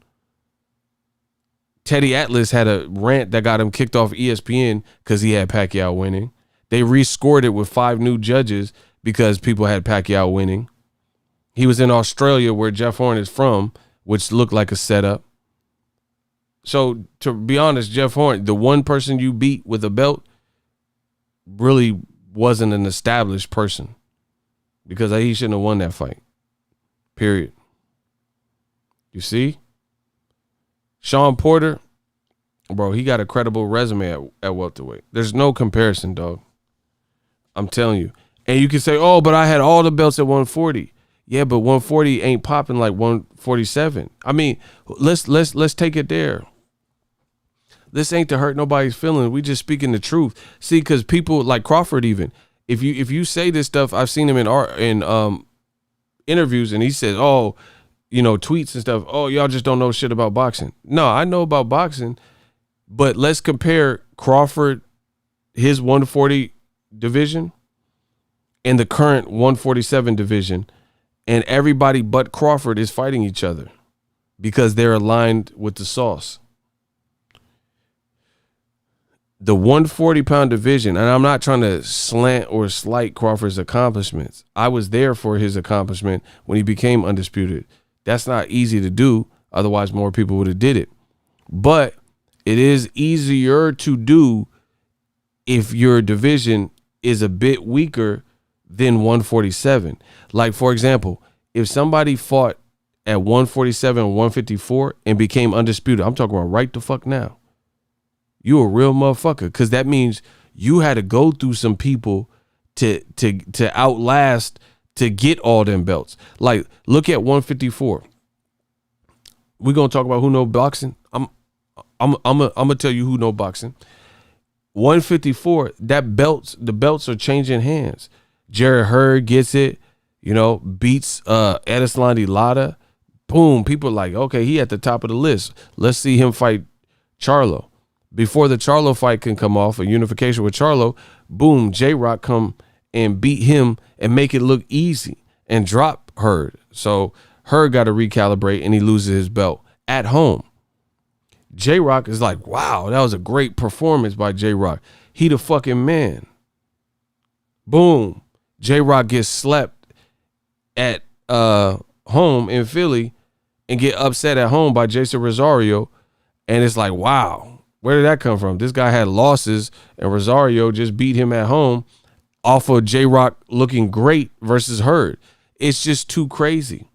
Teddy Atlas had a rant that got him kicked off ESPN because he had Pacquiao winning. They rescored it with 5 new judges because people had Pacquiao winning. He was in Australia, where Jeff Horn is from, which looked like a setup. So to be honest, Jeff Horn, the one person you beat with a belt, really wasn't an established person, because he shouldn't have won that fight. Period. You see? Sean Porter, bro, he got a credible resume at welterweight. There's no comparison, dog. I'm telling you. And you can say, oh, but I had all the belts at 140. Yeah, but 140 ain't popping like 147. I mean, let's take it there. This ain't to hurt nobody's feelings. We just speaking the truth. See, because people like Crawford, even if you say this stuff, I've seen him in interviews, and he says, oh, you know, tweets and stuff. Oh, y'all just don't know shit about boxing. No, I know about boxing, but let's compare Crawford, his 140 division, and the current 147 division, and everybody but Crawford is fighting each other because they're aligned with the sauce. The 140-pound division, and I'm not trying to slant or slight Crawford's accomplishments. I was there for his accomplishment when he became undisputed. That's not easy to do. Otherwise, more people would have did it. But it is easier to do if your division is a bit weaker than 147. Like, for example, if somebody fought at 147 or 154 and became undisputed, I'm talking about right the fuck now, you a real motherfucker, because that means you had to go through some people to outlast to get all them belts. Like, look at 154. We're gonna talk about who know boxing. I'm gonna tell you who know boxing. 154, the belts are changing hands. Jared Hurd gets it, you know, beats Edeslandi Lara. Boom, people are like, okay, he at the top of the list. Let's see him fight Charlo. Before the Charlo fight can come off, a unification with Charlo, boom, J-Rock come and beat him and make it look easy and drop Hurd. So Hurd got to recalibrate, and he loses his belt at home. J-Rock is like, wow, that was a great performance by J-Rock. He the fucking man. Boom. J-Rock gets slept at home in Philly and get upset at home by Jason Rosario. And it's like, wow, where did that come from? This guy had losses, and Rosario just beat him at home off of J-Rock looking great versus Hurd. It's just too crazy.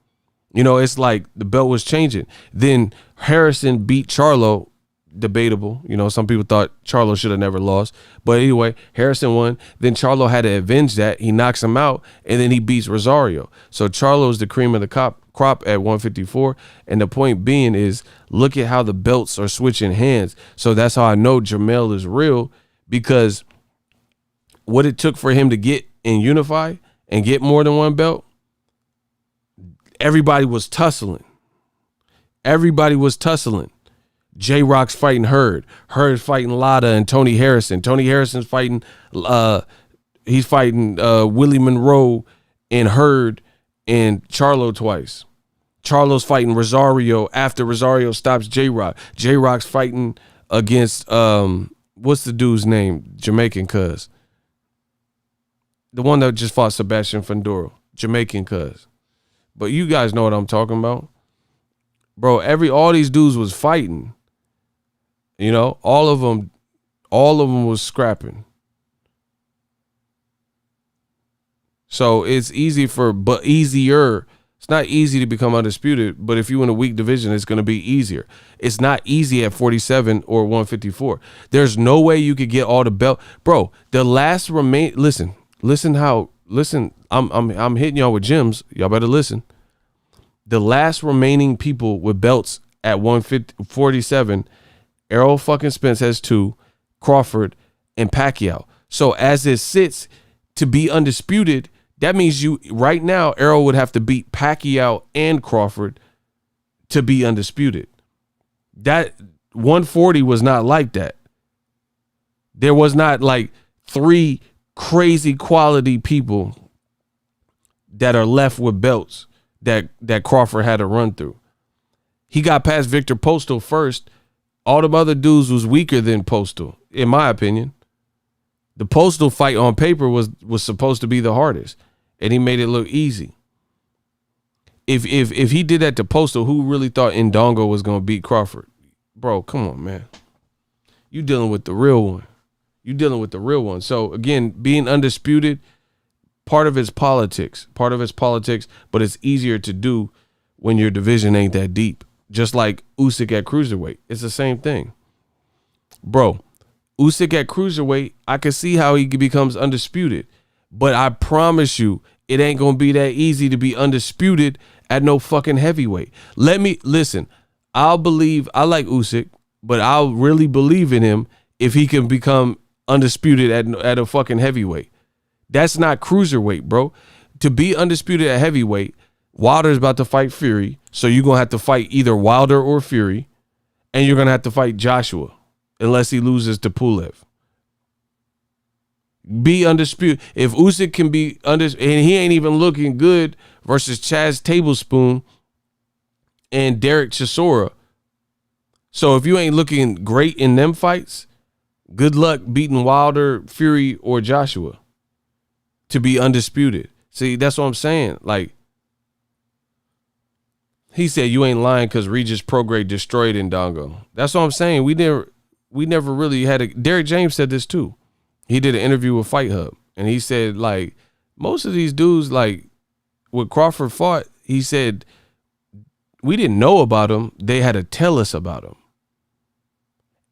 You know, it's like the belt was changing. Then Harrison beat Charlo, debatable. You know, some people thought Charlo should have never lost. But anyway, Harrison won. Then Charlo had to avenge that. He knocks him out, and then he beats Rosario. So Charlo's the cream of the crop at 154. And the point being is, look at how the belts are switching hands. So that's how I know Jermell is real, because what it took for him to get and unify and get more than one belt, everybody was tussling. Everybody was tussling. J-Rock's fighting Hurd. Hurd's fighting Lada and Tony Harrison. Tony Harrison's fighting, he's fighting Willie Monroe and Hurd and Charlo twice. Charlo's fighting Rosario after Rosario stops J-Rock. J-Rock's fighting against, what's the dude's name? Jamaican cuz. The one that just fought Sebastian Fundora. Jamaican cuz. But you guys know what I'm talking about. Bro, all these dudes was fighting. You know, all of them was scrapping. So it's easier. It's not easy to become undisputed, but if you in a weak division, it's going to be easier. It's not easy at 47 or 154. There's no way you could get all the belt. Bro, the last listen, I'm hitting y'all with gems. Y'all better listen. The last remaining people with belts at 147, Errol fucking Spence has 2, Crawford and Pacquiao. So as it sits to be undisputed, that means right now, Errol would have to beat Pacquiao and Crawford to be undisputed. That 140 was not like that. There was not like 3 crazy quality people that are left with belts that Crawford had to run through. He got past Victor Postal first. All the other dudes was weaker than Postal, in my opinion. The Postal fight on paper was supposed to be the hardest, and he made it look easy. If he did that to Postal, who really thought Ndongo was going to beat Crawford? Bro, come on, man. You dealing with the real one. So, again, being undisputed, part of it's politics, but it's easier to do when your division ain't that deep. Just like Usyk at cruiserweight. It's the same thing. Bro, Usyk at cruiserweight, I can see how he becomes undisputed. But I promise you, it ain't going to be that easy to be undisputed at no fucking heavyweight. I like Usyk, but I'll really believe in him if he can become undisputed at a fucking heavyweight. That's not cruiserweight, bro. To be undisputed at heavyweight, Wilder's about to fight Fury, so you're going to have to fight either Wilder or Fury, and you're going to have to fight Joshua, unless he loses to Pulev. Be undisputed. If Usyk can be undisputed, and he ain't even looking good versus Chaz Tablespoon and Derek Chisora. So if you ain't looking great in them fights, good luck beating Wilder, Fury, or Joshua to be undisputed. See, that's what I'm saying. Like, he said you ain't lying because Regis Prograis destroyed Ndongo. That's what I'm saying. We never really had a. Derek James said this too. He did an interview with Fight Hub, and he said, like, most of these dudes, like, when Crawford fought, he said, we didn't know about them. They had to tell us about them.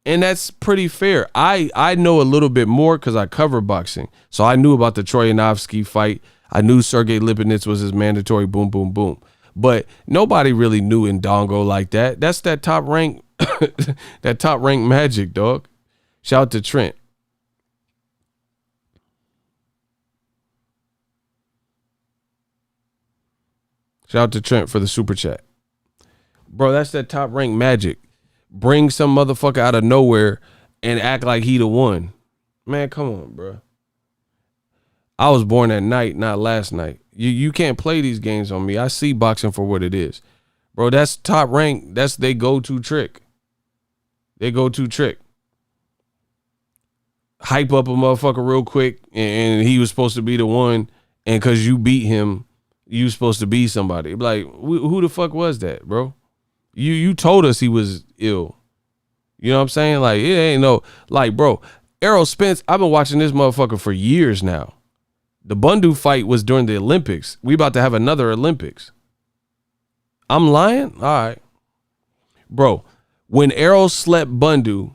And that's pretty fair. I know a little bit more because I cover boxing. So I knew about the Troyanovsky fight. I knew Sergey Lipinets was his mandatory boom, boom, boom. But nobody really knew Ndongo like that. That's that top rank, that top rank magic, dog. Shout out to Trent. Shout out to Trent for the super chat. Bro, that's that top rank magic. Bring some motherfucker out of nowhere and act like he the one. Man, come on, bro. I was born at night, not last night. You can't play these games on me. I see boxing for what it is. Bro, that's top rank. That's they go-to trick. Hype up a motherfucker real quick, and he was supposed to be the one, and because you beat him, you supposed to be somebody. Like, who the fuck was that, bro? You told us he was ill. You know what I'm saying? Like, it ain't no, like, bro, Errol Spence, I've been watching this motherfucker for years now. The Bundu fight was during the Olympics. We about to have another Olympics. I'm lying? All right. Bro, when Errol slept Bundu,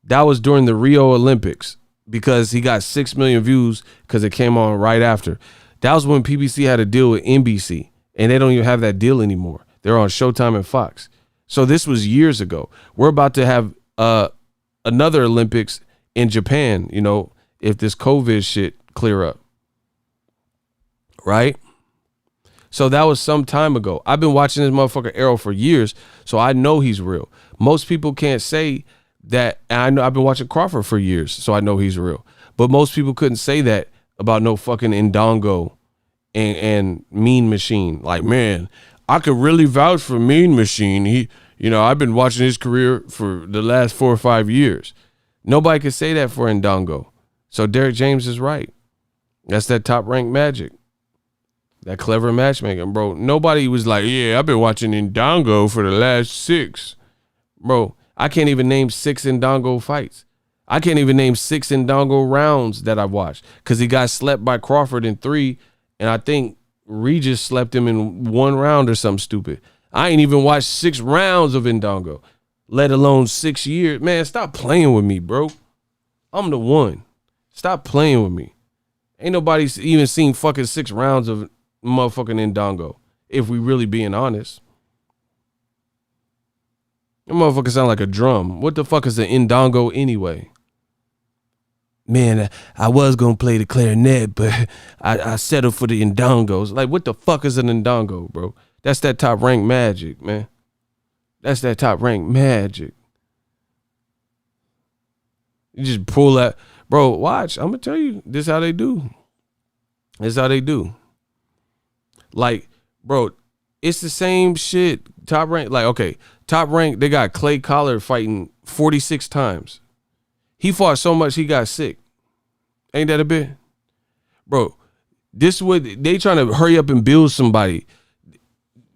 that was during the Rio Olympics because he got 6 million views because it came on right after. That was when PBC had a deal with NBC, and they don't even have that deal anymore. They're on Showtime and Fox. So this was years ago. We're about to have another Olympics in Japan, you know, if this COVID shit clear up. Right? So that was some time ago. I've been watching this motherfucker Errol for years, so I know he's real. Most people can't say that. And I know I've been watching Crawford for years, so I know he's real. But most people couldn't say that about no fucking Ndongo and Mean Machine. Like, man, I could really vouch for Mean Machine. He, you know, I've been watching his career for the last 4 or 5 years. Nobody could say that for Ndongo. So Derek James is right. That's that top rank magic. That clever matchmaking, bro. Nobody was like, yeah, I've been watching Indongo for the last 6. Bro, I can't even name 6 Indongo fights. I can't even name 6 Indongo rounds that I've watched because he got slept by Crawford in 3, and I think Regis slept him in 1 round or something stupid. I ain't even watched 6 rounds of Indongo, let alone 6 years. Man, stop playing with me, bro. I'm the one. Stop playing with me. Ain't nobody even seen fucking 6 rounds of motherfucking Indongo, if we really being honest. That motherfucker sound like a drum. What the fuck is an Indongo anyway? Man, I was gonna play the clarinet, but I settled for the Indongos. Like, what the fuck is an Indongo, bro? That's that top rank magic, man. That's that top rank magic. You just pull that, bro. Watch, I'm gonna tell you, this how they do. This how they do. Like, bro, it's the same shit. Top rank, like, okay, top rank, they got Clay Collard fighting 46 times. He fought so much he got sick. Ain't that a bit? Bro, this would, they trying to hurry up and build somebody.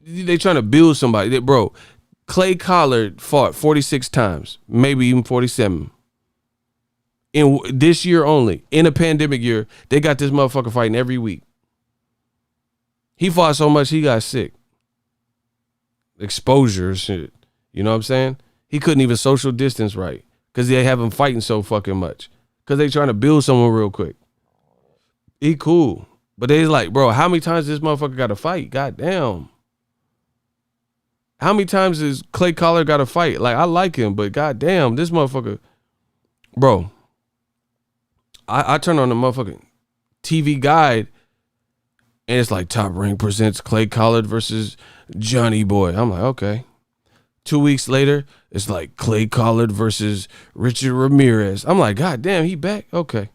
They trying to build somebody. Bro, Clay Collard fought 46 times, maybe even 47. In this year only, in a pandemic year, they got this motherfucker fighting every week. He fought so much he got sick. Exposure shit. You know what I'm saying? He couldn't even social distance right because they have him fighting so fucking much because they trying to build someone real quick. He cool. But they like, bro, how many times this motherfucker got to fight? God damn. How many times does Clay Collard got to fight? Like, I like him, but god damn, this motherfucker. Bro, I turn on the motherfucking TV guide and it's like Top Rank presents Clay Collard versus Johnny Boy. I'm like, okay. 2 weeks later, it's like Clay Collard versus Richard Ramirez. I'm like, god damn, he back? Okay.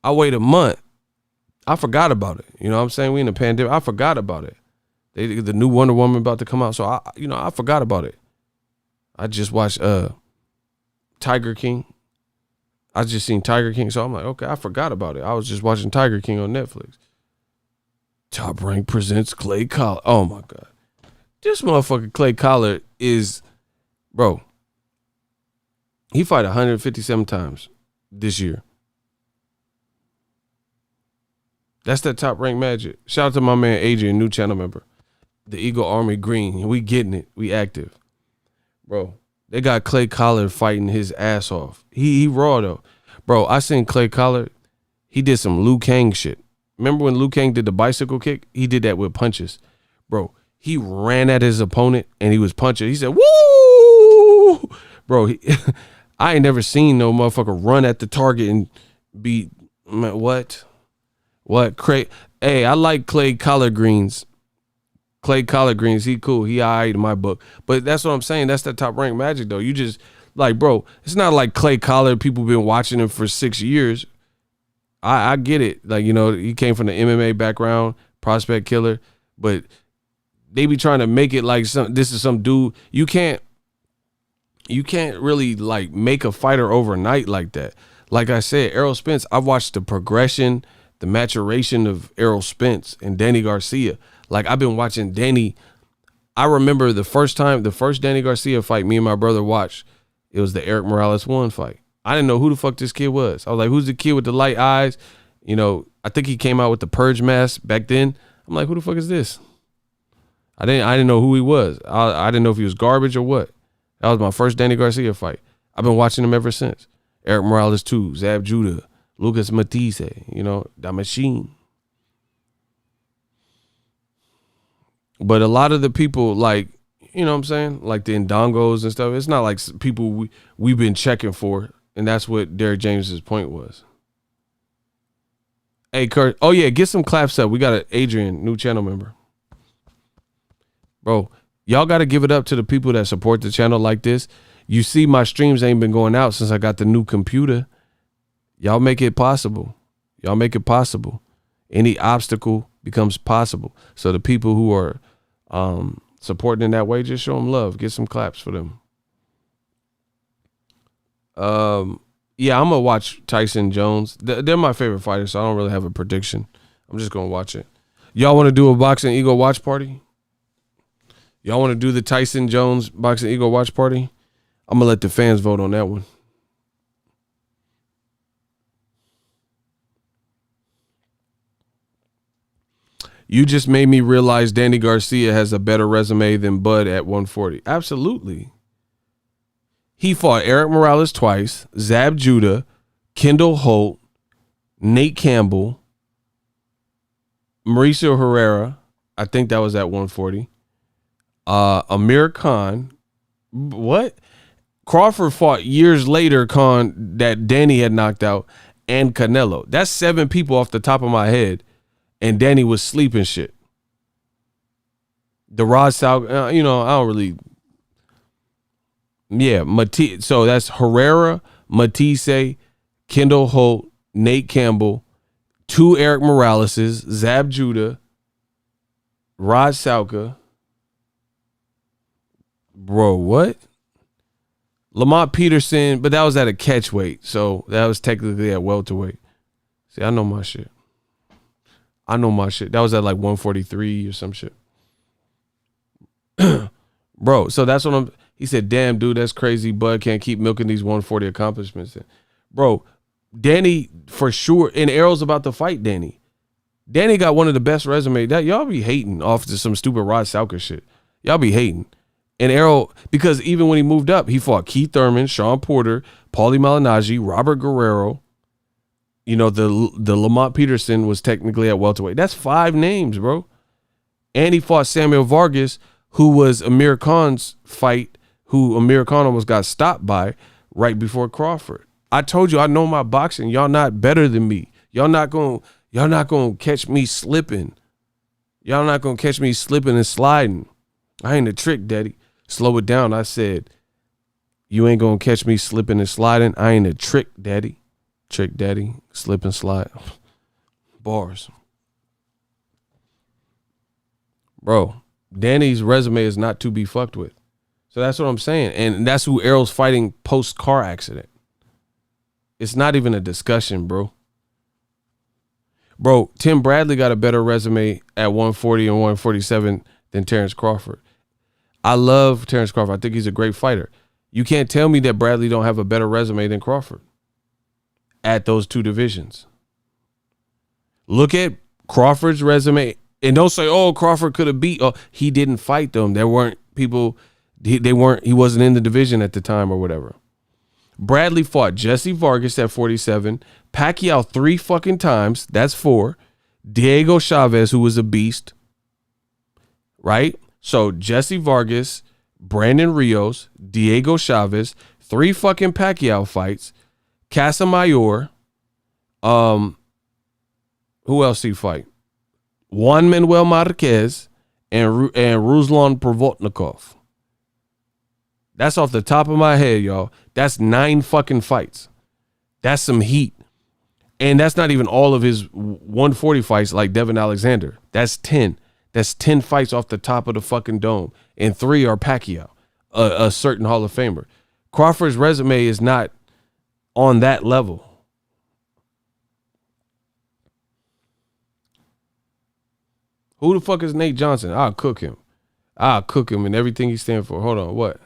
I wait a month. I forgot about it. You know what I'm saying? We in a pandemic. I forgot about it. The new Wonder Woman about to come out. So I forgot about it. I just watched Tiger King. I just seen Tiger King. So I'm like, okay, I forgot about it. I was just watching Tiger King on Netflix. Top Rank presents Clay Collard. Oh my God. This motherfucker Clay Collard is, bro, he fought 157 times this year. That's that Top Rank magic. Shout out to my man Adrian, new channel member. The Eagle Army Green. We getting it. We active. Bro, they got Clay Collard fighting his ass off. He raw though. Bro, I seen Clay Collard. He did some Liu Kang shit. Remember when Liu Kang did the bicycle kick? He did that with punches. Bro, he ran at his opponent and he was punching. He said, woo! Bro, I ain't never seen no motherfucker run at the target and be, what? What? Hey, I like Clay Collard Greens. Clay Collard Greens, he cool. He all right in my book. But that's what I'm saying. That's the Top Rank magic, though. You just, like, bro, it's not like Clay Collard, people been watching him for 6 years. I get it. Like, you know, he came from the MMA background, prospect killer. But they be trying to make it like this is some dude. You can't really, like, make a fighter overnight like that. Like I said, Errol Spence, I've watched the progression, the maturation of Errol Spence and Danny Garcia. Like, I've been watching Danny. I remember the first Danny Garcia fight me and my brother watched, it was the Eric Morales 1 fight. I didn't know who the fuck this kid was. I was like, who's the kid with the light eyes? You know, I think he came out with the purge mask back then. I'm like, who the fuck is this? I didn't know who he was. I didn't know if he was garbage or what. That was my first Danny Garcia fight. I've been watching him ever since. Eric Morales 2, Zab Judah, Lucas Matisse, you know, the machine. But a lot of the people, like, you know what I'm saying? Like the Ndongos and stuff, it's not like people we've been checking for. And that's what Derek James's point was. Hey, Kurt. Oh, yeah, get some claps up. We got an Adrian, new channel member. Bro, y'all got to give it up to the people that support the channel like this. You see my streams ain't been going out since I got the new computer. Y'all make it possible. Y'all make it possible. Any obstacle becomes possible. So the people who are supporting in that way, just show them love. Get some claps for them. Yeah, I'm gonna watch Tyson Jones. They're my favorite fighters, so I don't really have a prediction. I'm just gonna watch it. Y'all want to do a Boxing Eagle watch party? Y'all want to do the Tyson Jones Boxing Eagle watch party? I'm going to let the fans vote on that one. You just made me realize Danny Garcia has a better resume than Bud at 140. Absolutely. He fought Eric Morales twice, Zab Judah, Kendall Holt, Nate Campbell, Mauricio Herrera. I think that was at 140. Amir Khan. What? Crawford fought years later Khan that Danny had knocked out, and Canelo. That's 7 people off the top of my head. And Danny was sleeping shit. The Rod Sal, I don't really. Yeah, so that's Herrera, Matisse, Kendall Holt, Nate Campbell, 2 Eric Moraleses, Zab Judah, Rod Salka. Bro, what? Lamont Peterson, but that was at a catch weight, so that was technically at welterweight. See, I know my shit. That was at like 143 or some shit. Bro, so that's what he said, damn, dude, that's crazy. Bud can't keep milking these 140 accomplishments. Bro, Danny, for sure, and Errol's about to fight Danny. Danny got one of the best resumes. That y'all be hating off to some stupid Rod Salker shit. Y'all be hating. And Errol, because even when he moved up, he fought Keith Thurman, Sean Porter, Paulie Malignaggi, Robert Guerrero. The Lamont Peterson was technically at welterweight. That's 5 names, bro. And he fought Samuel Vargas, who was Amir Khan's fight, who Amir Khan almost got stopped by right before Crawford. I told you I know my boxing. Y'all not better than me. Y'all not gonna catch me slipping. Y'all not gonna catch me slipping and sliding. I ain't a trick, daddy. Slow it down. I said, you ain't gonna catch me slipping and sliding. I ain't a trick, daddy. Trick daddy, slip and slide. Bars. Bro, Danny's resume is not to be fucked with. So that's what I'm saying. And that's who Errol's fighting post-car accident. It's not even a discussion, bro. Bro, Tim Bradley got a better resume at 140 and 147 than Terence Crawford. I love Terence Crawford. I think he's a great fighter. You can't tell me that Bradley don't have a better resume than Crawford at those 2 divisions. Look at Crawford's resume and don't say, oh, Crawford could have beat. Oh, he didn't fight them. There weren't people. He wasn't in the division at the time or whatever. Bradley fought Jesse Vargas at 47, Pacquiao 3 fucking times. That's 4. Diego Chavez, who was a beast. Right? So Jesse Vargas, Brandon Rios, Diego Chavez, 3 fucking Pacquiao fights. Casamayor, who else he fight? Juan Manuel Marquez and Ruslan Provodnikov. That's off the top of my head, y'all. That's 9 fucking fights. That's some heat. And that's not even all of his 140 fights like Devin Alexander. That's 10. That's 10 fights off the top of the fucking dome. And 3 are Pacquiao, a certain Hall of Famer. Crawford's resume is not on that level. Who the fuck is Nate Johnson? I'll cook him and everything he stands for. Hold on, what?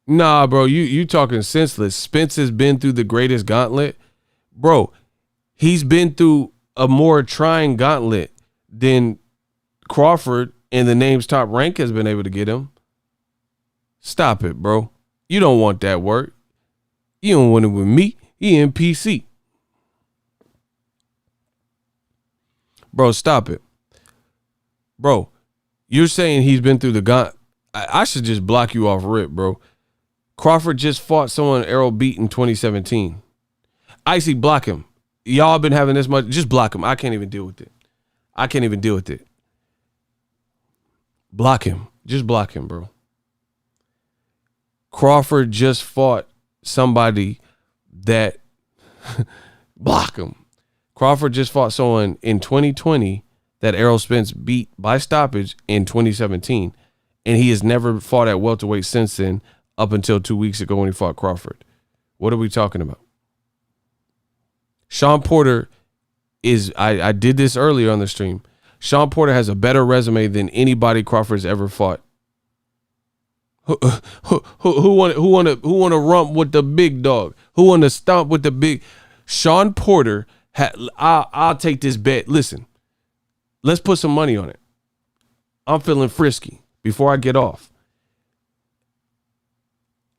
Nah, bro, you talking senseless. Spence has been through the greatest gauntlet. Bro, he's been through a more trying gauntlet than Crawford and the name's Top Rank has been able to get him. Stop it, bro. You don't want that work. You don't want it with me. He in PC. Bro, stop it. Bro, you're saying he's been through the gauntlet. I should just block you off rip, bro. Crawford just fought someone Errol beat in 2017. Icy, block him. Y'all been having this much. Just block him. I can't even deal with it. Block him. Just block him, bro. Crawford just fought somebody that block him. Crawford just fought someone in 2020 that Errol Spence beat by stoppage in 2017, and he has never fought at welterweight since then, up until 2 weeks ago when he fought Crawford. What are we talking about? Sean Porter is, I did this earlier on the stream. Sean Porter has a better resume than anybody Crawford's ever fought. Who want to rump with the big dog? Who want to stomp with the big? Sean Porter. I'll take this bet. Listen, let's put some money on it. I'm feeling frisky before I get off.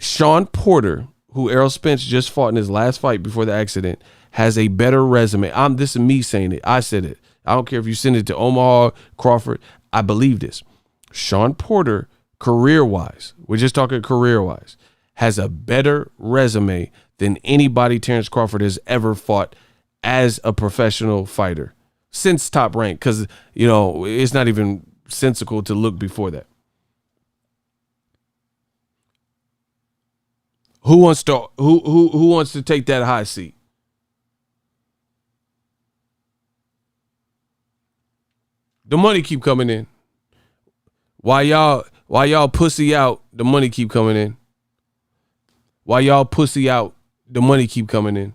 Sean Porter, who Errol Spence just fought in his last fight before the accident, has a better resume. This is me saying it. I said it. I don't care if you send it to Omaha, Crawford. I believe this. Sean Porter, career-wise, we're just talking career-wise, has a better resume than anybody Terence Crawford has ever fought as a professional fighter since Top Rank, because, you know, it's not even sensical to look before that. Who wants to take that high seat? The money keep coming in. Why y'all pussy out, the money keep coming in. Why y'all pussy out, the money keep coming in.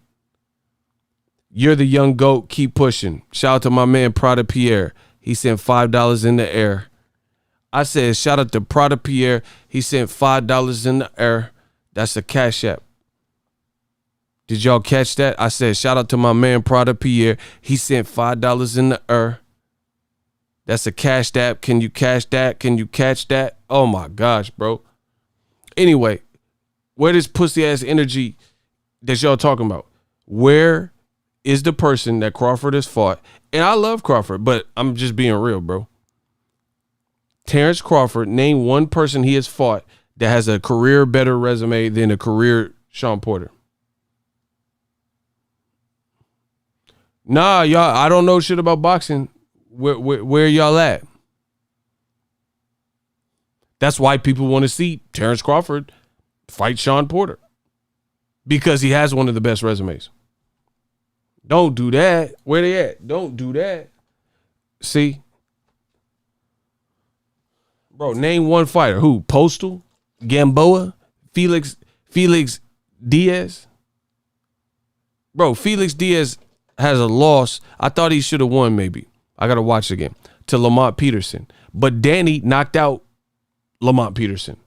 You're the young goat, keep pushing. Shout out to my man Prada Pierre. He sent $5 in the air. I said shout out to Prada Pierre. He sent $5 in the air. That's a Cash App. Did y'all catch that? I said shout out to my man Prada Pierre. He sent $5 in the air. That's a Cash App. Can you cash that? Can you catch that? Oh my gosh, bro. Anyway, where this pussy ass energy that y'all talking about? Where is the person that Crawford has fought? And I love Crawford, but I'm just being real, bro. Terence Crawford, name one person he has fought that has a career better resume than a career Sean Porter. Nah, y'all, I don't know shit about boxing. Where y'all at? That's why people want to see Terence Crawford fight Sean Porter, because he has one of the best resumes. Don't do that. Where they at? Don't do that. See? Bro, name one fighter. Who? Postal? Gamboa? Felix Diaz? Bro, Felix Diaz has a loss. I thought he should have won maybe. I got to watch it again. To Lamont Peterson. But Danny knocked out Lamont Peterson.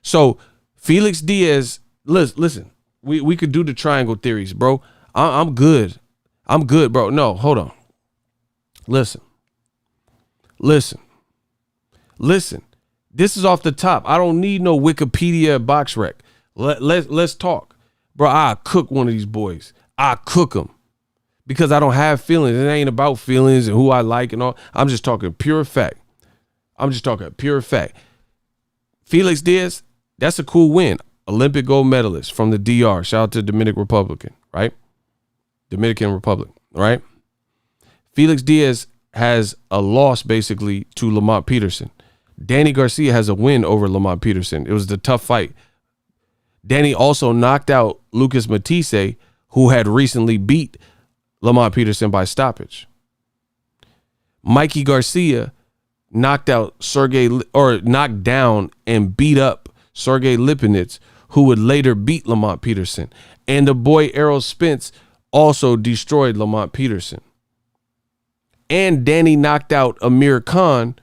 So Felix Diaz, listen, we could do the triangle theories, bro. I'm good. I'm good, bro. No, hold on. Listen. This is off the top. I don't need no Wikipedia box rec. Let's talk. Bro, I cook one of these boys. I cook them. Because I don't have feelings. It ain't about feelings and who I like and all. I'm just talking pure fact. Felix Diaz, that's a cool win. Olympic gold medalist from the DR. Shout out to Dominican Republic, right? Felix Diaz has a loss basically to Lamont Peterson. Danny Garcia has a win over Lamont Peterson. It was the tough fight. Danny also knocked out Lucas Matisse, who had recently beat Lamont Peterson by stoppage. Mikey Garcia knocked down and beat up Sergey Lipinets, who would later beat Lamont Peterson. And the boy Errol Spence also destroyed Lamont Peterson. And Danny knocked out Amir Khan,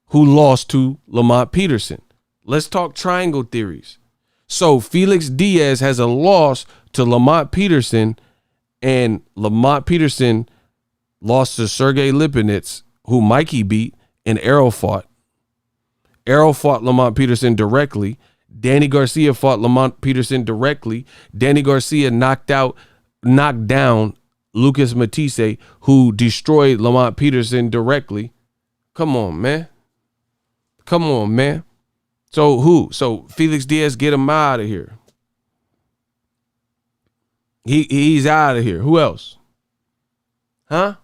who lost to Lamont Peterson. Let's talk triangle theories. So Felix Diaz has a loss to Lamont Peterson, and Lamont Peterson lost to Sergey Lipinets, who Mikey beat, and Errol fought. Errol fought Lamont Peterson directly. Danny Garcia fought Lamont Peterson directly. Danny Garcia knocked down Lucas Matisse, who destroyed Lamont Peterson directly. Come on, man. So who? So Felix Diaz, get him out of here. He's out of here. Who else? Huh?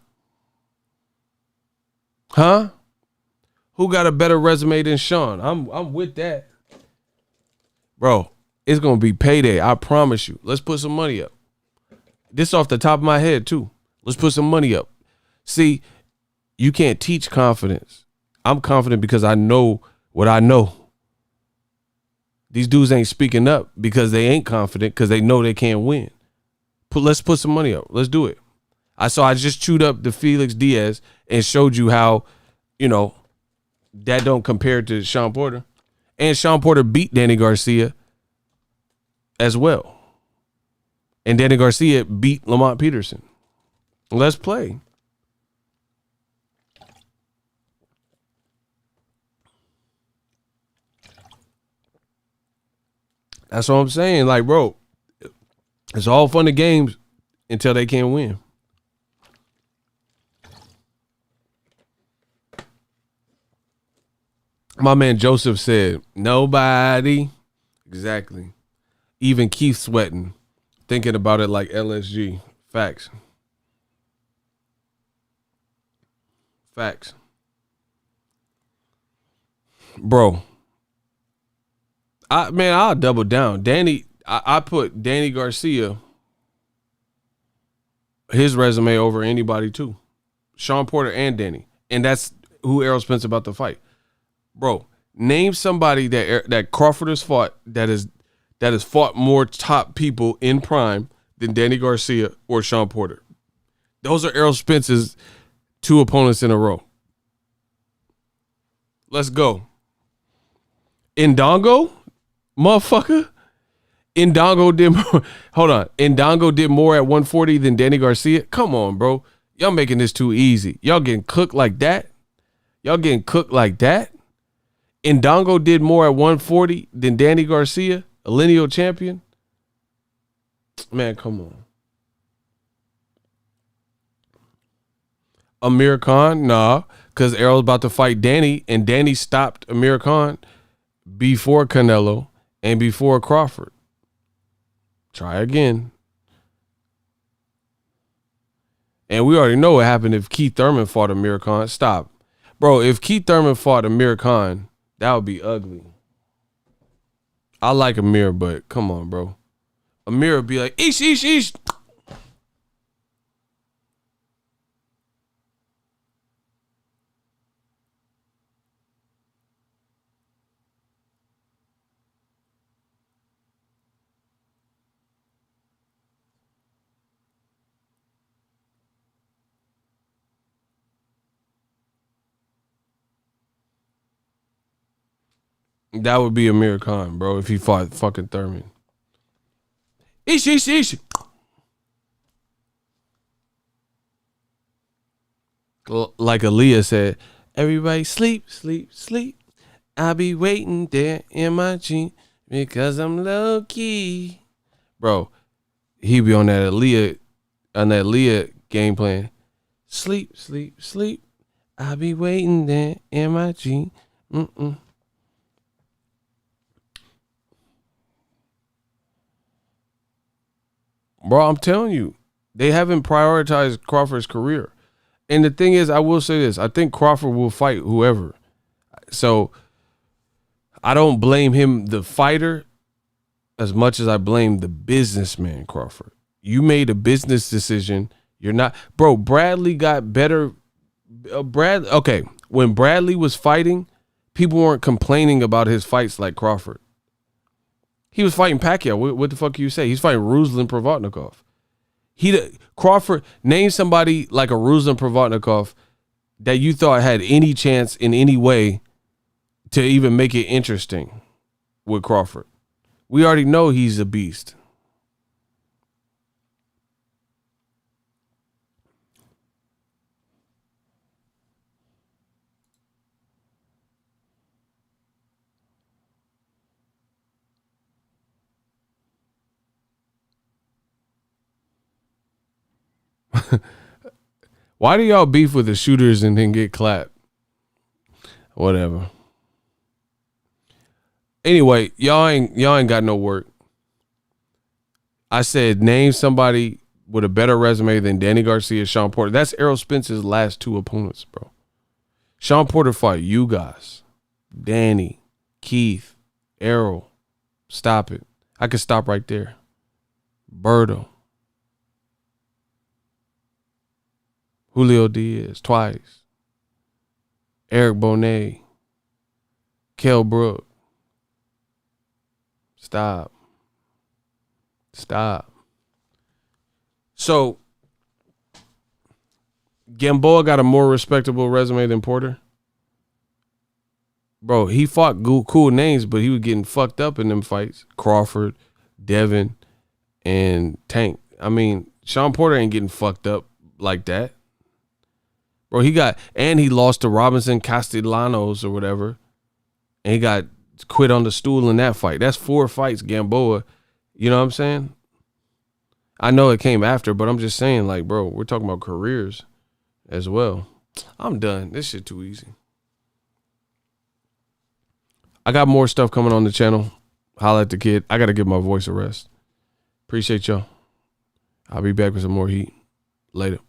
Who got a better resume than Sean? I'm with that. Bro, it's gonna be payday. I promise you. Let's put some money up. This off the top of my head too. Let's put some money up. See, you can't teach confidence. I'm confident because I know what I know. These dudes ain't speaking up because they ain't confident, because they know they can't win. Let's put some money up. Let's do it. I just chewed up the Felix Diaz and showed you how, that don't compare to Sean Porter. And Sean Porter beat Danny Garcia as well. And Danny Garcia beat Lamont Peterson. Let's play. That's what I'm saying. Like, bro, it's all fun and games until they can't win. My man Joseph said, nobody. Exactly. Even Keith sweating, thinking about it like LSG. Facts. Facts. Bro. I'll double down. I put Danny Garcia, his resume over anybody too. Sean Porter and Danny. And that's who Errol Spence about to fight. Bro, name somebody that Crawford has fought that has fought more top people in prime than Danny Garcia or Sean Porter. Those are Errol Spence's 2 opponents in a row. Let's go. Indongo, motherfucker. Indongo did more. Hold on. Indongo did more at 140 than Danny Garcia. Come on, bro. Y'all making this too easy. Y'all getting cooked like that. Indongo did more at 140 than Danny Garcia, a lineal champion. Man, come on. Amir Khan, nah, because Errol's about to fight Danny, and Danny stopped Amir Khan before Canelo and before Crawford. Try again. And we already know what happened if Keith Thurman fought Amir Khan. Stop. Bro, if Keith Thurman fought Amir Khan, that would be ugly. I like Amir, but come on, bro. Amir would be like, eesh, eesh, eesh. That would be Amir Khan, bro, if he fought fucking Thurman. Ish, ish, ish. Like Aaliyah said, everybody sleep, sleep, sleep. I'll be waiting there in my Jeep because I'm low key. Bro, he be on that Aaliyah game plan. Sleep, sleep, sleep. I'll be waiting there in my Jeep. Bro, I'm telling you, they haven't prioritized Crawford's career. And the thing is, I will say this. I think Crawford will fight whoever. So I don't blame him, the fighter, as much as I blame the businessman, Crawford. You made a business decision. You're not. Bro, Bradley got better. Okay, when Bradley was fighting, people weren't complaining about his fights like Crawford. He was fighting Pacquiao. What the fuck you say? He's fighting Ruslan Provodnikov. Crawford, name somebody like a Ruslan Provodnikov that you thought had any chance in any way to even make it interesting with Crawford. We already know he's a beast. Why do y'all beef with the shooters and then get clapped? Whatever. Anyway, y'all ain't got no work. I said name somebody with a better resume than Danny Garcia, Sean Porter. That's Errol Spence's last 2 opponents, bro. Sean Porter fought you guys. Danny, Keith, Errol. Stop it. I could stop right there. Berto. Julio Diaz, twice. Eric Bonet. Kell Brook. Stop. So Gamboa got a more respectable resume than Porter. Bro, he fought cool names, but he was getting fucked up in them fights. Crawford, Devin, and Tank. I mean, Sean Porter ain't getting fucked up like that. Bro, he lost to Robinson Castellanos or whatever. And he got quit on the stool in that fight. That's 4 fights, Gamboa. You know what I'm saying? I know it came after, but I'm just saying, like, bro, we're talking about careers as well. I'm done. This shit too easy. I got more stuff coming on the channel. Holla at the kid. I got to give my voice a rest. Appreciate y'all. I'll be back with some more heat. Later.